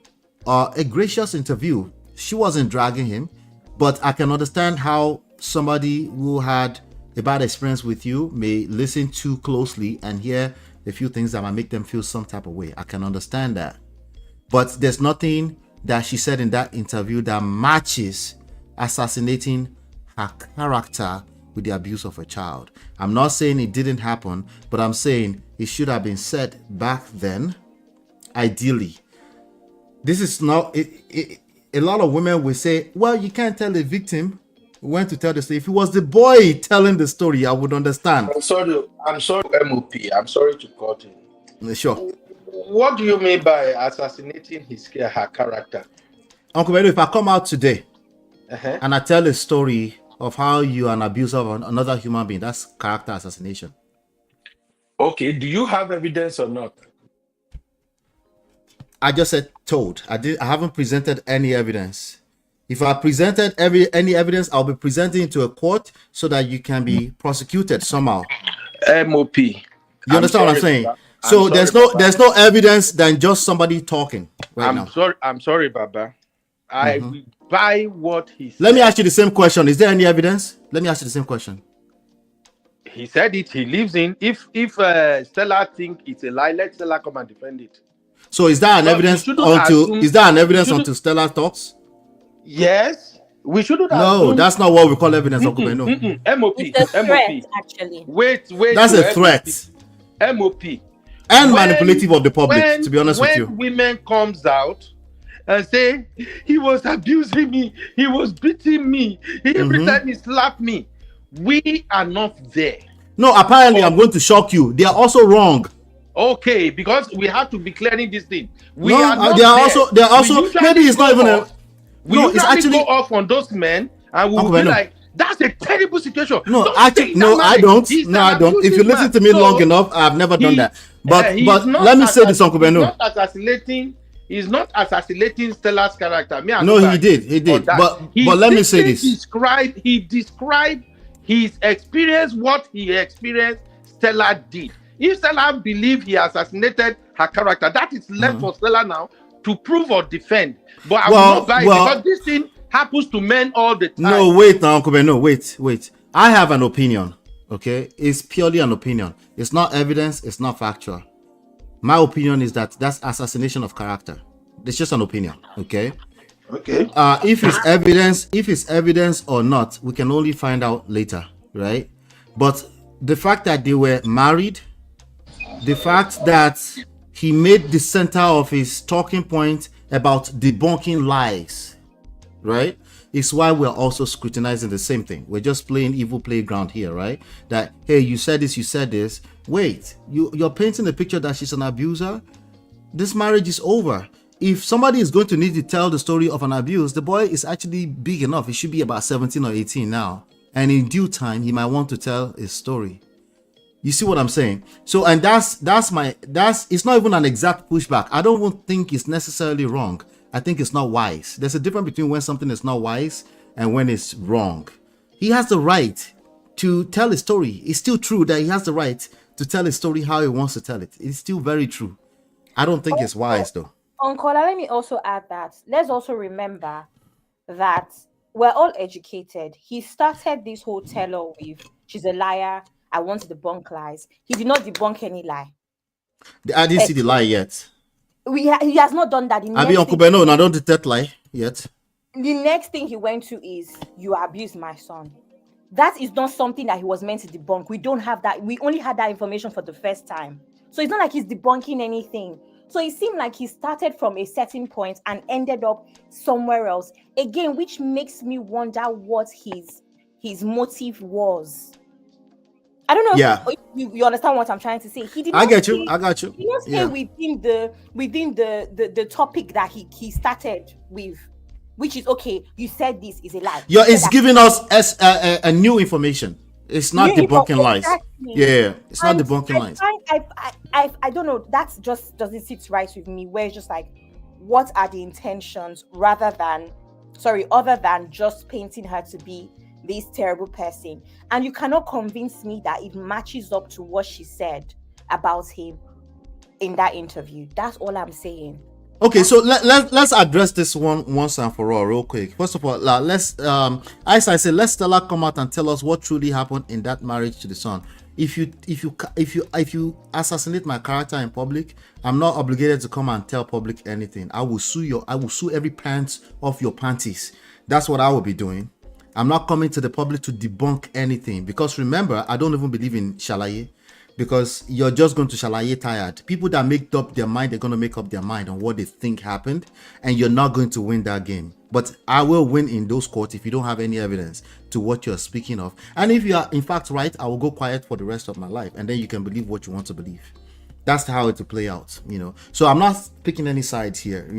a gracious interview. She wasn't dragging him, but I can understand how somebody who had a bad experience with you may listen too closely and hear a few things that might make them feel some type of way. I can understand that. But there's nothing that she said in that interview that matches assassinating her character with the abuse of a child. I'm not saying it didn't happen, but I'm saying it should have been said back then, ideally. This is not... a lot of women will say, well, you can't tell a victim when to tell the story. If it was the boy telling the story, I would understand. I'm sorry, MOP. I'm sorry to cut in. Sure. What do you mean by assassinating her character? Uncle Bedo, if I come out today and I tell a story of how you are an abuser of another human being, that's character assassination. Okay, do you have evidence or not? I just said told. I haven't presented any evidence. If I presented any evidence, I'll be presenting it to a court so that you can be prosecuted somehow. MOP. You understand what I'm saying? So there's no evidence than just somebody talking right now. I'm sorry, Baba. I will buy what he said. Let me ask you the same question. Is there any evidence? Let me ask you the same question. He said it. He lives in. If Stella think it's a lie, let Stella come and defend it. So is that an evidence until Stella talks? Yes. We shouldn't No, assume. that's not what we call evidence, Uncle Ben. No. MOP. It's a threat, MOP. actually. Wait. That's a threat. MOP. And manipulative of the public, to be honest with you. When women comes out and say, he was abusing me, he was beating me, every time he slapped me, we are not there. No, apparently I'm going to shock you. They are also wrong. Okay, because we have to be clearing this thing. We No, are not they are there. also maybe it's not even a. No, it's actually go off on those men, and we will be like, that's a terrible situation. No, actually, no, I don't. No, I don't. If you listen to me long enough, I've never done that. But let me say this, Uncle Beno. He's not assassinating Stella's character. No, he did. But let me say this. He described his experience, what he experienced. Stella did. If Stella believed he assassinated her character, that is left for Stella now to prove or defend. But I will not buy it because this thing happens to men all the time. No, wait now, Uncle Ben. No, wait. I have an opinion. Okay, it's purely an opinion. It's not evidence. It's not factual. My opinion is that that's assassination of character. It's just an opinion. Okay. Okay. If it's evidence or not, we can only find out later, right? But the fact that they were married, the fact that he made the center of his talking point about debunking lies, right, is why we're also scrutinizing the same thing. We're just playing evil playground here, right? That, hey, you said this. Wait, you're painting a picture that she's an abuser. This marriage is over. If somebody is going to need to tell the story of an abuse, the boy is actually big enough. He should be about 17 or 18 now. And in due time, he might want to tell his story. You see what I'm saying? So, and that's it's not even an exact pushback. I don't even think it's necessarily wrong. I think it's not wise. There's a difference between when something is not wise and when it's wrong. He has the right to tell his story. It's still true that he has the right to tell his story how he wants to tell it. It's still very true. I don't think it's wise though. Uncle, let me also add that. Let's also remember that we're all educated. He started this whole tell-all with, she's a liar, I want to debunk lies. He did not debunk any lie. I didn't see the lie yet. He has not done that. I mean, Uncle Beno, I don't detect lie yet. The next thing he went to is, you abused my son. That is not something that he was meant to debunk. We don't have that. We only had that information for the first time. So it's not like he's debunking anything. So it seemed like he started from a certain point and ended up somewhere else. Again, which makes me wonder what his motive was. I don't know if you understand what I'm trying to say. He did not I got you. He didn't stay within the topic that he started with, which is, okay, you said this is a lie. It's giving us a new information. It's not debunking lies. Exactly. Yeah, it's not debunking lies. I don't know. That just doesn't sit right with me. Where it's just like, what are the intentions other than just painting her to be this terrible person? And you cannot convince me that it matches up to what she said about him in that interview. That's all I'm saying. Okay, so let's address this one once and for all real quick. First of all, let's as I said, let Stella come out and tell us what truly happened in that marriage to the son. If you assassinate my character in public, I'm not obligated to come and tell public anything. I will sue every pants off your panties. That's what I will be doing. I'm not coming to the public to debunk anything, because remember, I don't even believe in shalaye, because you're just going to shalaye tired. People that make up their mind, they're going to make up their mind on what they think happened, and you're not going to win that game. But I will win in those courts if you don't have any evidence to what you're speaking of. And if you are in fact right, I will go quiet for the rest of my life, and then you can believe what you want to believe. That's how it will play out, So I'm not picking any sides here,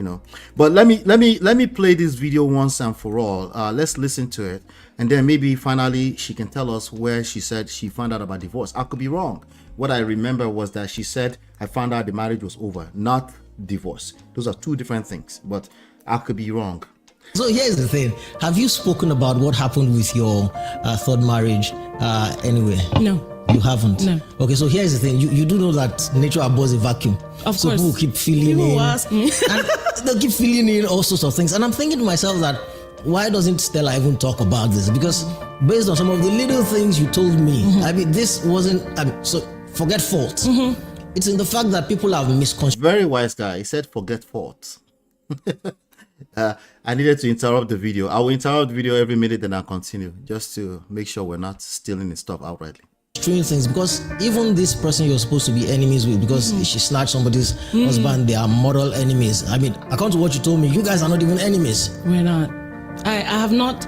But let me play this video once and for all. Let's listen to it, and then maybe finally she can tell us where she said she found out about divorce. I could be wrong. What I remember was that she said, I found out the marriage was over, not divorce. Those are two different things, but I could be wrong. So here's the thing. Have you spoken about what happened with your third marriage anyway? No. You haven't? No. Okay, so here's the thing. You do know that nature abhors a vacuum. Of so course. People keep filling in. People ask me. And they'll keep filling in all sorts of things. And I'm thinking to myself that, why doesn't Stella even talk about this? Because based on some of the little things you told me, I mean, this wasn't, so forget fault. It's in the fact that people have misconstrued. Very wise guy. He said forget fault. I needed to interrupt the video. I will interrupt the video every minute, then I'll continue, just to make sure we're not stealing the stuff outrightly. Strange things, because even this person you're supposed to be enemies with, because she snatched somebody's husband, they are mortal enemies. I mean, according to what you told me, you guys are not even enemies. We're not. I have not.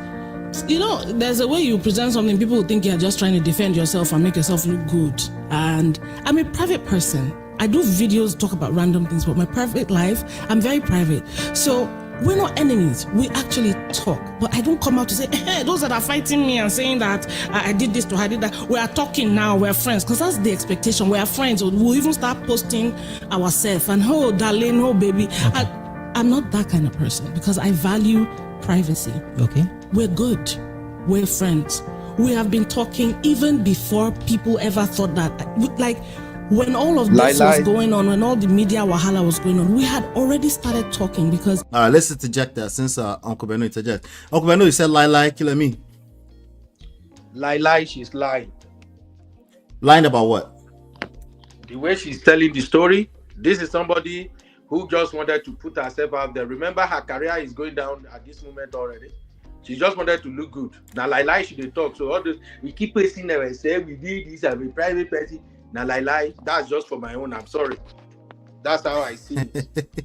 You know, there's a way you present something, people will think you're just trying to defend yourself and make yourself look good. And I'm a private person. I do videos, talk about random things, but my private life, I'm very private. So we're not enemies. We actually talk. But I don't come out to say, hey, those that are fighting me and saying that I did this to her, I did that. We are talking now, we're friends. Because that's the expectation. We are friends. We'll even start posting ourselves. And oh, darling, oh, baby. I'm not that kind of person because I value privacy. Okay. We're good. We're friends. We have been talking even before people ever thought that. Like, when all of this was going on, when all the media wahala was going on, we had already started talking because... All right, let's interject that since Uncle Beno interject. Uncle Beno, you said lie, kill me. Lie, she's lying. Lying about what? The way she's telling the story, this is somebody who just wanted to put herself out there. Remember, her career is going down at this moment already. She just wanted to look good. Now, lie, she did talk. So all this, we keep posting there and say, we did this, I'm a private person. Now, lie, that's just for my own. I'm sorry. That's how I see it.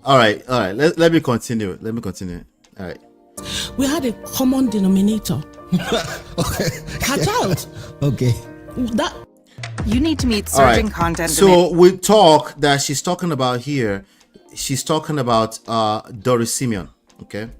All right. Let me continue. All right. We had a common denominator. Okay. Her child. Okay. That. You need to meet surging content. So we talk that she's talking about here. She's talking about Doris Simeon. Okay.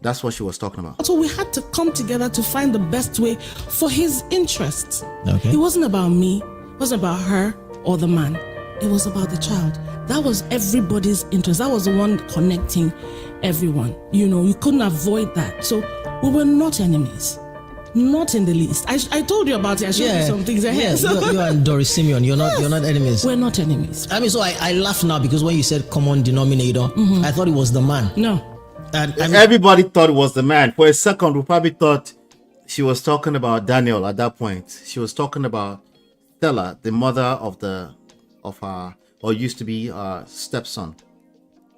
That's what she was talking about. So we had to come together to find the best way for his interests. Okay. It wasn't about me. It wasn't about her or the man. It was about the child. That was everybody's interest. That was the one connecting everyone. You know, you couldn't avoid that. So we were not enemies. Not in the least. I told you about it. I showed you some things ahead. Yeah, you and Doris Simeon, you're not enemies. We're not enemies. I mean, so I laugh now because when you said common denominator, I thought it was the man. No. And everybody thought it was the man. For a second, we probably thought she was talking about Daniel at that point. She was talking about STELLA, the mother of her, or used to be stepson.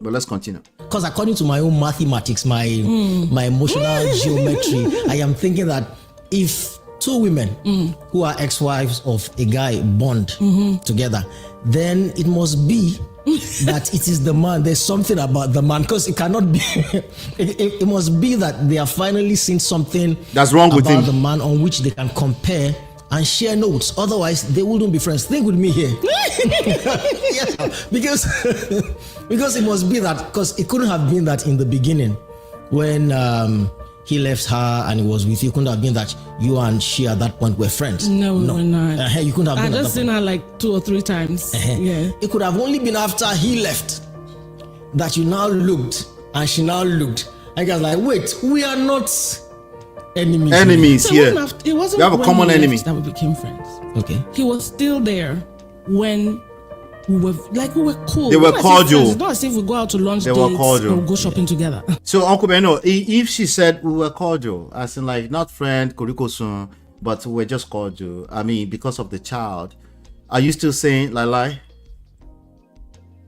But let's continue. Because according to my own mathematics, my emotional geometry, I am thinking that if two women who are ex-wives of a guy bond together, then it must be that it is the man. There's something about the man, because it cannot be. it must be that they have finally seen something that's wrong with him, about the man on which they can compare and share notes. Otherwise, they wouldn't be friends. Think with me here. Yes, because it must be that, because it couldn't have been that in the beginning when he left her and he was with you. It couldn't have been that you and she at that point were friends. No, we're not. You couldn't have been. I just seen her like 2 or 3 times. Yeah. It could have only been after he left that you now looked and she now looked. And I was like, wait, we are not enemies so here. It wasn't we have a common enemy that we became friends. Okay. He was still there when we were cool. They were cordial. It's not as if we go out to lunch. They were cordial. Or go shopping together. So Uncle Beno, if she said we were cordial, as in like not friend, koriko-sun, but we're just cordial, I mean because of the child, are you still saying lie?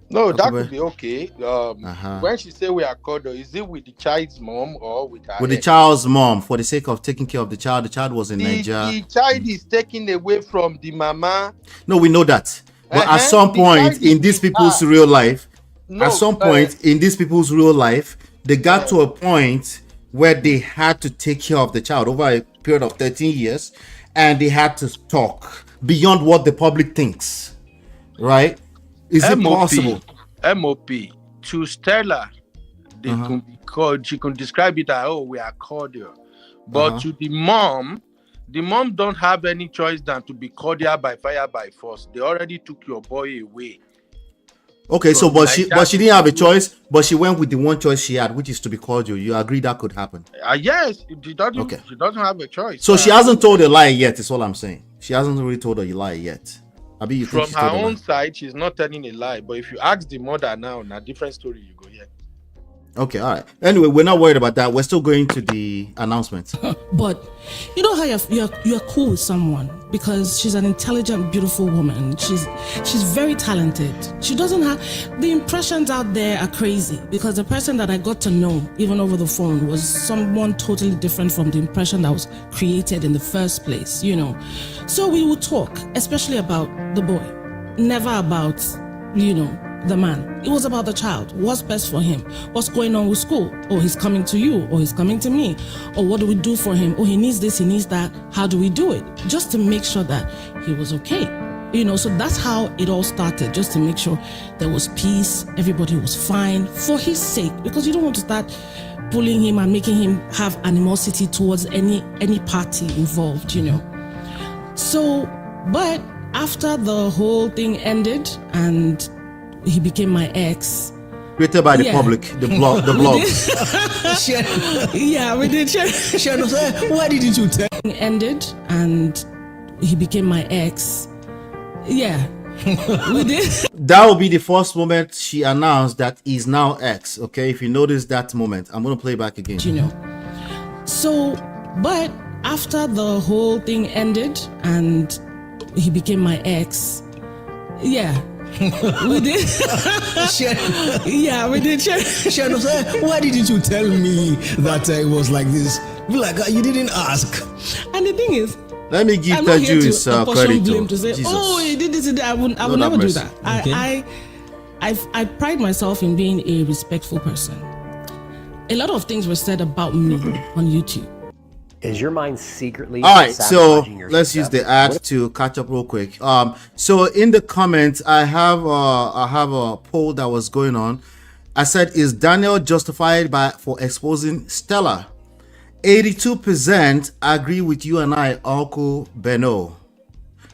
No, that could be okay. When she say we are cordial, is it with the child's mom or with her? With the child's mom, for the sake of taking care of the child. The child was in Nigeria. The child is taken away from the mama. No, we know that. But at some point in these people's real life, they got to a point where they had to take care of the child over a period of 13 years, and they had to talk beyond what the public thinks, right? Is it possible? MOP to STELLA, they can be called. She can describe it as, we are cordial, but to the mom don't have any choice than to be cordial by fire by force. They already took your boy away. Okay, so but she didn't have a choice, but she went with the one choice she had, which is to be cordial. You agree that could happen? Yes, she doesn't have a choice. So she hasn't told a lie yet, is all I'm saying. She hasn't really told a lie yet. From her own side, she's not telling a lie. But if you ask the mother now, a different story you go here. Okay, all right. Anyway, we're not worried about that. We're still going to the announcement. But you know how you're cool with someone because she's an intelligent, beautiful woman. She's very talented. She doesn't have the impressions out there are crazy because the person that I got to know, even over the phone, was someone totally different from the impression that was created in the first place, you know. So we would talk, especially about the boy, never about, you know, the man. It was about the child. What's best for him? What's going on with school? Oh, he's coming to you, or he's coming to me. Or what do we do for him? Oh, he needs this, he needs that. How do we do it? Just to make sure that he was okay. You know, so that's how it all started, just to make sure there was peace, everybody was fine for his sake, because you don't want to start bullying him and making him have animosity towards any party involved, you know. So, but after the whole thing ended and he became my ex. Created by the public, the blogs. Yeah, we did. Why didn't you tell? Ended and he became my ex. Yeah, we did. That will be the first moment she announced that he's now ex. Okay, if you notice that moment, I'm gonna play back again. You know. So, but after the whole thing ended and he became my ex. Yeah. We did. Yeah, we did. Why didn't you tell me that it was like this? Like you didn't ask. And the thing is, let me give the Jews credit to say, Jesus. oh, he did this. I would never do that. Okay. I pride myself in being a respectful person. A lot of things were said about me on YouTube. Is your mind secretly all right? So let's use the ad to catch up real quick. So in the comments, I have a poll that was going on. I said, is Daniel justified for exposing Stella? 82% agree with you and I, Uncle Beno.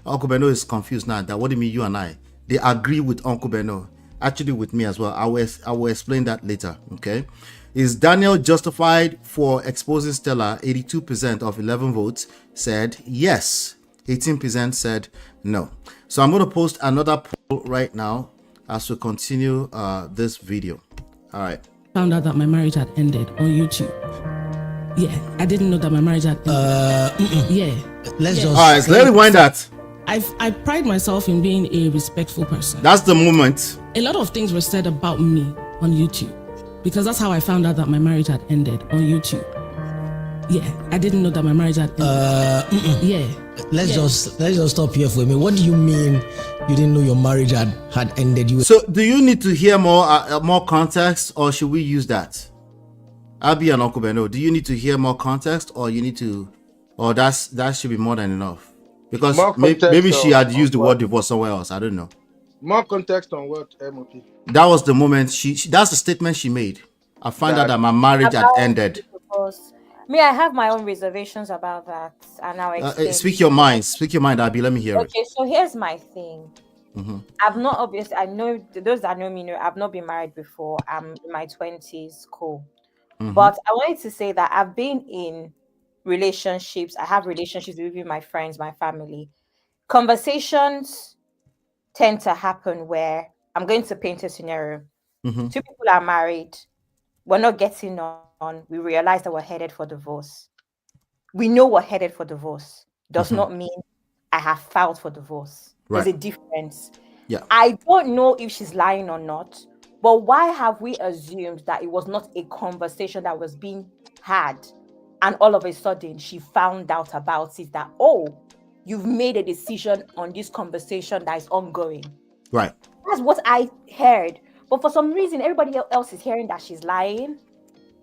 Uncle Beno is confused now. That what do you mean you and I? They agree with Uncle Beno. Actually with me as well. I will explain that later. Okay. Is Daniel justified for exposing Stella? 82% of 11 votes said yes. 18% said no. So I'm going to post another poll right now as we continue this video. All right. Found out that my marriage had ended on YouTube. Yeah, I didn't know that my marriage had ended. Yeah. Let's just. All right, so let me wind that. I pride myself in being a respectful person. That's the moment. A lot of things were said about me on YouTube. Because that's how I found out that my marriage had ended on YouTube. Yeah, I didn't know that my marriage had ended. Yeah. Let's just stop here for a minute. What do you mean you didn't know your marriage had ended? So do you need to hear more context, or should we use that? Abby and Uncle Beno, do you need to hear more context, or you need to, or that should be more than enough? Because maybe she had used the word divorce somewhere else. I don't know. More context on what, MOP? That was the moment that's the statement she made. I found out that my marriage had ended. Me, I have my own reservations about that, and I'll explain. Speak your mind, Abby. Let me hear it. Okay, so here's my thing. I've not obviously. I know those that know me know I've not been married before. I'm in my 20s. Cool. But I wanted to say that I've been in relationships. I have relationships with my friends, my family. Conversations tend to happen where I'm going to paint a scenario. Two people are married. We're not getting on. We realize that we're headed for divorce. We know we're headed for divorce. Does not mean I have filed for divorce. Right. There's a difference. Yeah. I don't know if she's lying or not, but why have we assumed that it was not a conversation that was being had, and all of a sudden she found out about it, that, oh, you've made a decision on this conversation that is ongoing. Right. That's what I heard. But for some reason, everybody else is hearing that she's lying.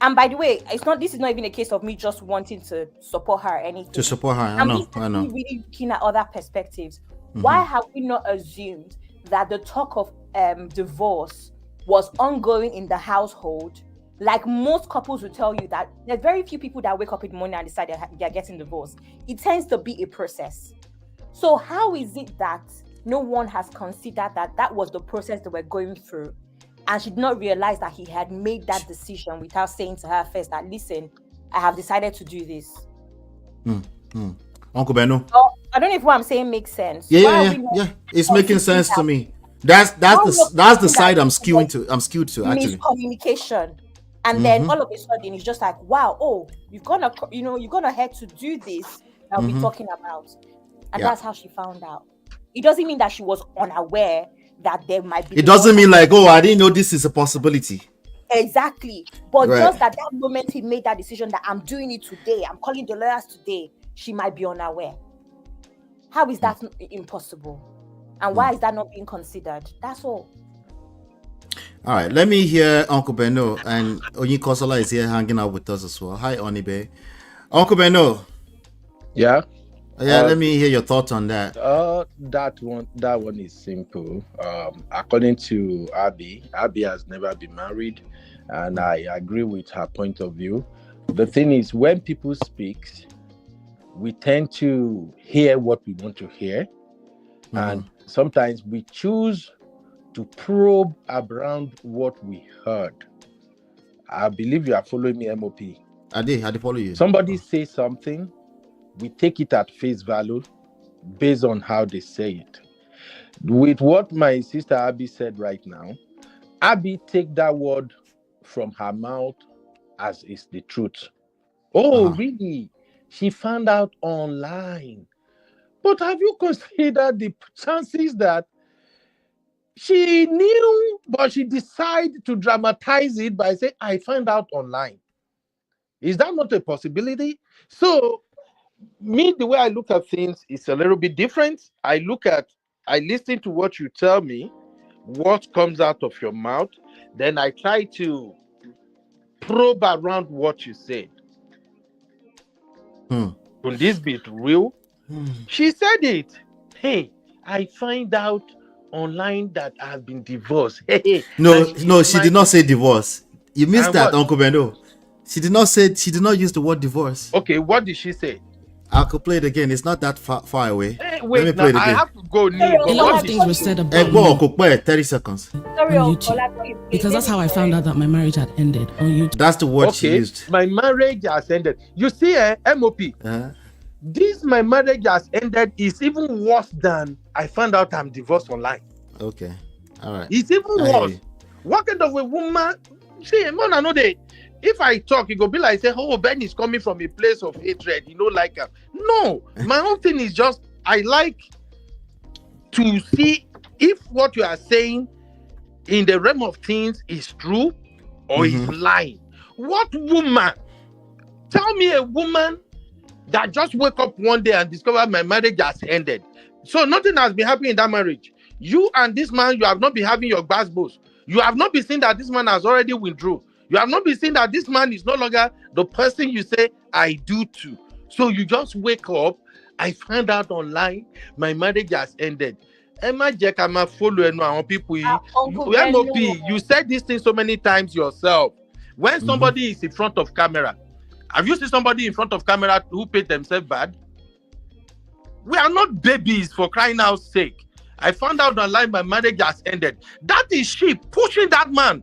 And by the way, this is not even a case of me just wanting to support her or anything. To support her, I know. Really looking at other perspectives. Why have we not assumed that the talk of divorce was ongoing in the household? Like most couples will tell you that there's very few people that wake up in the morning and decide they're getting divorced. It tends to be a process. So how is it that no one has considered that was the process that we're going through, and she did not realize that he had made that decision without saying to her first that, listen, I have decided to do this. Uncle Beno. Oh, I don't know if what I'm saying makes sense. Yeah. It's making sense to me. That's the side I'm skewed to actually. Miscommunication. And then all of a sudden, it's just like, wow, oh, you're gonna ahead to do this that we're talking about. And that's how she found out. It doesn't mean that she was unaware that there might be. It doesn't mean like, oh, I didn't know this is a possibility. Exactly. But just at that moment he made that decision that I'm doing it today, I'm calling the lawyers today, she might be unaware. How is that impossible? And why is that not being considered? That's all. All right, let me hear Uncle Beno, and Onyi is here hanging out with us as well. Hi, Onibe. Uncle Beno. Yeah. Let me hear your thoughts on that. That one is simple. According to Abby has never been married, and I agree with her point of view. The thing is, when people speak, we tend to hear what we want to hear, and sometimes we choose to probe around what we heard. I believe you are following me, MOP. I did follow you. Somebody say something, we take it at face value based on how they say it. With what my sister Abby said right now, Abby take that word from her mouth as is the truth. Oh, really? She found out online. But have you considered the chances that she knew, but she decided to dramatize it by saying, I found out online? Is that not a possibility? So, me, the way I look at things is a little bit different. I listen to what you tell me, what comes out of your mouth, then I try to probe around what you said. Could this be real? She said it. Hey, I find out online that I've been divorced. No, she did not say divorce. You missed that, Uncle Beno. She did not use the word divorce. Okay, what did she say? I could play it again. It's not that far away. Wait, let me play it again. I have to go. A lot of things were said about me. 30 seconds. On YouTube. Because that's how I found out that my marriage had ended on YouTube. That's the word she used. My marriage has ended. You see, MOP. This my marriage has ended is even worse than I found out I'm divorced online. Okay. All right. It's even worse. What kind of a woman? See, man, I know that. If I talk, it will be like say, oh, Ben is coming from a place of hatred. You know, like no. My own thing is just I like to see if what you are saying in the realm of things is true or is lying. What woman? Tell me a woman that just wake up one day and discover my marriage has ended. So nothing has been happening in that marriage. You and this man, you have not been having your gbasgbos. You have not been seeing that this man has already withdrawn. You have not been seeing that this man is no longer the person you say I do to. So you just wake up. I found out online my marriage has ended. Emma Jack, I'm a follower now. People, you said this thing so many times yourself. When somebody is in front of camera, have you seen somebody in front of camera who paid themselves bad? We are not babies, for crying out sake. I found out online my marriage has ended. That is she pushing that man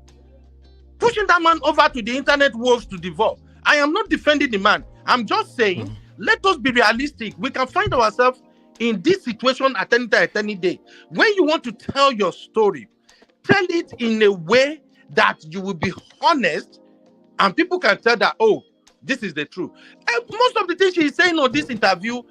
over to the internet wolves to divorce. I am not defending the man. I'm just saying, let us be realistic. We can find ourselves in this situation at any time, at any day. When you want to tell your story, tell it in a way that you will be honest and people can tell that, oh, this is the truth. And most of the things she's saying on this interview,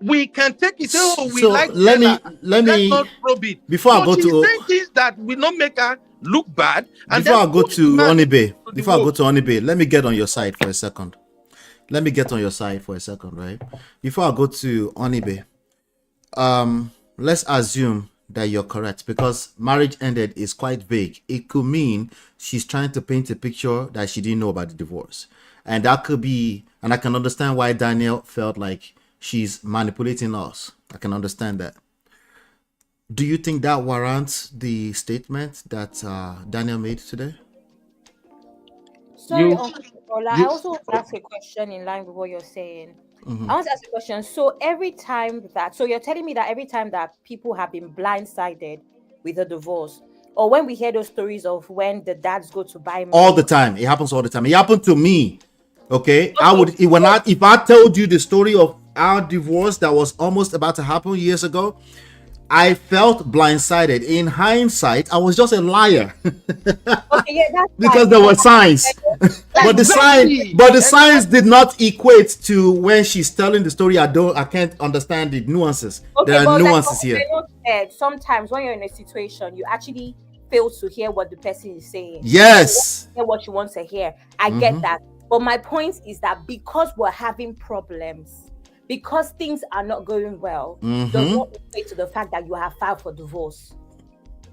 we can take it. Oh, we like let me let's not probe it. Before I go to saying things that will not make her look bad. And before I go to Onibe, let me get on your side for a second. Right? Before I go to Onibe, let's assume that you're correct, because marriage ended is quite vague. It could mean she's trying to paint a picture that she didn't know about the divorce. And that could be, and I can understand why Daniel felt like she's manipulating us. I can understand that. Do you think that warrants the statement that Daniel made today? Sorry, Uncle Ola, I also want to ask a question in line with what you're saying. I want to ask a question. So you're telling me that every time that people have been blindsided with a divorce, or when we hear those stories of when the dads go to buy money, all the time, it happens all the time. It happened to me. Okay, if I told you the story of our divorce that was almost about to happen years ago, I felt blindsided. In hindsight, I was just a liar. Okay, yeah, that's Because fine. there were signs. But the signs did not equate to when she's telling the story. I can't understand the nuances. Okay, There are but nuances here. said, sometimes when you're in a situation, you actually fail to hear what the person is saying. Yes. You hear what you want to hear. I get that. But my point is that because we're having problems, because things are not going well, does not equate to the fact that you have filed for divorce.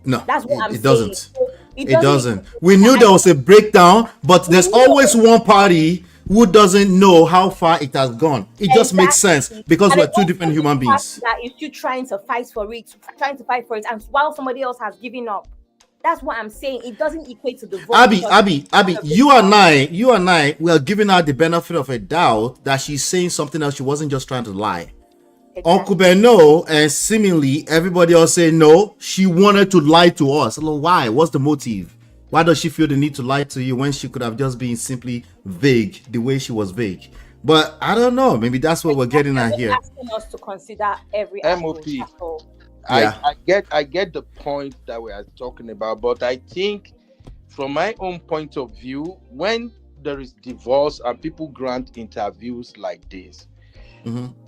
No, that's what I'm it saying. doesn't. So it doesn't. We knew there was a breakdown, but there's always one party who doesn't know how far it has gone. It just makes sense because we're two different human beings. That is you trying to fight for it, and while somebody else has given up. That's what I'm saying. It doesn't equate to divorce. Abby, you and I, we are giving her the benefit of a doubt that she's saying something else. She wasn't just trying to lie. Exactly. Uncle Beno and seemingly everybody else say no, she wanted to lie to us. Why? What's the motive? Why does she feel the need to lie to you when she could have just been simply vague the way she was vague? But I don't know. Maybe that's what we're getting at here. Asking us to consider every MOP. Yeah. I get the point that we are talking about, but I think from my own point of view, when there is divorce and people grant interviews like this,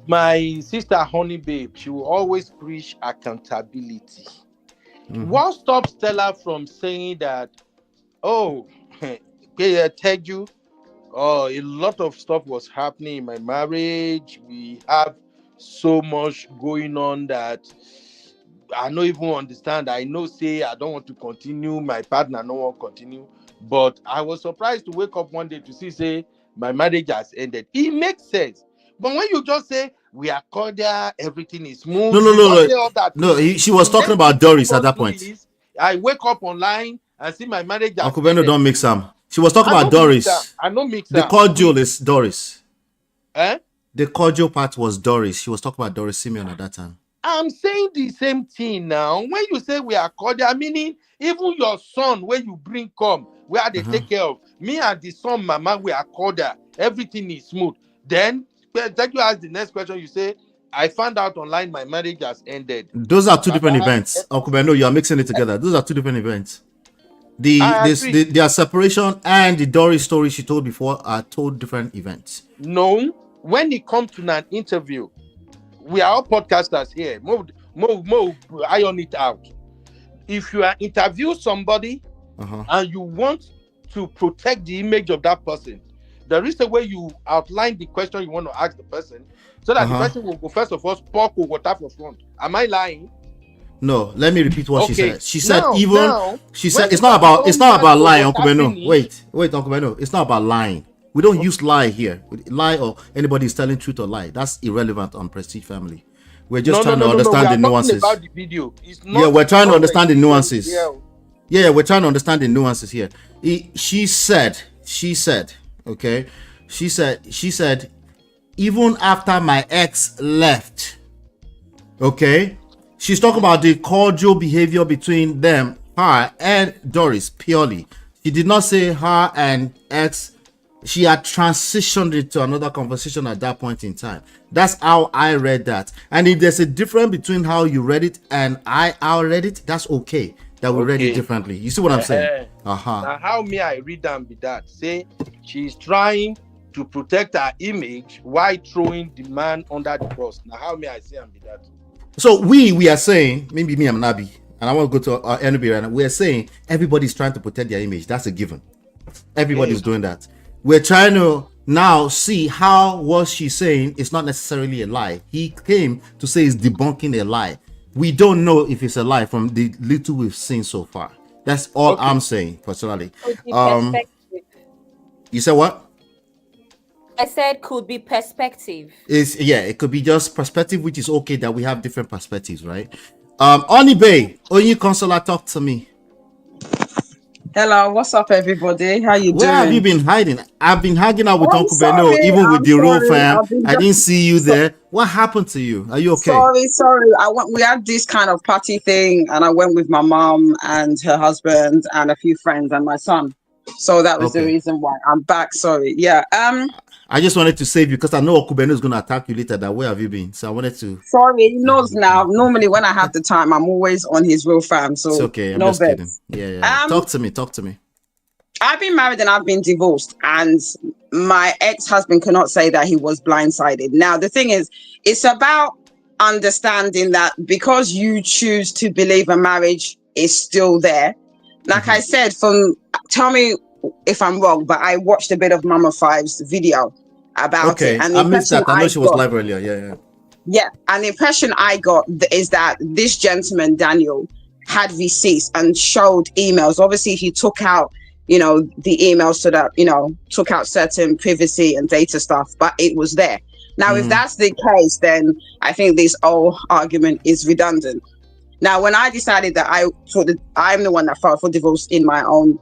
my sister Honey Babe, she will always preach accountability. What stops Stella from saying that, oh, I tell you, a lot of stuff was happening in my marriage. We have so much going on that I don't even understand. I know, say I don't want to continue. My partner don't want to continue. But I was surprised to wake up one day to see, say, my marriage has ended. It makes sense. But when you just say, we are cordial, everything is smooth. No, she was talking about Doris at that point. I wake up online and see my marriage has Uncle Beno, don't mix them. She was talking about Doris. I don't mix The cordial is Doris. Eh? The cordial part was Doris. She was talking about Doris Simeon at that time. I'm saying the same thing now. When you say we are cordial, meaning even your son, when you bring come, where they take care of me and the son, mama, we are cordial. Everything is smooth. Then, thank you. Ask the next question. You say, I found out online my marriage has ended. Those are two different events. Uncle Beno, you are mixing it together. Those are two different events. Their separation and the Doris story she told before are two different events. No, when it comes to an interview, we are all podcasters here. Move, iron it out. If you are interview somebody and you want to protect the image of that person, there is a way you outline the question you want to ask the person, so that the person will go first of all pour water for front. Am I lying? No, let me repeat what she said. She said it's not about lying, Uncle Beno. Wait, Uncle Beno. It's not about lying. We don't use lie here. Lie or anybody is telling truth or lie. That's irrelevant on Prestige Family. We're just trying to understand the nuances. About the video. It's not we're trying to understand the nuances. Yeah, we're trying to understand the nuances here. She said, okay? She said, even after my ex left, okay? She's talking about the cordial behavior between them, her and Doris, purely. She did not say her and ex. She had transitioned it to another conversation at that point in time. That's how I read that. And if there's a difference between how you read it and how read it, that's okay. That we read it differently. You see what I'm saying? Now, how may I read them be that? Say she's trying to protect her image while throwing the man under the bus. Now, how may I say and be that? So we are saying, maybe me, I'm Nabi, and I want to go to our enemy right now. We're saying everybody's trying to protect their image. That's a given. Everybody's doing that. We're trying to now see how what she's saying is not necessarily a lie. He came to say he's debunking a lie. We don't know if it's a lie from the little we've seen so far. That's all I'm saying personally. You said what? I said could be perspective. It could be just perspective, which is okay that we have different perspectives, right? Oni Bay, Onyi Consular, talk to me. Hello, what's up, everybody? How you doing? Where have you been hiding? I've been hanging out with Uncle Beno, even with the real fam. I didn't see you there. What happened to you? Are you okay? Sorry. We had this kind of party thing, and I went with my mom and her husband and a few friends and my son. So that was the Okay. reason why I'm back. Sorry. Yeah. I just wanted to save you because I know Okubeno is going to attack you later. That where have you been? So I wanted to. Sorry, he knows now. Normally when I have the time, I'm always on his real fam. So It's okay. I'm no just kidding. vex. Yeah. Talk to me. Talk to me. I've been married and I've been divorced, and my ex-husband cannot say that he was blindsided. Now, the thing is, it's about understanding that because you choose to believe a marriage is still there. Like I said, tell me if I'm wrong, but I watched a bit of Mama Five's video about it. And I missed that. I know she was live earlier. Yeah. Yeah, and the impression I got is that this gentleman, Daniel, had receipts and showed emails. Obviously, he took out, the emails so that, took out certain privacy and data stuff, but it was there. Now, if that's the case, then I think this whole argument is redundant. Now, when I decided that I'm the one that filed for divorce in my own,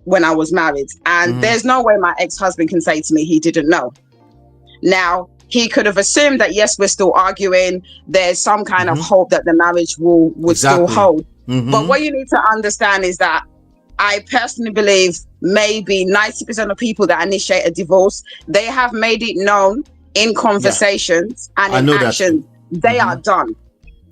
when I was married, and there's no way my ex-husband can say to me he didn't know. Now, he could have assumed that, yes, we're still arguing. There's some kind of hope that the marriage would still hold. But what you need to understand is that I personally believe maybe 90% of people that initiate a divorce, they have made it known in conversations and in action. They are done.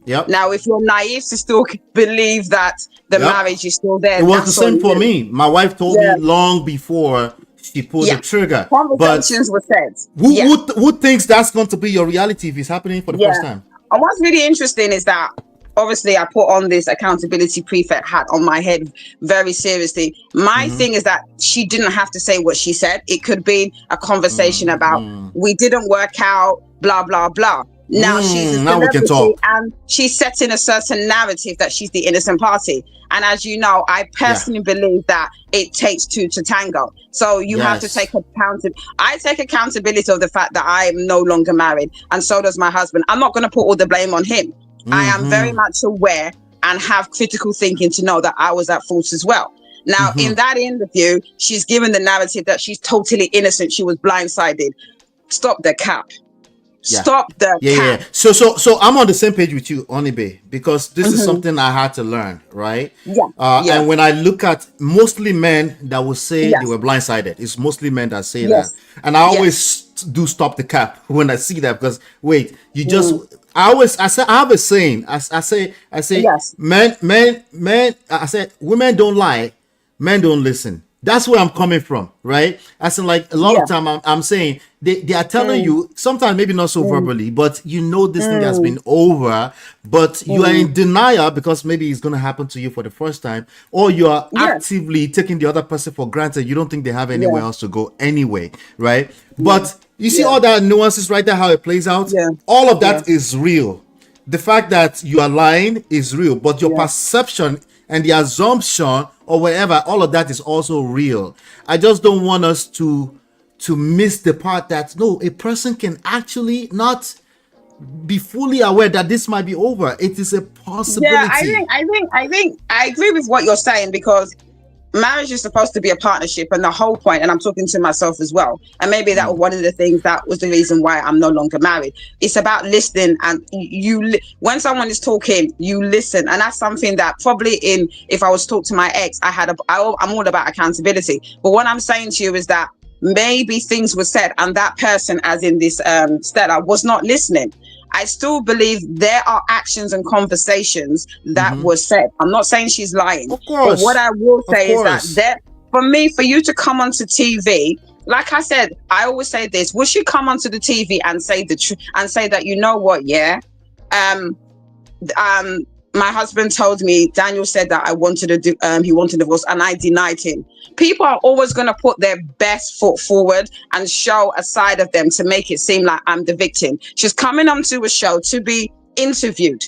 Yep. Now, if you're naive to still believe that the marriage is still there, it was the same for me. My wife told me long before she pulled the trigger. Conversations were said. Who thinks that's going to be your reality if it's happening for the first time? And what's really interesting is that obviously I put on this accountability prefect hat on my head very seriously. My thing is that she didn't have to say what she said. It could be a conversation about we didn't work out, blah, blah, blah. Now she's a celebrity and she's setting a certain narrative that she's the innocent party. And as you know, I personally believe that it takes two to tango. So you have to take accountability. I take accountability of the fact that I am no longer married, and so does my husband. I'm not going to put all the blame on him. I am very much aware and have critical thinking to know that I was at fault as well. Now, in that interview, she's given the narrative that she's totally innocent. She was blindsided. Stop the cap. Stop the cap. So I'm on the same page with you, Onibe, because this is something I had to learn, right? And when I look at mostly men that will say they were blindsided, it's mostly men that say that. And I always do stop the cap when I see that, because wait, you just I have a saying. I say men I say women don't lie, men don't listen. That's where I'm coming from, right? As in, like, a lot of time I'm saying they are telling you, sometimes maybe not so verbally, but this thing has been over, but you are in denial because maybe it's going to happen to you for the first time, or you are actively taking the other person for granted. You don't think they have anywhere else to go anyway, right? But you see all that nuances right there, how it plays out. All of that is real. The fact that you are lying is real, but your perception and the assumption or whatever, all of that is also real. I just don't want us to miss the part that no, a person can actually not be fully aware that this might be over. It is a possibility. Yeah, I think I agree with what you're saying, because marriage is supposed to be a partnership, and the whole point, and I'm talking to myself as well, and maybe that was one of the things that was the reason why I'm no longer married. It's about listening, and when someone is talking, you listen, and that's something that probably if I was to talk to my ex, I'm all about accountability. But what I'm saying to you is that maybe things were said, and that person, as in this Stella, was not listening. I still believe there are actions and conversations that were said. I'm not saying she's lying. Of course. But what I will say is that for you to come onto TV, like I said, I always say this: will she come onto the TV and say the truth and say that, you know what? My husband told me, Daniel said that he wanted a divorce, and I denied him. People are always going to put their best foot forward and show a side of them to make it seem like I'm the victim. She's coming onto a show to be interviewed.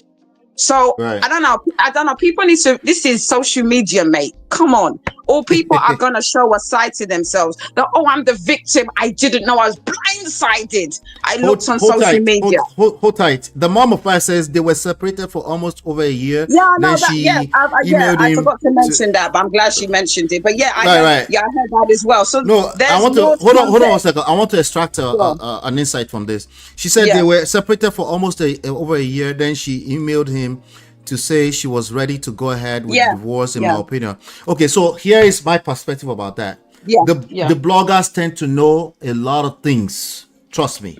So I don't know. People need to, this is social media, mate. Come on. All people are going to show a side to themselves that, I'm the victim. I didn't know I was blindsided. I looked on social media. Hold tight. The mom of five says they were separated for almost over a year. I forgot to mention that, but I'm glad she mentioned it. But I heard that as well. So no, I want to hold on 1 second. I want to extract an insight from this. She said they were separated for almost over a year. Then she emailed him to say she was ready to go ahead with Yeah, the divorce, in yeah, my opinion. Okay, so here is my perspective about that. yeah, The bloggers tend to know a lot of things. Trust me.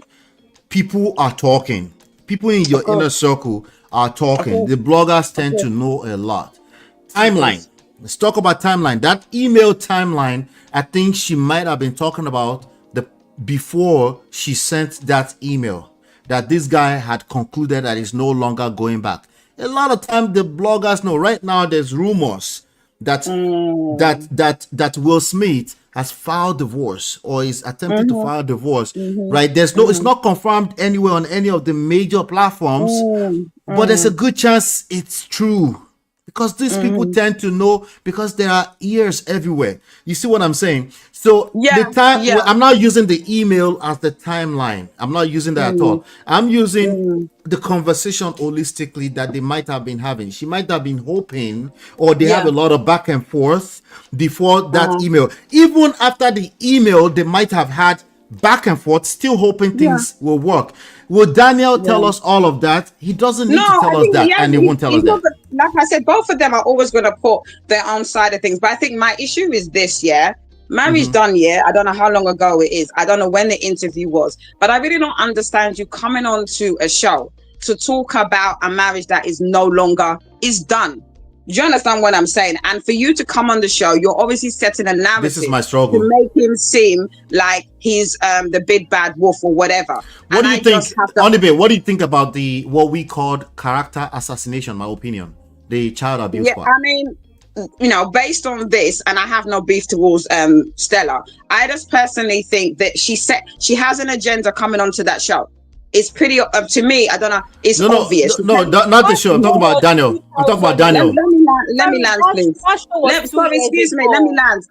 People are talking. People in your inner circle are talking. The bloggers tend to know a lot. Timeline. Let's talk about timeline. That email timeline, I think she might have been talking about the before she sent that email, that this guy had concluded that he's no longer going back. A lot of time the bloggers know. Right now there's rumors that that Will Smith has filed divorce or is attempting to file divorce. Right? There's no, it's not confirmed anywhere on any of the major platforms, but there's a good chance it's true. Because these people tend to know, because there are ears everywhere. You see what I'm saying? So the time, well, I'm not using the email as the timeline. I'm not using that at all. I'm using the conversation holistically that they might have been having. She might have been hoping, or they have a lot of back and forth before that email. Even after the email, they might have had back and forth, still hoping things will work. Will Daniel tell us all of that? He doesn't need to tell us that, and he won't tell us that. Like I said, both of them are always going to put their own side of things. But I think my issue is this, marriage done, I don't know how long ago it is. I don't know when the interview was, but I really don't understand you coming on to a show to talk about a marriage that is no longer, is done. Do you understand what I'm saying? And for you to come on the show, you're obviously setting a narrative. This is my struggle. To make him seem like he's the big bad wolf or whatever. What do you think, Onibe, what do you think about the what we called character assassination, my opinion? The child abuse part. I mean, you know, based on this, and I have no beef towards Stella, I just personally think that she has an agenda coming onto that show. It's pretty to me. I don't know. It's obvious. No, not the show. I'm talking about Daniel. I'm talking about Daniel. Let me land, please. Sorry, excuse me. Let me land.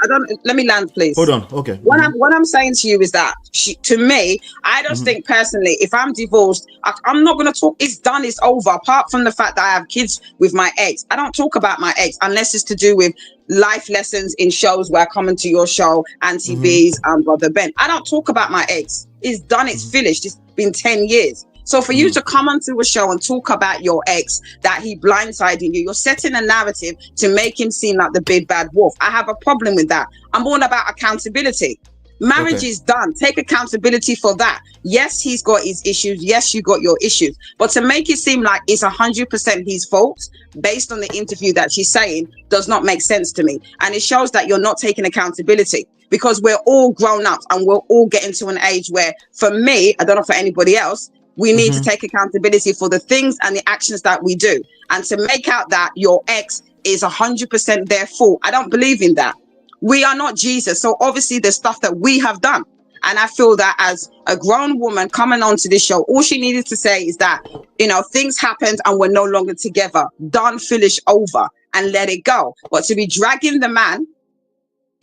Let me land, please. Hold on. Okay. What I'm saying to you is that to me, I just think personally, if I'm divorced, I'm not going to talk. It's done. It's over. Apart from the fact that I have kids with my ex, I don't talk about my ex unless it's to do with life lessons in shows where I come into your show, Auntie B's and Brother Ben. I don't talk about my ex. It's done. It's finished. It's been 10 years. So for you to come onto a show and talk about your ex, that he blindsided you, you're setting a narrative to make him seem like the big bad wolf. I have a problem with that. I'm all about accountability. Marriage is done. Take accountability for that. Yes, he's got his issues. Yes, you got your issues. But to make it seem like it's 100% his fault based on the interview that she's saying does not make sense to me. And it shows that you're not taking accountability, because we're all grown up and we're all getting to an age where, for me, I don't know for anybody else, we need to take accountability for the things and the actions that we do. And to make out that your ex is 100% their fault, I don't believe in that. We are not Jesus. So obviously there's stuff that we have done. And I feel that as a grown woman coming onto this show, all she needed to say is that, you know, things happened and we're no longer together. Done, finish, over, and let it go. But to be dragging the man,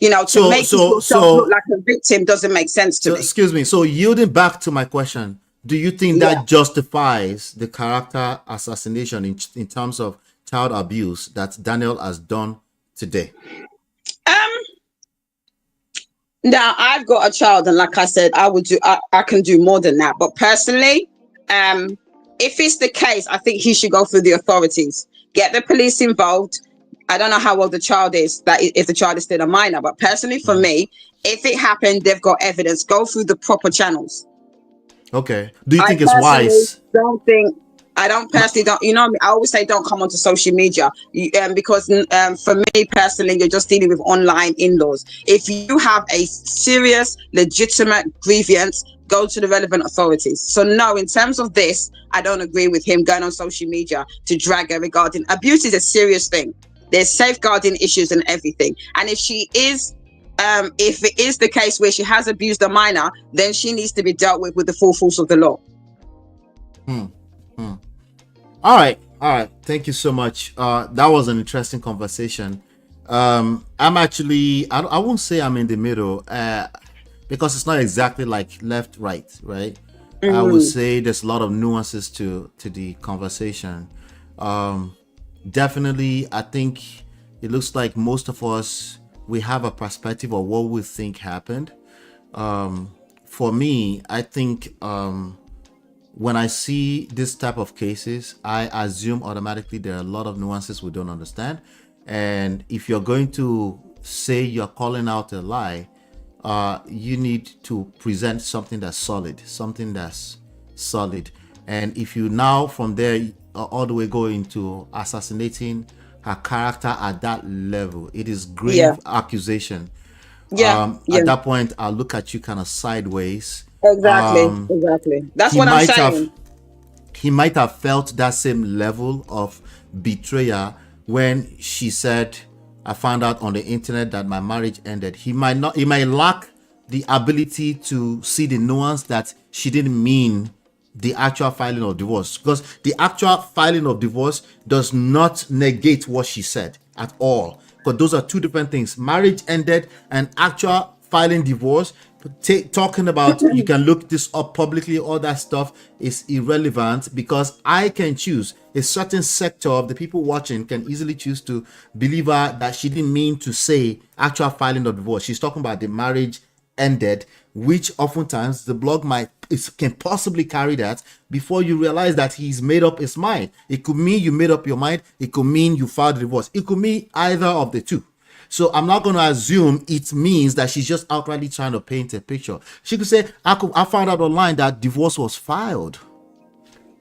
you know, to make yourself look like a victim doesn't make sense to me. Excuse me. So yielding back to my question, do you think that justifies the character assassination in terms of child abuse that Daniel has done today? Now I've got a child, and like I said, I can do more than that. But personally, if it's the case, I think he should go through the authorities, get the police involved. I don't know how old the child is, that if the child is still a minor, but personally for me, if it happened, they've got evidence, go through the proper channels. Okay. Do you think it's wise? I don't personally, you know, I always say don't come onto social media because for me personally, you're just dealing with online in-laws. If you have a serious, legitimate grievance, go to the relevant authorities. So no, in terms of this, I don't agree with him going on social media to drag her regarding abuse. Is a serious thing. There's safeguarding issues and everything. And if she is, if it is the case where she has abused a minor, then she needs to be dealt with the full force of the law. All right. Thank you so much. That was an interesting conversation. I'm actually, I won't say I'm in the middle because it's not exactly like left, right? I would say there's a lot of nuances to the conversation. Definitely, I think it looks like most of us, we have a perspective of what we think happened. For me, I think when I see this type of cases, I assume automatically there are a lot of nuances we don't understand. And if you're going to say you're calling out a lie, you need to present something that's solid, And if you now from there all the way go into assassinating her character at that level, it is grave accusation. At that point, I'll look at you kind of sideways. Exactly. That's what I'm saying. He might have felt that same level of betrayal when she said, I found out on the internet that my marriage ended. He might lack the ability to see the nuance that she didn't mean the actual filing of divorce, because the actual filing of divorce does not negate what she said at all, because those are two different things. Marriage ended and actual filing divorce, talking about you can look this up publicly, all that stuff is irrelevant, because I can choose, a certain sector of the people watching can easily choose to believe her that she didn't mean to say actual filing of divorce. She's talking about the marriage ended, which oftentimes the blog can possibly carry that before you realize that he's made up his mind. It could mean you made up your mind. It could mean you filed divorce. It could mean either of the two. So I'm not going to assume it means that she's just outrightly trying to paint a picture. She could say, I found out online that divorce was filed.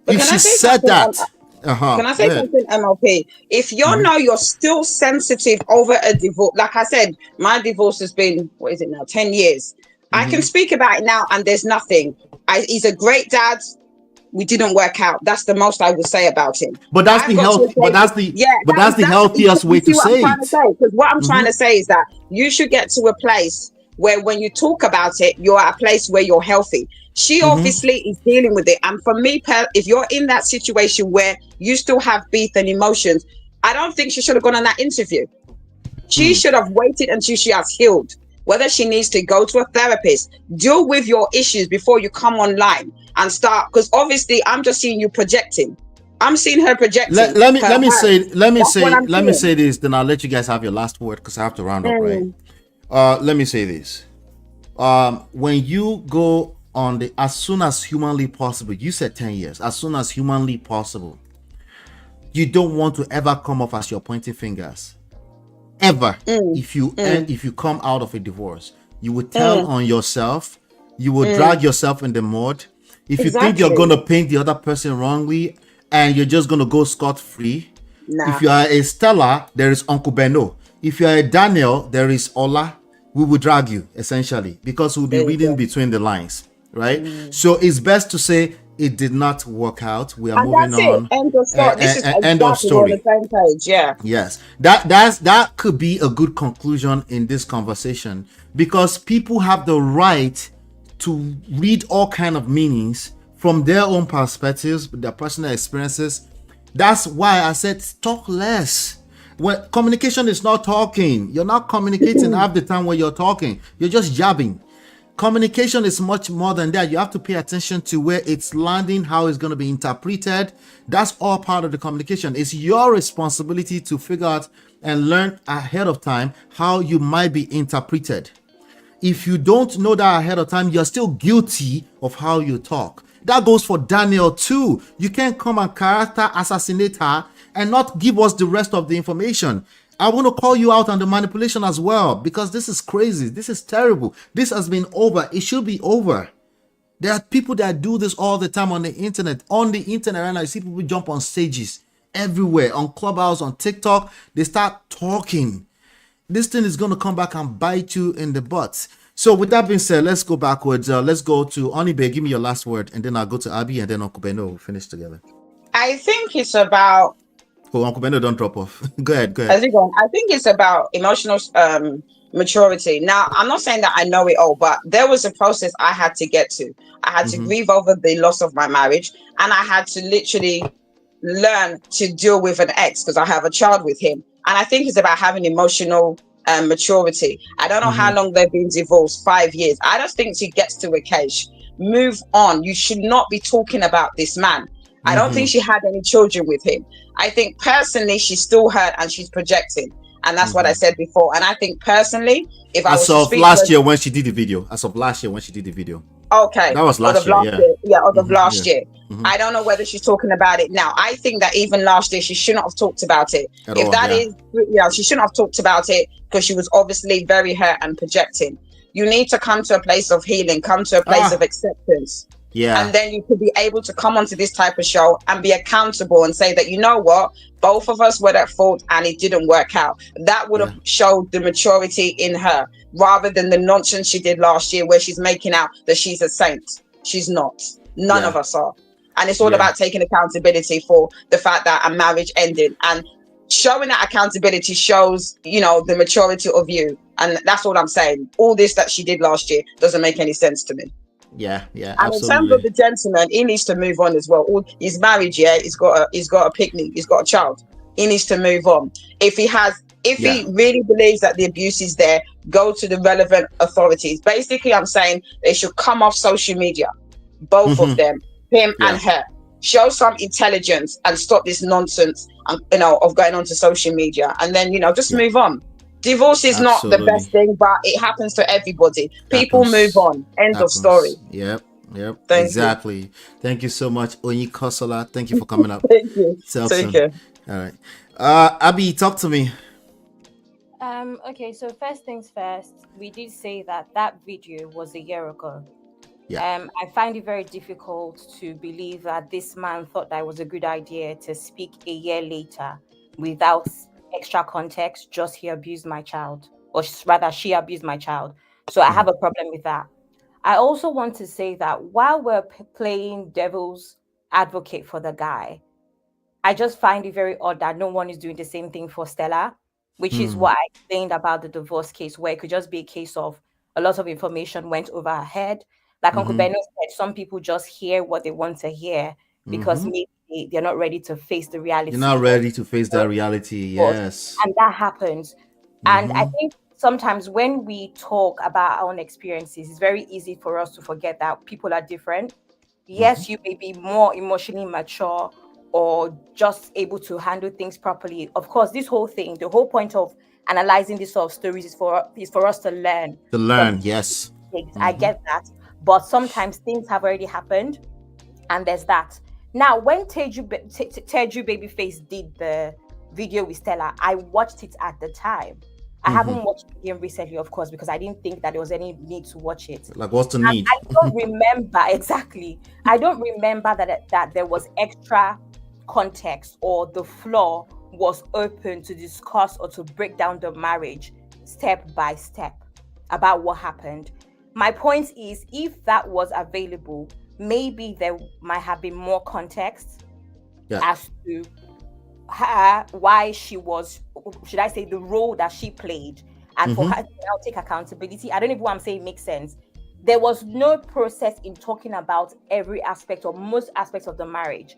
But if she said that, can I say something, MLP? If you know you're still sensitive over a divorce, like I said, my divorce has been, 10 years. I can speak about it now and there's nothing. He's a great dad. We didn't work out. That's the most I would say about him. But that's the healthiest way to say it. Because what I'm trying to say is that you should get to a place where when you talk about it, you're at a place where you're healthy. She obviously is dealing with it. And for me, if you're in that situation where you still have beef and emotions, I don't think she should have gone on that interview. She should have waited until she has healed. Whether she needs to go to a therapist, deal with your issues before you come online and start. Because obviously, I'm just seeing you projecting. I'm seeing her projecting. Let me say this. Then I'll let you guys have your last word because I have to round up. Right? Let me say this. When you go on the as soon as humanly possible, you said 10 years. As soon as humanly possible, you don't want to ever come off as you're pointing fingers. Ever. If you come out of a divorce, you would tell on yourself, you will drag yourself in the mud. If you think you're going to paint the other person wrongly and you're just going to go scot-free, if you are a Stella, there is Uncle Beno. If you are a Daniel, there is Ola. We will drag you essentially because we'll be reading between the lines, right? So it's best to say it did not work out. We are moving on. End of story. This is end of story. On the same page. Yeah. Yes, that could be a good conclusion in this conversation because people have the right to read all kind of meanings from their own perspectives, their personal experiences. That's why I said talk less. When communication is not talking, you're not communicating half the time when you're talking. You're just jabbing. Communication is much more than that. You have to pay attention to where it's landing, how it's going to be interpreted. That's all part of the communication. It's your responsibility to figure out and learn ahead of time how you might be interpreted. If you don't know that ahead of time, you're still guilty of how you talk. That goes for Daniel too. You can't come and character assassinate her and not give us the rest of the information. I want to call you out on the manipulation as well because this is crazy. This is terrible. This has been over. It should be over. There are people that do this all the time on the internet. On the internet right now, you see people jump on stages everywhere, on Clubhouse, on TikTok. They start talking. This thing is going to come back and bite you in the butt. So with that being said, let's go backwards. Let's go to Onibe. Give me your last word. And then I'll go to Abby and then Uncle Beno. We'll finish together. I think it's about... Oh, Uncle Beno, don't drop off. Go ahead. I think it's about emotional maturity. Now, I'm not saying that I know it all, but there was a process I had to get to. I had to grieve over the loss of my marriage, and I had to literally learn to deal with an ex because I have a child with him. And I think it's about having emotional maturity. I don't know how long they've been divorced, 5 years. I just think she gets to a case. Move on. You should not be talking about this man. I don't think she had any children with him. I think personally she's still hurt and she's projecting. And that's what I said before. And I think personally, if I was last year when she did the video. Okay. That was Or last of year, last yeah. year. Yeah, or of last Yeah. year. I don't know whether she's talking about it now. I think that even last year she shouldn't have talked about it. At If all, that yeah. is, she shouldn't have talked about it because she was obviously very hurt and projecting. You need to come to a place of healing, come to a place of acceptance. Yeah. And then you could be able to come onto this type of show and be accountable and say that, you know what, both of us were at fault and it didn't work out. That would have showed the maturity in her rather than the nonsense she did last year where she's making out that she's a saint. She's not. None of us are. And it's all about taking accountability for the fact that a marriage ended. And showing that accountability shows, you know, the maturity of you. And that's all I'm saying. All this that she did last year doesn't make any sense to me. Yeah, And absolutely. in terms of the gentleman, he needs to move on as well. He's married, yeah. He's got a picnic. He's got a child. He needs to move on. If he really believes that the abuse is there, go to the relevant authorities. Basically, I'm saying they should come off social media, both of them, him and her. Show some intelligence and stop this nonsense, of going onto social media. And then, just move on. Divorce is not the best thing, but it happens to everybody. People move on. End of story. Yep. Thank Exactly. you. Thank you so much, Onyinka. Thank you for coming up. Thank you. Take care. All right. Abby, talk to me. Okay, so first things first, we did say that video was a year ago. Yeah. I find it very difficult to believe that this man thought that it was a good idea to speak a year later without extra context, just he abused my child, or rather she abused my child. So I have a problem with that. I also want to say that while we're playing devil's advocate for the guy, I just find it very odd that no one is doing the same thing for Stella, which is what I explained about the divorce case, where it could just be a case of a lot of information went over her head. Like Uncle Benno said, some people just hear what they want to hear because maybe they're not ready to face the reality. You're not ready to face that reality, yes. And that happens. And I think sometimes when we talk about our own experiences, it's very easy for us to forget that people are different. Yes, you may be more emotionally mature or just able to handle things properly. Of course, this whole thing, the whole point of analyzing these sort of stories is for us to learn. To learn, yes. I get that. But sometimes things have already happened, and there's that. Now, when Teju Babyface did the video with Stella, I watched it at the time. I haven't watched it again recently, of course, because I didn't think that there was any need to watch it. Like, what's the need? I don't remember exactly. I don't remember that there was extra context or the floor was open to discuss or to break down the marriage step by step about what happened. My point is, if that was available, maybe there might have been more context as to her, why she was, should I say, the role that she played, and for her to now take accountability. I don't know if what I'm saying makes sense. There was no process in talking about every aspect or most aspects of the marriage.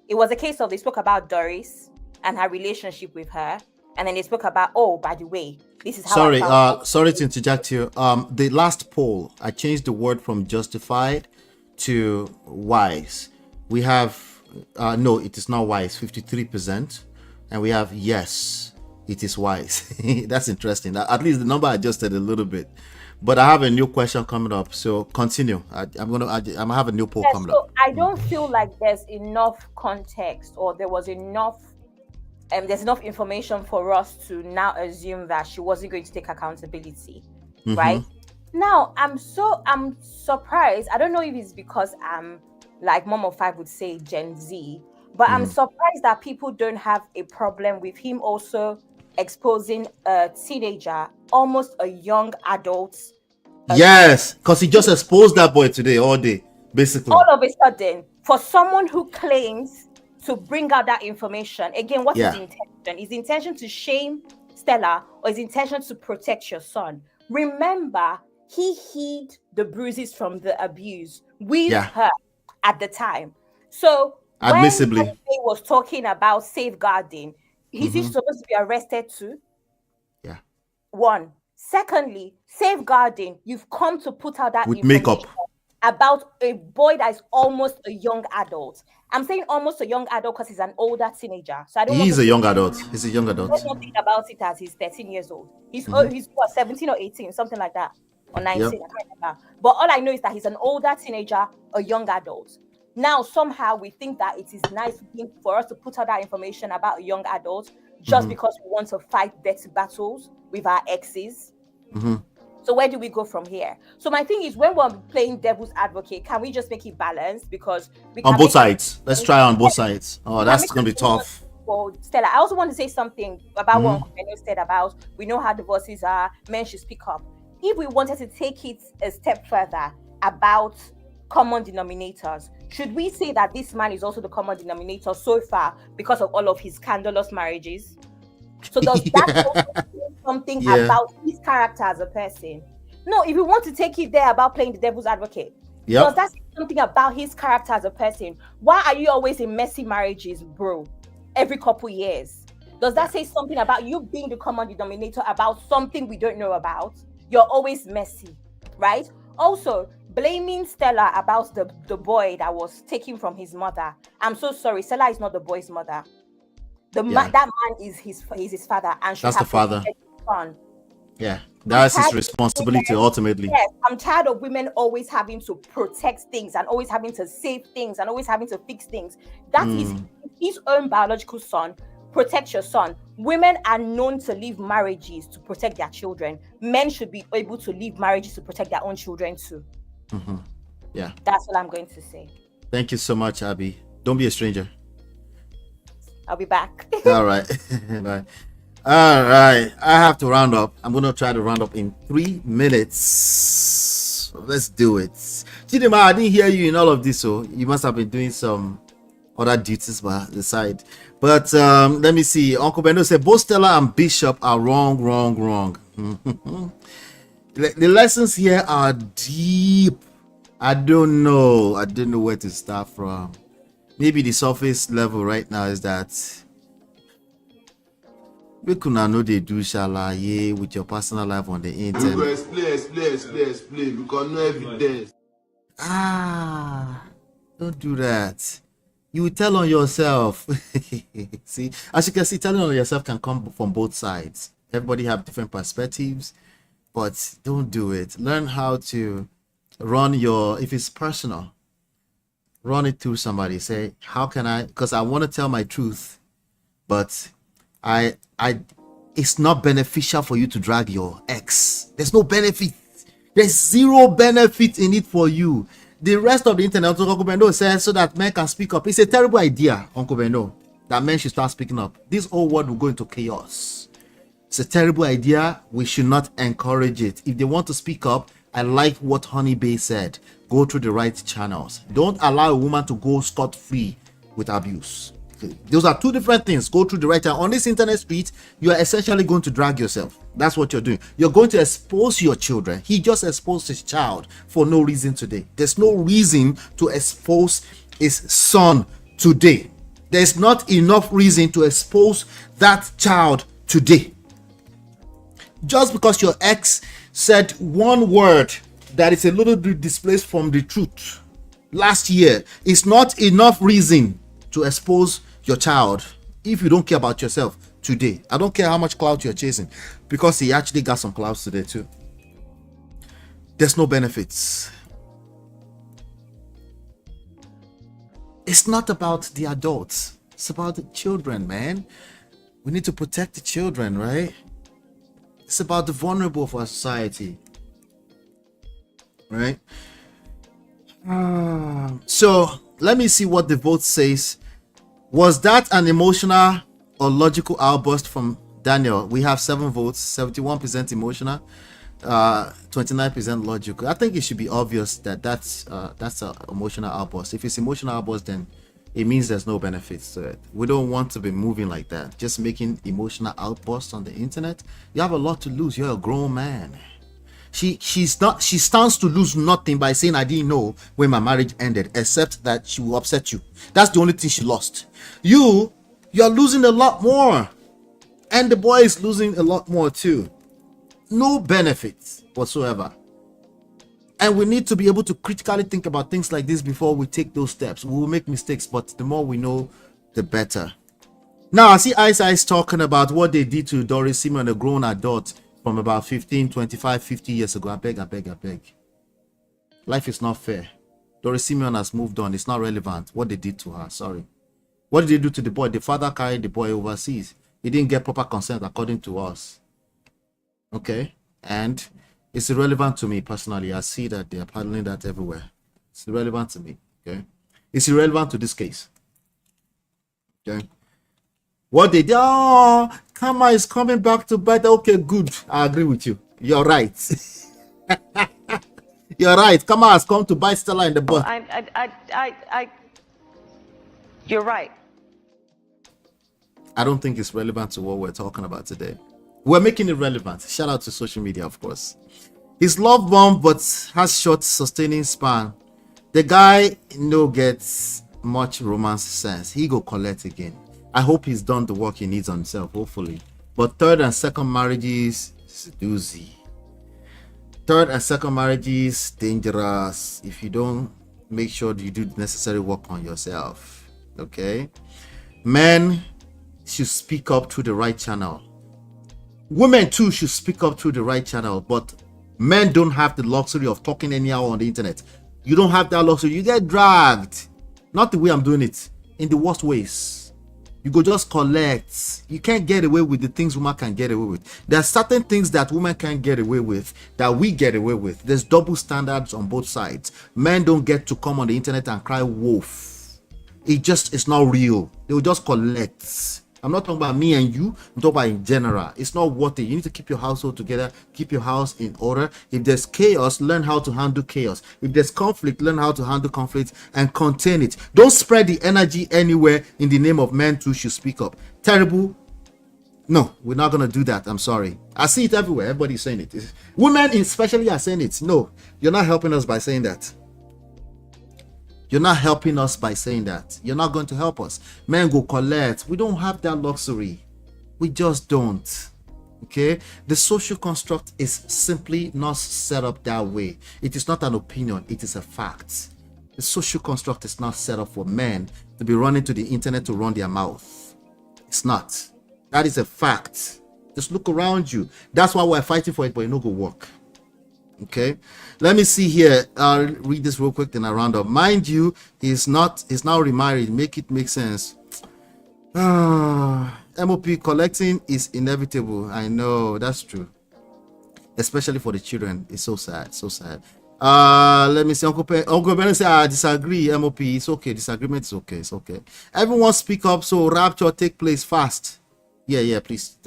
It was a case of they spoke about Doris and her relationship with her, and then they spoke about, oh, by the way, this is how sorry to interject you. The last poll, I changed the word from justified to wise. We have no, it is not wise, 53%, and we have yes, it is wise. That's interesting. At least the number adjusted a little bit. But I have a new question coming up, so continue. I'm gonna have a new poll coming up. I don't feel like there's enough context, or there's enough information for us to now assume that she wasn't going to take accountability, right? Now, I'm surprised. I don't know if it's because I'm, like Mom of Five would say, Gen Z, but I'm surprised that people don't have a problem with him also exposing a teenager, almost a young adult. Yes, because he just exposed that boy today all day, basically. All of a sudden, for someone who claims to bring out that information, again, what is the intention? Is the intention to shame Stella, or is the intention to protect your son? Remember, he hid the bruises from the abuse with her at the time. So admissibly, when he was talking about safeguarding, is he supposed to be arrested too? Yeah. One. Secondly, safeguarding, you've come to put out that with information makeup about a boy that is almost a young adult. I'm saying almost a young adult because he's an older teenager. So I don't. He's a young adult. He's a young adult. I don't think about it as he's 13 years old. He's what, 17 or 18, something like that. or 19. I can't remember. But all I know is that he's an older teenager, a young adult. Now, somehow we think that it is nice for us to put out that information about a young adult just because we want to fight dirty battles with our exes. So where do we go from here? So my thing is, when we're playing devil's advocate, can we just make it balanced? Because we on can both make sides. Let's try on both sides. Oh, that's gonna be tough. Well, Stella, I also want to say something about what Uncle Benno said about we know how divorces are, men should speak up. If we wanted to take it a step further about common denominators, should we say that this man is also the common denominator so far because of all of his scandalous marriages? So does that also say something about his character as a person? No, if you want to take it there about playing the devil's advocate, does that say something about his character as a person? Why are you always in messy marriages, bro? Every couple years. Does that say something about you being the common denominator about something we don't know about? You're always messy, right? Also, blaming Stella about the boy that was taken from his mother. I'm so sorry. Stella is not the boy's mother. That man is his father, and should that's the father. His son. Yeah, that's his responsibility ultimately. Yes, I'm tired of women always having to protect things and always having to save things and always having to fix things. That is his own biological son. Protect your son. Women are known to leave marriages to protect their children. Men should be able to leave marriages to protect their own children too. Yeah, that's what I'm going to say. Thank you so much, Abby. Don't be a stranger. I'll be back. All right. Bye. All right. I have to round up. I'm going to try to round up in 3 minutes. Let's do it. Chidima, I didn't hear you in all of this, so you must have been doing some other duties by the side. But let me see. Uncle Benno said both Stella and Bishop are wrong. The lessons here are deep. I don't know where to start from. Maybe the surface level right now is that we could not know they do shalaye with your personal life on the internet. Explain because no evidence. Don't do that. You will tell on yourself. See, as you can see, telling on yourself can come from both sides. Everybody have different perspectives, but don't do it. Learn how to run if it's personal, run it through somebody. Say, how can I, because I want to tell my truth, but it's not beneficial for you to drag your ex. There's no benefit. There's zero benefit in it for you. The rest of the internet, Uncle Benno says, so that men can speak up. It's a terrible idea, Uncle Benno, that men should start speaking up. This whole world will go into chaos. It's a terrible idea. We should not encourage it. If they want to speak up, I like what Honey Bay said. Go through the right channels. Don't allow a woman to go scot-free with abuse. Okay. Those are two different things. Go through the right channel. On this internet street, you are essentially going to drag yourself. That's what you're doing. You're going to expose your children. He just exposed his child for no reason today. There's no reason to expose his son today. There's not enough reason to expose that child today. Just because your ex said one word that is a little bit displaced from the truth last year is not enough reason to expose your child if you don't care about yourself today. I don't care how much clout you're chasing, because he actually got some clouds today too. There's no benefits. It's not about the adults. It's about the children, man. We need to protect the children, right? It's about the vulnerable of our society, right? So let me see what the vote says. Was that an emotional or logical outburst from Daniel? We have 7 votes, 71% emotional, 29% logical. I think it should be obvious that that's an emotional outburst. If it's emotional outburst, then it means there's no benefits to it. We don't want to be moving like that, just making emotional outbursts on the internet. You have a lot to lose. You're a grown man. She stands to lose nothing by saying I didn't know when my marriage ended, except that she will upset you. That's the only thing she lost. You're losing a lot more, and the boy is losing a lot more too. No benefits whatsoever. And we need to be able to critically think about things like this before we take those steps. We will make mistakes, but the more we know, the better. Now, I see Ice talking about what they did to Doris Simon, a grown adult. from about 15, 25, 50 years ago. I beg. Life is not fair. Doris Simeon has moved on. It's not relevant what they did to her. Sorry. What did they do to the boy? The father carried the boy overseas. He didn't get proper consent according to us. Okay? And it's irrelevant to me personally. I see that they are handling that everywhere. It's irrelevant to me. Okay? It's irrelevant to this case. Okay? What they did, oh, Kama is coming back to bite. Okay, good. I agree with you. You're right. You're right. Kama has come to bite Stella in the butt. You're right. I don't think it's relevant to what we're talking about today. We're making it relevant. Shout out to social media, of course. He's love bomb, but has short sustaining span. The guy no gets much romance sense. He go collect again. I hope he's done the work he needs on himself, hopefully. But third and second marriages is doozy. Third and second marriages dangerous if you don't make sure you do the necessary work on yourself. Okay? Men should speak up through the right channel. Women too should speak up through the right channel, but men don't have the luxury of talking anyhow on the internet. You don't have that luxury. You get dragged. Not the way I'm doing it. In the worst ways. You go just collect. You can't get away with the things women can get away with. There are certain things that women can't get away with that we get away with. There's double standards on both sides. Men don't get to come on the internet and cry wolf. It's not real. They will just collect. I'm not talking about me and you. I'm talking about in general. It's not worth it. You need to keep your household together. Keep your house in order. If there's chaos, learn how to handle chaos. If there's conflict, learn how to handle conflict and contain it. Don't spread the energy anywhere in the name of men too should speak up. Terrible. No, we're not going to do that. I'm sorry. I see it everywhere. Everybody's saying it. Women especially are saying it. No, you're not helping us by saying that. You're not helping us by saying that. You're not going to help us. Men go collect. We don't have that luxury. We just don't. Okay? The social construct is simply not set up that way. It is not an opinion. It is a fact. The social construct is not set up for men to be running to the internet to run their mouth. It's not. That is a fact. Just look around you. That's why we're fighting for it, but it no go work. Okay, let me see here. I'll read this real quick, then I round up. Mind you, he's now remarried. Make it make sense. MOP collecting is inevitable. I know, that's true. Especially for the children. It's so sad, so sad. Let me see. Uncle Ben say, I disagree. MOP, it's okay. Disagreement is okay. It's okay. Everyone speak up so rapture take place fast. Yeah, please.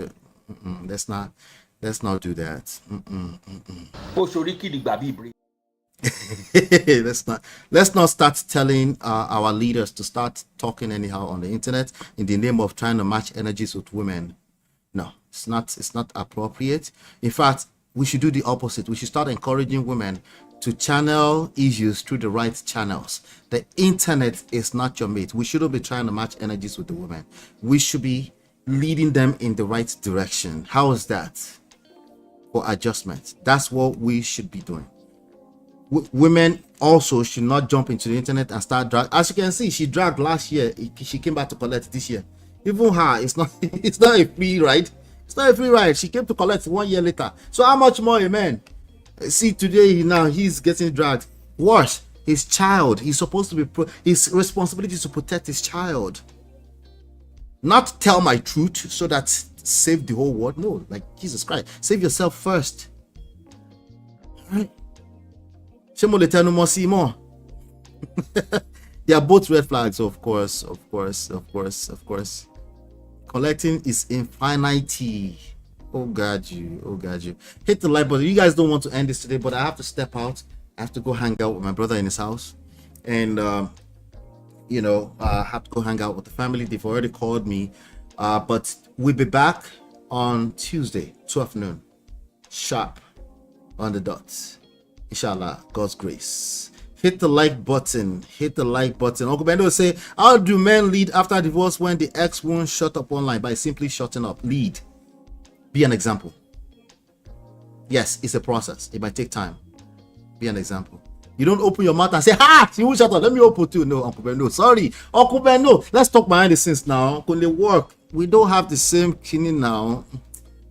Let's not do that. Let's not start telling our leaders to start talking anyhow on the internet in the name of trying to match energies with women. No, it's not appropriate. In fact, we should do the opposite. We should start encouraging women to channel issues through the right channels. The internet is not your mate. We shouldn't be trying to match energies with the women. We should be leading them in the right direction. How is that? For adjustment. That's what we should be doing. Women also should not jump into the internet and start drag. As you can see, she dragged last year. She came back to collect this year. Even her, it's not a free ride. It's not a free ride. She came to collect 1 year later. So how much more a man? See, today now he's getting dragged. Worse, his child. He's supposed to be his responsibility is to protect his child. Not tell my truth so that save the whole world. No, like Jesus Christ, save yourself first. All right. They are both red flags, of course. Collecting is infinity. Oh God, you hit the like button. You guys don't want to end this today, but I have to step out. I have to go hang out with my brother in his house, and I have to go hang out with the family. They've already called me. But we'll be back on Tuesday, 12 noon, sharp on the dot. Inshallah, God's grace. Hit the like button. Uncle Bendo will say, how do men lead after divorce when the ex won't shut up online? By simply shutting up. Lead. Be an example. Yes, it's a process. It might take time. Be an example. You don't open your mouth and say, she won't shut up. Let me open too. No, Uncle Ben, no. Sorry. Uncle Ben, no. Let's talk behind the scenes now. When they work, we don't have the same kidney now.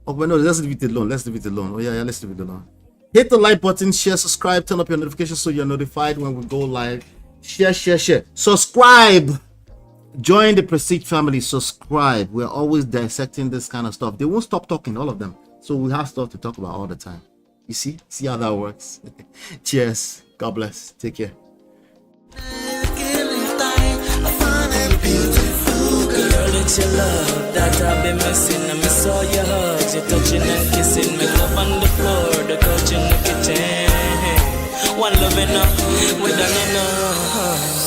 Oh, but no, let's leave it alone. Let's leave it alone. Oh, yeah, let's leave it alone. Hit the like button, share, subscribe, turn up your notifications so you're notified when we go live. Share. Subscribe. Join the Prestige family. Subscribe. We're always dissecting this kind of stuff. They won't stop talking, all of them. So we have stuff to talk about all the time. You see? See how that works? Cheers. God bless. Take care. Girl, it's your love that I've been missing. I miss all your hugs, your touching and kissing. Make love on the floor, the couch in the kitchen. One love enough, we done enough.